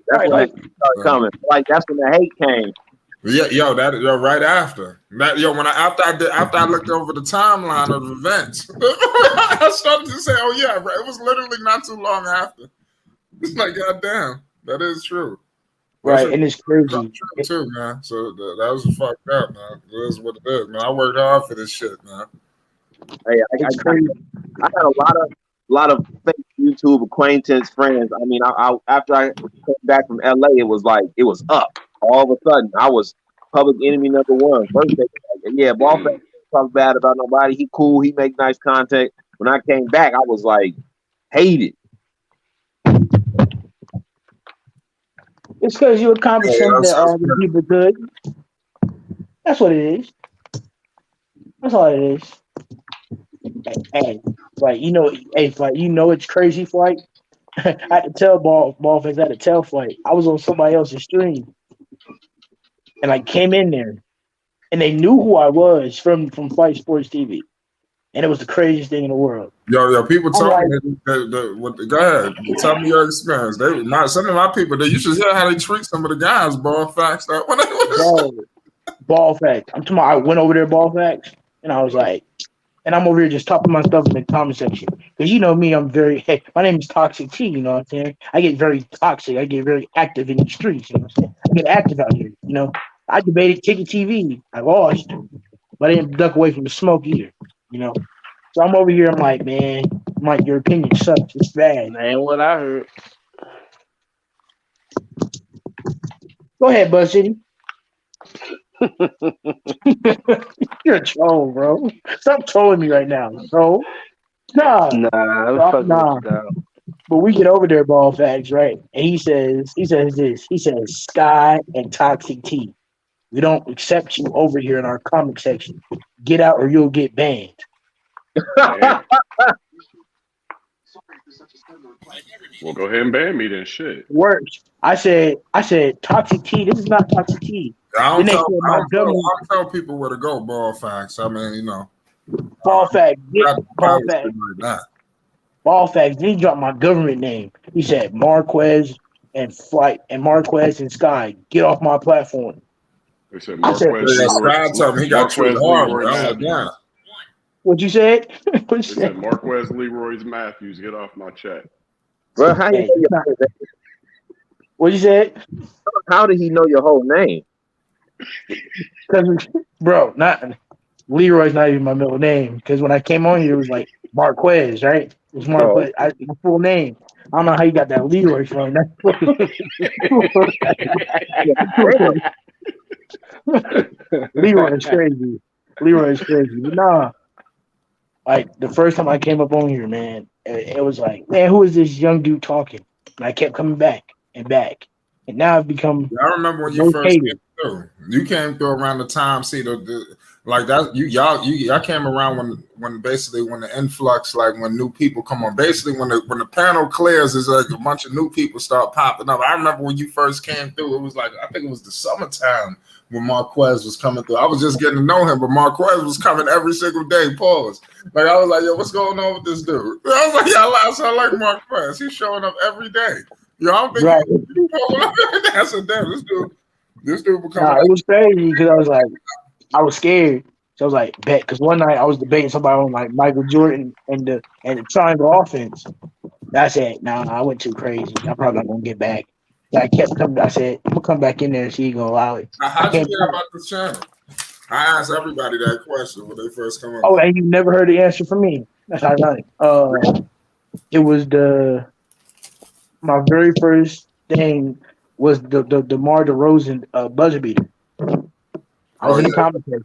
that's Right, when like, they started coming. Like that's when the hate came. Yeah, right after that, after I looked over the timeline of events, I started to say, "Oh yeah, right. It was literally not too long after." It's like, goddamn, that is true. right, and it's crazy. True too, man. So that was fucked up, man. It is what it is, man. I worked hard for this shit, man. Hey, It's crazy. I had a lot of fake YouTube acquaintance friends. I mean, I after I came back from LA, it was up. All of a sudden, I was public enemy number one. First, they were like, yeah, Ball Fest talk bad about nobody. He cool. He make nice content. When I came back, I was like hated. It's because you accomplished something that all the people could. That's what it is. That's all it is. Hey, like it's crazy, Flight. I had to tell ball fans, I had to tell Flight. I was on somebody else's stream, and I came in there, and they knew who I was from Flight Sports TV, and it was the craziest thing in the world. Yo, people tell me go ahead, tell me your experience. Some of my people, you should hear how they treat some of the guys. Ball facts, ball facts. I'm talking about, I went over there, ball facts, and I was like, and I'm over here just talking my stuff in the comment section. Because you know me, my name is Toxic T, you know what I'm saying? I get very toxic. I get very active in the streets, you know what I'm saying? I get active out here, you know? I debated Ticket TV. I lost, but I didn't duck away from the smoke either, you know? So I'm over here, I'm like, man, Mike, your opinion sucks. It's bad. Man, what I heard. Go ahead, Buzz City. You're a troll, bro. Stop trolling me right now, bro. Nah. But we get over there, ball facts, right? And he says this. He says, Sky and Toxic T, we don't accept you over here in our comic section. Get out or you'll get banned. Well, go ahead and ban me then. Shit. Worse. I said, Toxic T. This is not Toxic T. I don't tell people where to go. Ball facts. I mean, you know. Ball facts. Ball facts. Then he dropped my government name. He said Marquez and Flight and Marquez and Sky. Get off my platform. They said Marquez. Sky told me he got treated hard. What you said? They said Marquez Leroy's Matthews. Get off my chat. Bro, what you said? How did he know your whole name? Because, bro, Leroy's not even my middle name. Because when I came on here, it was like Marquez, right? It was Marquez. My full name. I don't know how you got that Leroy from. Leroy is crazy. But nah. Like, the first time I came up on here, man, it was like, man, who is this young dude talking? And I kept coming back. And now I've become. I remember when you first came through. You came through around the time. See like that. Y'all came around when the influx, like when new people come on. Basically, when the panel clears, is like a bunch of new people start popping up. I remember when you first came through. It was like, I think it was the summertime when Marquez was coming through. I was just getting to know him, but Marquez was coming every single day. Pause. Like I was like, yo, what's going on with this dude? I was like, yeah, I like Marquez. He's showing up every day. Yo, I'm thinking, I said, damn, this dude becoming. It was crazy because I was scared. So I was like, bet. Because one night I was debating somebody on like Michael Jordan and the triangle offense. I said, I went too crazy. I'm probably not gonna get back. So I kept coming. I said, I'm gonna come back in there and see you gonna allow it. How'd you hear about this channel? I ask everybody that question when they first come up. Oh, and you never heard the answer from me. That's ironic. It was my very first thing was the DeMar DeRozan buzzer beater. I was in the commentary.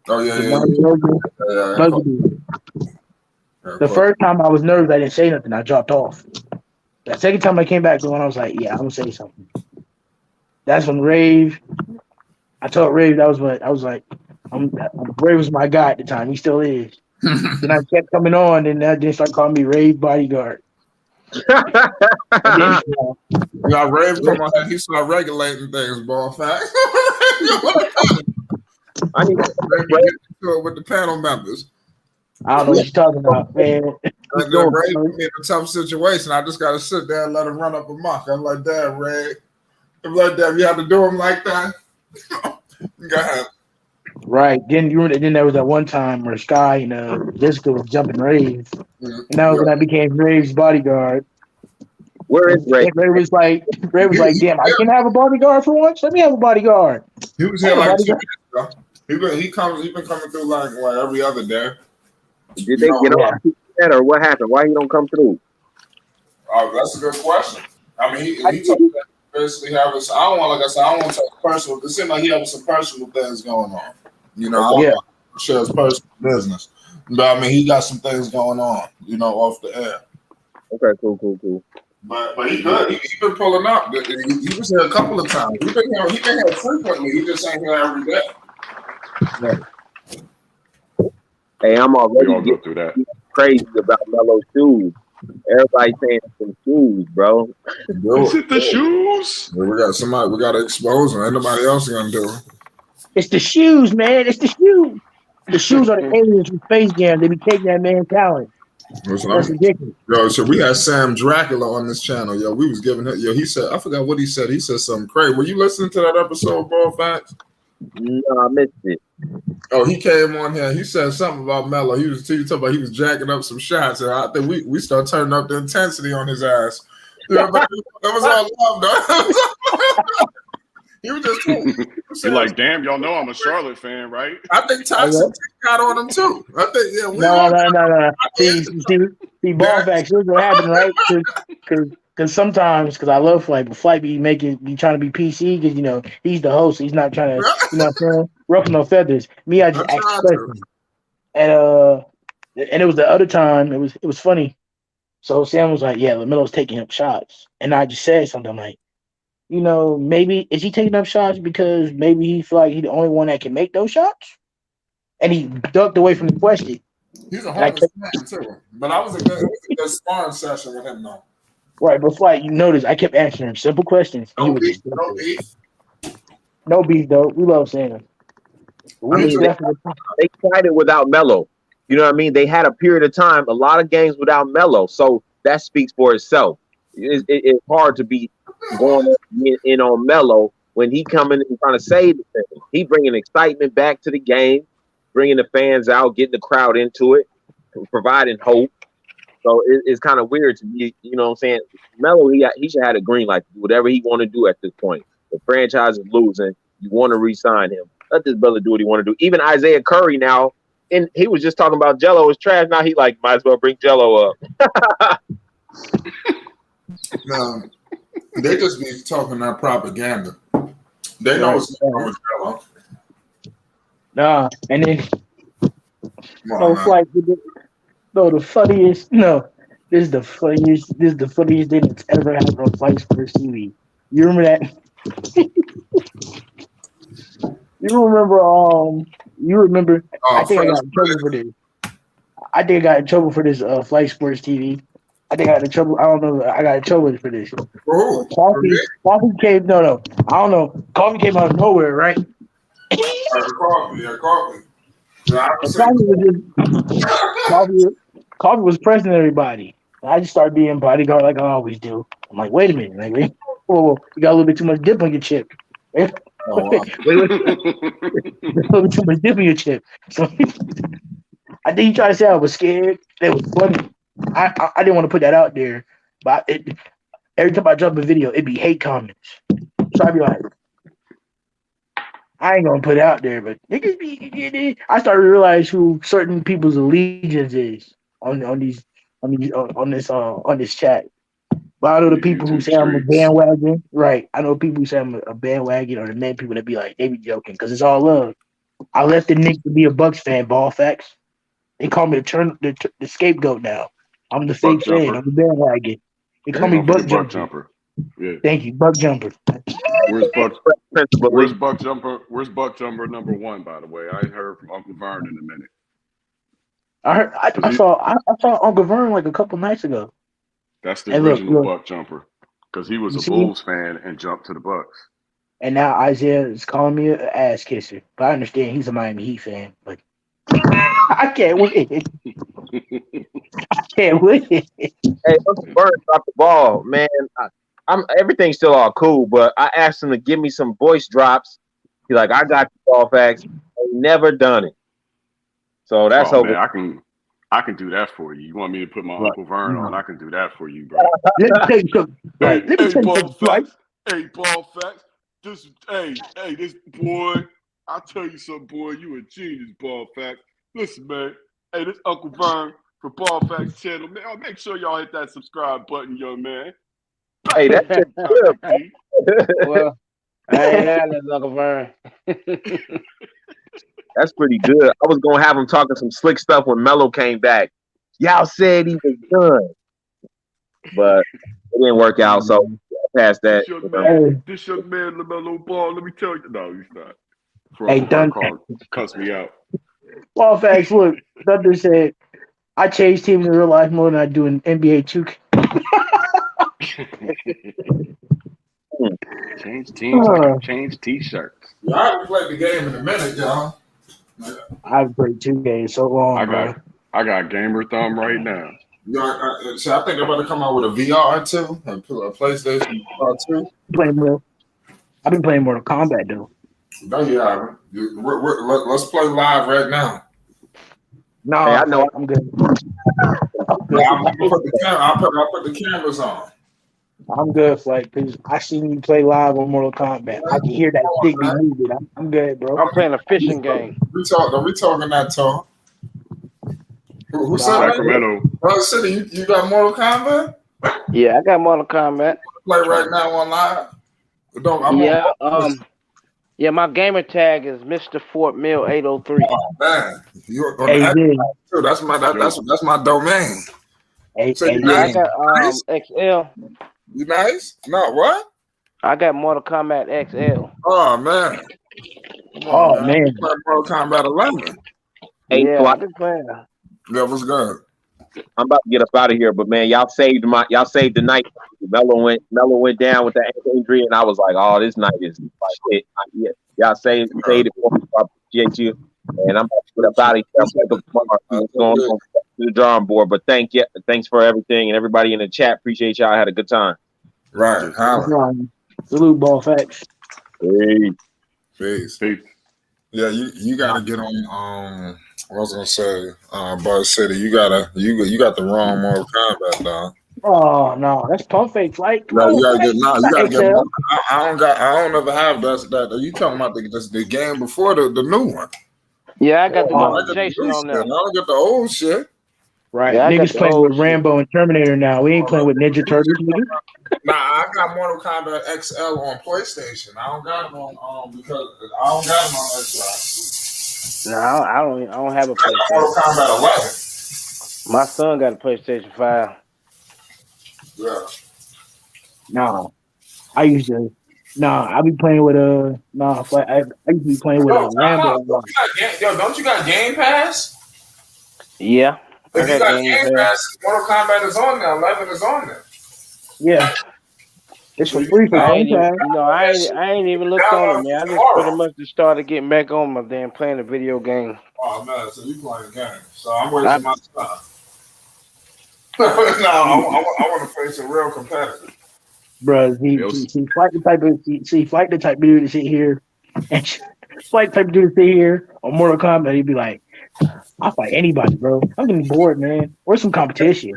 Oh yeah, DeMar DeRozan buzzer beater. The first time I was nervous, I didn't say nothing. I dropped off. The second time I came back to one, I was like, "Yeah, I'm gonna say something." That's when Rave. I told Rave that was what I was like. Rave was my guy at the time. He still is. Then I kept coming on, and they start calling me Rave Bodyguard. Rave come on, he started regulating things, boy. Fact. I need to it with the panel members. I don't know what you're talking about, man. Like Ray put me in a tough situation. I just gotta sit there and let him run up amok. I'm like, damn, Ray. I'm like, damn, you have to do him like that. Go ahead. Right. Then there was that one time where Sky and Jessica was jumping Rave. And that was when I became Rave's bodyguard. Where is Ray? Ray was like, damn, I can have a bodyguard for once. Let me have a bodyguard. He was here like 2 years ago. He's been coming through like every other day. Did they get off that or what happened? Why he don't come through? Oh, that's a good question. I mean, he told me that basically having. I don't want to take personal. It seems like he having some personal things going on. You know, I don't share his personal business, but I mean, he got some things going on. You know, off the air. Okay, cool. But he good. He been pulling up. He was here a couple of times. He been here frequently. He just ain't here every day. Right. Hey, I'm already go through that. Crazy about Melo's shoes. Everybody saying some shoes, bro. Is it the shoes? We got somebody. We got to expose them. Ain't nobody else gonna do it. It's the shoes, man. It's the shoes. The shoes are the aliens from Space Jam. They be taking that man's talent. That's ridiculous. Yo, so we had Sam Dracula on this channel. Yo, we was giving it. Yo, he said, I forgot what he said. He said something crazy. Were you listening to that episode, Ball Facts? No, I missed it. Oh, he came on here. He said something about Melo. He was talking about he was jacking up some shots, and I think we started turning up the intensity on his ass. Yeah, but that was all love, though. He was just cool. You're like, damn, y'all know I'm a Charlotte fan, right? I think Toxic got on him too. I think, yeah. No. See, Ball Facts. Here's what happened, right? Because sometimes, because I love Flight, but Flight be trying to be PC because he's the host. He's not trying to, ruffle no feathers. Me, I just ask questions, and it was the other time. It was funny. So Sam was like, "Yeah, Lamelo's taking up shots," and I just said something like, maybe is he taking up shots because maybe he feel like he's the only one that can make those shots, and he ducked away from the question. He's a Hornets fan too, but it was a good sparring session with him though. Right, but Flight, you notice I kept answering him simple questions. No beef. No beef, though. We love Sam. They tried it without Melo. You know what I mean? They had a period of time, a lot of games without Melo, so that speaks for itself. It's hard to be going in on Melo when he coming and trying to save the thing. He bringing excitement back to the game, bringing the fans out, getting the crowd into it, providing hope. So it's kind of weird to me, you know what I'm saying? Melo, he should have a green light to do whatever he want to do at this point. The franchise is losing. You want to re-sign him. Let this brother do what he want to do. Even Isaiah Curry now, and he was just talking about Jello is trash. Now he might as well bring Jello up. No, they just be talking that propaganda. They know what's going on with Jello. Nah, and then the funniest. No, this is the funniest thing that's ever happened on Flight Sports TV. You remember that? You remember? I think I got in trouble for this. I Flight Sports TV. I think I got in trouble. I don't know. I got in trouble for this. Coffee came. No. I don't know. Coffee came out of nowhere, right? Coffee. Coffee was pressing everybody. I just started being bodyguard like I always do. I'm like, wait a minute, like, whoa, you got a little bit too much dip on your chip. A little bit too much dip on your chip. So I think he tried to say I was scared. That was funny. I didn't want to put that out there, but every time I drop a video, it'd be hate comments. So I'd be like, I ain't gonna put it out there, but niggas be. I started to realize who certain people's allegiance is on this chat. But I know the The people who YouTube say I'm a streets. bandwagon, right? I know people who say I'm a bandwagon, or the main people that be like they be joking because it's all love. I left the Knicks to be a Bucks fan. Ball facts. They call me the scapegoat now. I'm the Buck fake fan. jumper. I'm the bandwagon. They call Ain't me gonna Buck forget Buck Jumper. jumper. Yeah. Thank you, Buck Jumper. Where's Buck? Principally. Where's Buck jumper? Where's Buck jumper number 1? By the way, I ain't heard from Uncle Vern in a minute. I heard. Cause I saw Uncle Vern like a couple nights ago. that's the And original look, Buck jumper. Cause he was you a see, Bulls fan and jumped to the Bucks. and now Isaiah is calling me an ass kisser. But I understand he's a Miami Heat fan. But I can't win. I can't win. Hey, Uncle Bird dropped the ball, man. I'm everything's still all cool, but I asked him to give me some voice drops. He's like, I got the ball facts. Ain't never done it. So that's Oh man, hoping. I can do that for you. You want me to put my Right. Uncle Vern on? No. I can do that for you, bro. Let me tell you something. Right. Let me Hey, tell you ball something. Right. facts. Hey, ball facts. This boy. I tell you something, boy. You a genius, ball facts. Listen, man. Hey, this Uncle Vern for Ball Facts channel, man. Make sure y'all hit that subscribe button, young man. Hey, that's good. Well, I ain't had that Uncle Vern. That's pretty good. I was gonna have him talking some slick stuff when Melo came back. Y'all said he was done, but it didn't work out. So past that. This young man, Lamelo Ball. Let me tell you, no, he's not. For Hey, Uncle Vern Thunder. cuss me out. Ball facts. Look, Thunder said I change teams in real life more than I do in NBA 2K. Change teams like I change t-shirts. I haven't played the game in a minute, y'all. I've played 2K in so long, bro. I got gamer thumb right now. So I think they're about to come out with a VR too, a PlayStation VR 2. I've been playing Mortal Kombat though. No, you haven't. Let's play live right now. No, hey, I know. I'm good. I'll put the cameras on. I'm good, Flight, because I seen you play live on Mortal Kombat. I can hear that stick be moving. I'm good, bro. I'm playing a fishing game. We talking that talk. Who said Sacramento? City, you got Mortal Kombat? Yeah, I got Mortal Kombat. Play right now on live. Yeah, my gamer tag is Mr. Fort Mill 803. Oh man, you're on the too. That's my domain. I got XL. You nice? No, what? I got Mortal Kombat XL. Oh man. Man. Mortal Kombat 11. Hey, yeah, I've been playing. That was good. I'm about to get up out of here, but man, y'all saved the night. Melo went down with that ankle injury, and I was like, oh, this night is like it. Yeah, y'all saved it for me. I appreciate you, and I'm about to get up out of here. I'm like, what's going on to the drawing board? But thanks for everything, and everybody in the chat. Appreciate y'all. I had a good time. Right. Salute, Ball facts. Peace. Yeah, you gotta get on. What was I gonna say? Buzz City, you got the wrong Mortal Kombat, dog. Oh no, that's pump fake, like no, you gotta get. I don't ever have that. You talking about the game before the new one? Yeah, I got the one with Jason on there. I don't get the old shit. Right, yeah, niggas playing with Rambo and Terminator now. We ain't playing with Ninja Turtles, nigga. Nah, I got Mortal Kombat XL on PlayStation. I don't got them on because I don't got them on Xbox. No, I don't have a PlayStation. I got Mortal Kombat 11. My son got a PlayStation 5. Yeah. No, I used to. I be playing with I used to be playing with Rambo. Don't you got Game Pass? Yeah. If you got Game Pass, Mortal Kombat is on there. 11 is on there. Yeah. It's for free for Game Pass. I ain't even looked on it, man. I just pretty much just started getting back on my damn playing a video game. Oh man, so you playing games? So I'm wasting my time. I want to play some real competitive. Bro, he Flight the type of dude to sit here and Flight type of dude to sit here on Mortal Kombat. He'd be like, I'll fight anybody, bro. I'm getting bored, man. Where's some competition?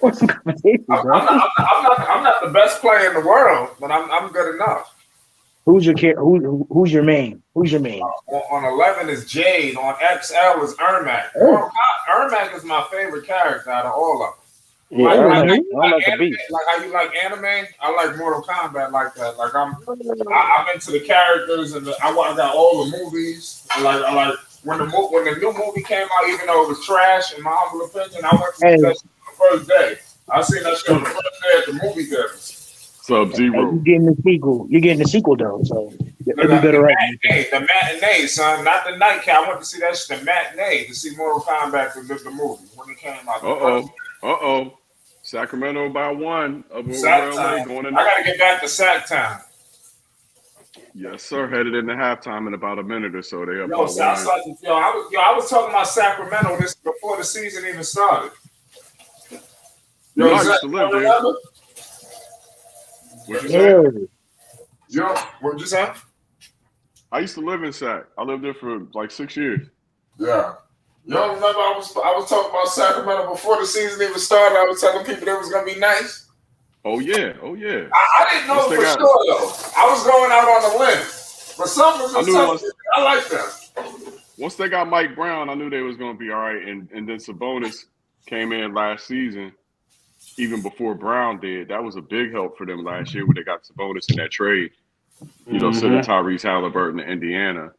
Bro? I'm not the best player in the world, but I'm good enough. Who's who's your main? Who's your main? On 11 is Jade. On XL is Ermac. Oh. Ermac is my favorite character out of all of them. Yeah, Like, Ermac, anime, a beast. like how you like anime, I like Mortal Kombat like that. Like I'm into the characters and I got all the movies. I like when the new movie came out, even though it was trash in my humble opinion, I went to see that shit on the first day. I seen that shit on the first day at the movie theaters. Sub-Zero. You're getting the sequel. You're getting the sequel though, so it'll be better right. The matinee, son, not the nightcap. I went to see that shit, the matinee, to see Mortal Kombat, the movie when it came out. Sacramento by 1 of LA going in. I gotta get back to Sac Town. Yes, sir. Headed into halftime in about a minute or so. They up by 1. I was talking about Sacramento this before the season even started. I used to live there. What'd you say? What'd you say? I used to live in Sac. I lived there for like 6 years. Yeah. You don't remember I was talking about Sacramento before the season even started. I was telling people that it was gonna be nice. Oh yeah. I didn't know for sure though. I was going out on a limb, but something was I like that. Once they got Mike Brown, I knew they was gonna be all right. And then Sabonis came in last season, even before Brown did. That was a big help for them last year when they got Sabonis in that trade. Sending Tyrese Halliburton to Indiana.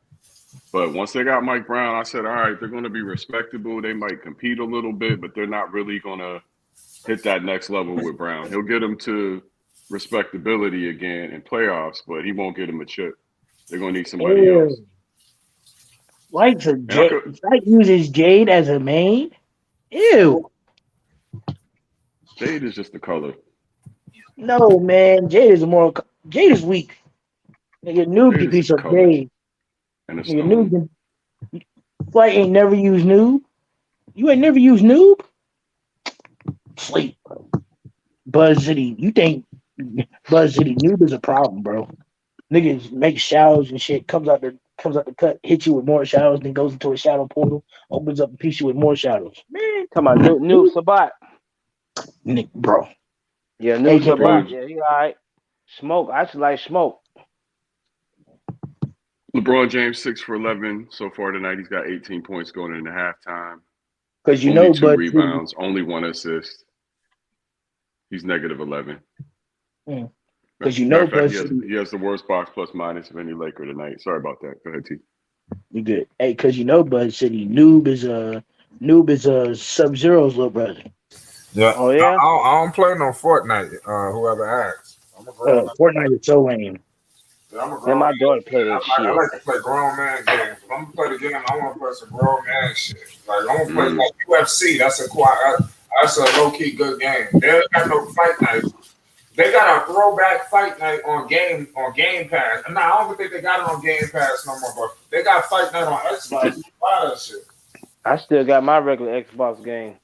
But once they got Mike Brown, I said, all right, they're going to be respectable. They might compete a little bit, but they're not really going to hit that next level with Brown. He'll get them to respectability again in playoffs, but he won't get them a chip. They're going to need somebody else. Like uses Jade as a main? Ew. Jade is just the color. No, man. Jade is weak. Nigga, Noob can piece of Jade. And a Noob Flight ain't never used Noob. You ain't never used Noob? Sleep, bro. Buzz City. You think Buzz City Noob is a problem, bro? Niggas make showers and shit, comes out the cut, hits you with more shadows, then goes into a shadow portal, opens up and piece you with more shadows. Man, come on, Noob Sabat. Nick, bro. Yeah, Noob Sabat. Yeah, he all right. Smoke. I actually like Smoke. LeBron James 6 for 11 so far tonight. He's got 18 points going into halftime. Because only 2 rebounds, only 1 assist. He's negative 11. Because he has the worst box plus minus of any Laker tonight. Sorry about that. Go ahead, T. You good? Hey, because Buzz City Noob is a Sub-Zero's little brother. Yeah. Oh yeah. I don't play no Fortnite. Whoever asks. Fortnite is so lame. And my daughter play that shit. I like to play grown man games. If I'm gonna play the game, I want to play some grown man shit. Like I want to play like UFC. That's a low key good game. They don't got no fight night. They got a throwback fight night on Game Pass. Nah, I don't think they got it on Game Pass no more. But they got fight night on Xbox. You buy that shit. I still got my regular Xbox game.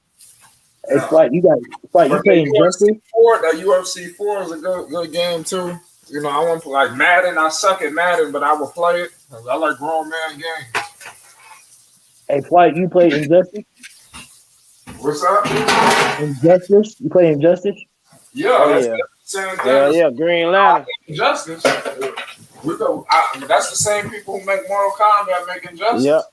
It's like you playing Injustice? That UFC 4 is a good game too. You know, I want to play like Madden. I suck at Madden, but I will play it. I like grown man games. Hey, Flight, you play Injustice? What's up? Injustice? You play Injustice? Yeah, that's the same thing. Yeah, Green Lantern. Injustice. That's the same people who make Mortal Kombat make Injustice.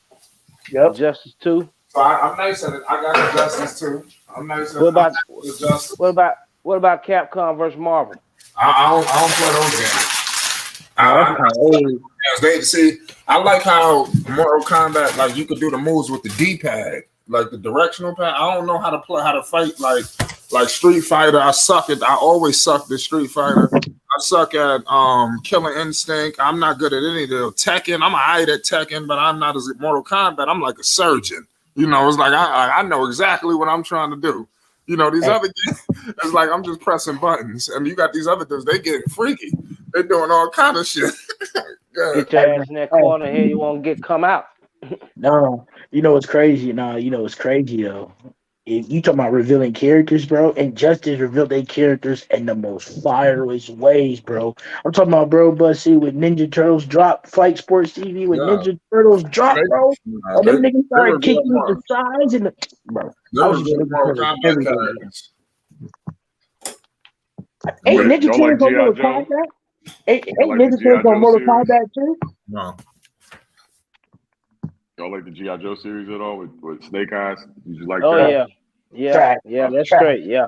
Yep. Injustice 2. So I'm nice at it. I got Injustice too. I'm nice at Injustice. What about Capcom versus Marvel? I don't play those games. I like how Mortal Kombat, like you could do the moves with the D-pad, like the directional pad. I don't know how to fight like Street Fighter. I always sucked at Street Fighter. I suck at Killer Instinct. I'm not good at any of the Tekken. I'm alright at Tekken, but I'm not as at Mortal Kombat. I'm like a surgeon. You know, it's like I know exactly what I'm trying to do. You know, these other games, it's like I'm just pressing buttons. And you got these other dudes, they getting freaky. They're doing all kind of shit. Get your ass in that corner here, you won't come out. No, you know what's crazy? What's crazy though? If you talking about revealing characters, bro, Injustice revealed their characters in the most fireless ways, bro. I'm talking about, bro, Bussy with Ninja Turtles drop, Fight Sports TV with Ninja Turtles drop, bro. And them niggas started kicking the sides and bro. I was just Hey, Ninja Turtles on Mortal Kombat? Ain't Y'all like the niggas G.I. on Joe Mortal series? Kombat too? No. Y'all like the G.I. Joe series at all with Snake Eyes? Did you like Oh that? yeah, yeah, Trash, yeah. That's trash, straight. Yeah.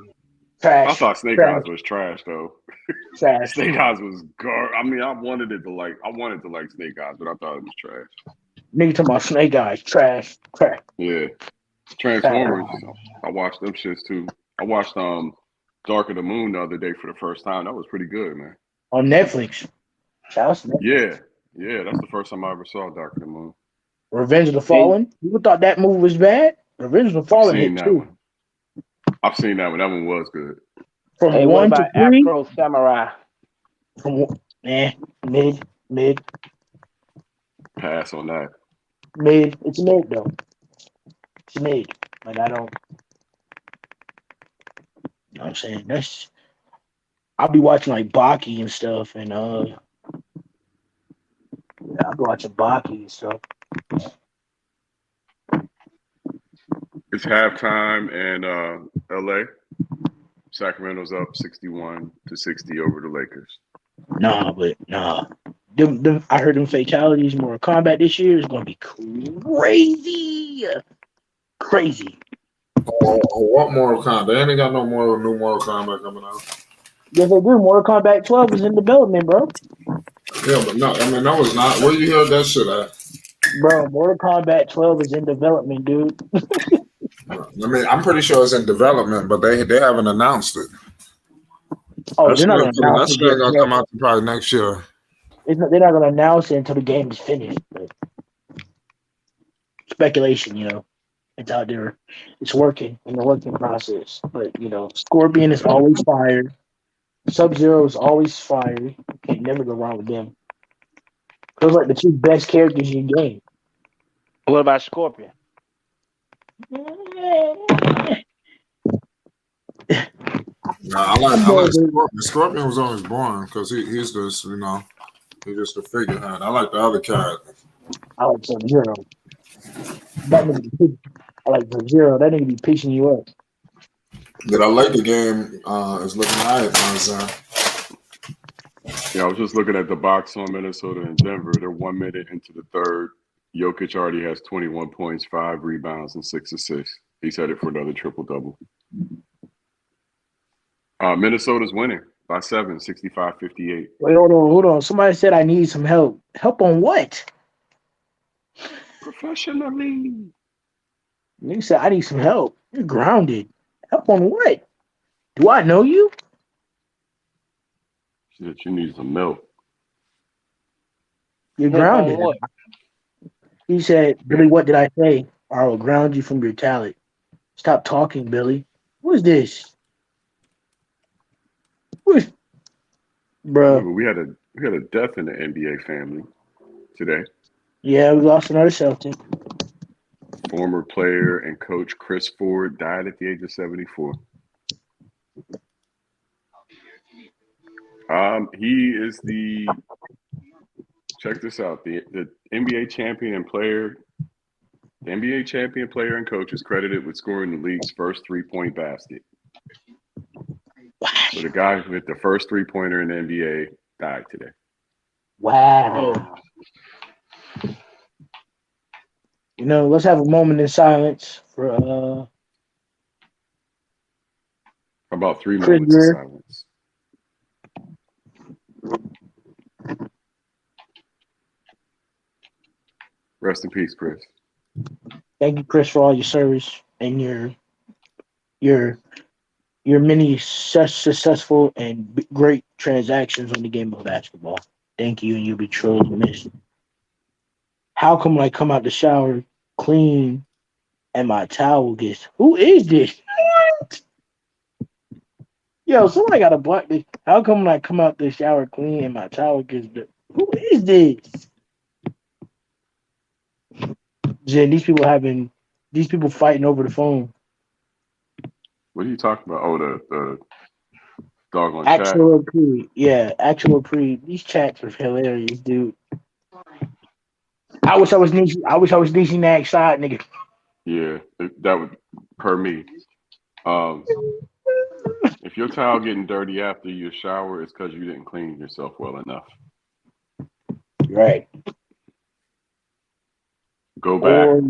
I trash, thought Snake trash, Eyes was trash though. trash. Snake Eyes was I mean, I wanted to like Snake Eyes, but I thought it was trash. Nigga talking about Snake Eyes, trash, trash, Yeah, trash. Transformers. I watched them shits too. I watched Dark of the Moon the other day for the first time. That was pretty good, man. On Netflix. Shout out to Netflix. Yeah. That's the first time I ever saw Dark of the Moon. Revenge of the Hey, Fallen. People thought that movie was bad. Revenge of the I've Fallen seen hit that too. one. I've seen that one. That one was good. From hey, what one to about three. Afro Samurai? From mid, Pass on that. mid. It's mid though. It's mid. Like I don't. You know what I'm saying? That's. I'll be watching like Baki and stuff, and yeah, I'll be watching Baki and stuff. It's halftime in L.A. Sacramento's up 61-60 over the Lakers. Nah. I heard them fatalities, more combat this year is gonna be crazy, crazy. What Mortal Kombat? They ain't got no more new Mortal Kombat coming out. Yes, they do. Mortal Kombat 12 is in development, bro. Yeah, but no, I mean that was not. Where you heard that shit at? Bro, Mortal Kombat 12 is in development, dude. I mean, I'm pretty sure it's in development, but they haven't announced it. Oh, they're not gonna announce That it shit ain't just gonna yet. come out till probably next year. They're not gonna announce it until the game is finished. But speculation, it's out there. It's working in the working process. But Scorpion is always fire. Sub-Zero is always fire. You can't never go wrong with them. Those are like the two best characters in your game. What about Scorpion? Nah, I like Scorpion. Scorpion was always boring because he's just he's just a figurehead. I like the other characters. I like Sub-Zero. I like Sub-Zero. That nigga be pitching you up. But I like the game. It's looking alright, Yeah, I was just looking at the box on Minnesota and Denver. They're 1 minute into the third. Jokic already has 21 points, 5 rebounds, and 6 assists. He's headed for another triple-double. Minnesota's winning by 7, 65-58. Wait, hold on. Somebody said I need some help. Help on what? Professionally. Nigga said I need some help. You're grounded. Help on what? Do I know you? Shit, you need some milk. You're Help on grounded. what? He said, Billy, what did I say? I will ground you from your talent. Stop talking, Billy. Who is this? Bruh. Ooh, we had a death in the NBA family today. Yeah, we lost another Celtic. Former player and coach Chris Ford died at the age of 74. He is check this out, the NBA champion and player. The NBA champion player and coach is credited with scoring the league's first 3-point basket. So the guy with the first 3-pointer in the NBA died today. Wow. Let's have a moment in silence for About 3 Chris moments of Greer. silence. Rest in peace, Chris. Thank you, Chris, for all your service and your many successful and great transactions on the game of basketball. Thank you, and you'll be truly missed. How come when I come out the shower clean and my towel gets? Who is this? What? Yo, somebody got to block this. How come when I come out the shower clean and my towel gets? Who is this? Jen, these people fighting over the phone. What are you talking about? Oh, the doggone chat. Actual pre, yeah, actual pre. These chats are hilarious, dude. I wish I was Niecy Nag side, nigga. Yeah, that would per me. If your towel getting dirty after your shower, it's because you didn't clean yourself well enough. Right. Go back, Or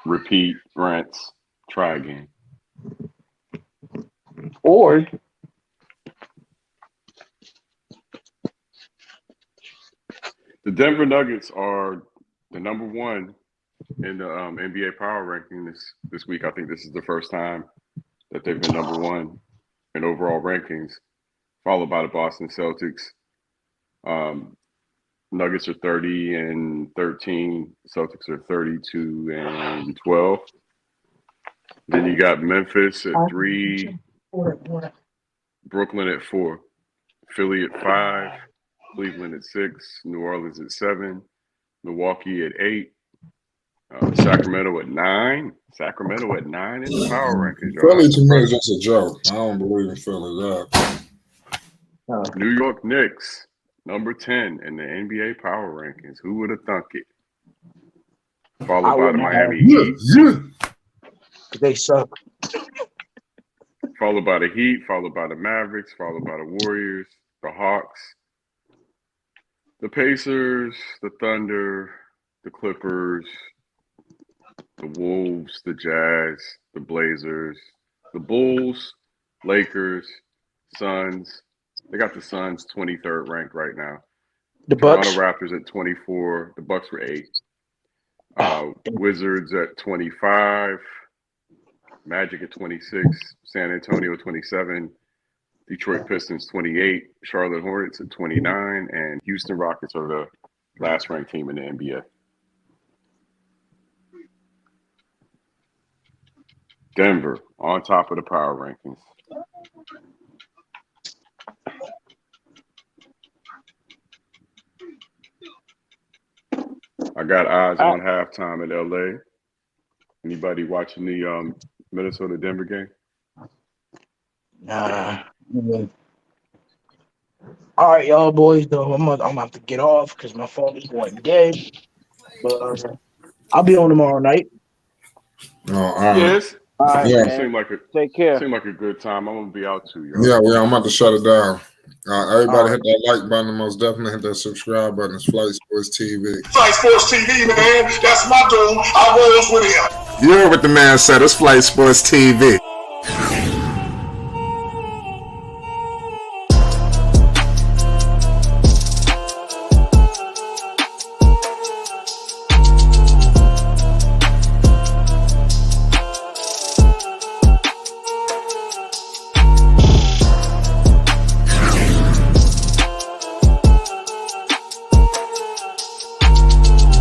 repeat, rinse, try again. or The Denver Nuggets are the number one in the NBA power ranking this week. I think this is the first time that they've been number one in overall rankings, followed by the Boston Celtics. Nuggets are 30-13. Celtics are 32-12. Then you got Memphis at 3, Brooklyn at 4, Philly at 5, Cleveland at 6, New Orleans at 7, Milwaukee at 8, Sacramento at 9. Sacramento at 9 in the power rankings. Philly to me is just a joke. I don't believe in Philly that. New York Knicks, number 10 in the NBA power rankings. Who would have thunk it? Followed by the Miami Heat. They suck. Followed by the Heat, followed by the Mavericks, followed by the Warriors, the Hawks, the Pacers, the Thunder, the Clippers, the Wolves, the Jazz, the Blazers, the Bulls, Lakers, Suns. They got the Suns 23rd ranked right now. The Toronto Bucks. Raptors at 24. The Bucks were 8. Wizards at 25. Magic at 26. San Antonio 27. Detroit Pistons 28. Charlotte Hornets at 29. And Houston Rockets are the last ranked team in the NBA. Denver on top of the power rankings. I got eyes on halftime in LA. Anybody watching the Minnesota-Denver game? Nah. All right, y'all boys. Though I'm gonna have to get off because my phone is going dead. But I'll be on tomorrow night. Yes. All right, It seemed like Take care. Seemed like a good time. I'm gonna be out too, y'all. Yeah, I'm about to shut it down. Everybody hit that like button. Most definitely hit that subscribe button. It's Flight Sports TV. Flight Sports TV, man. That's my dude. I rolls with him. You heard what the man said. It's Flight Sports TV.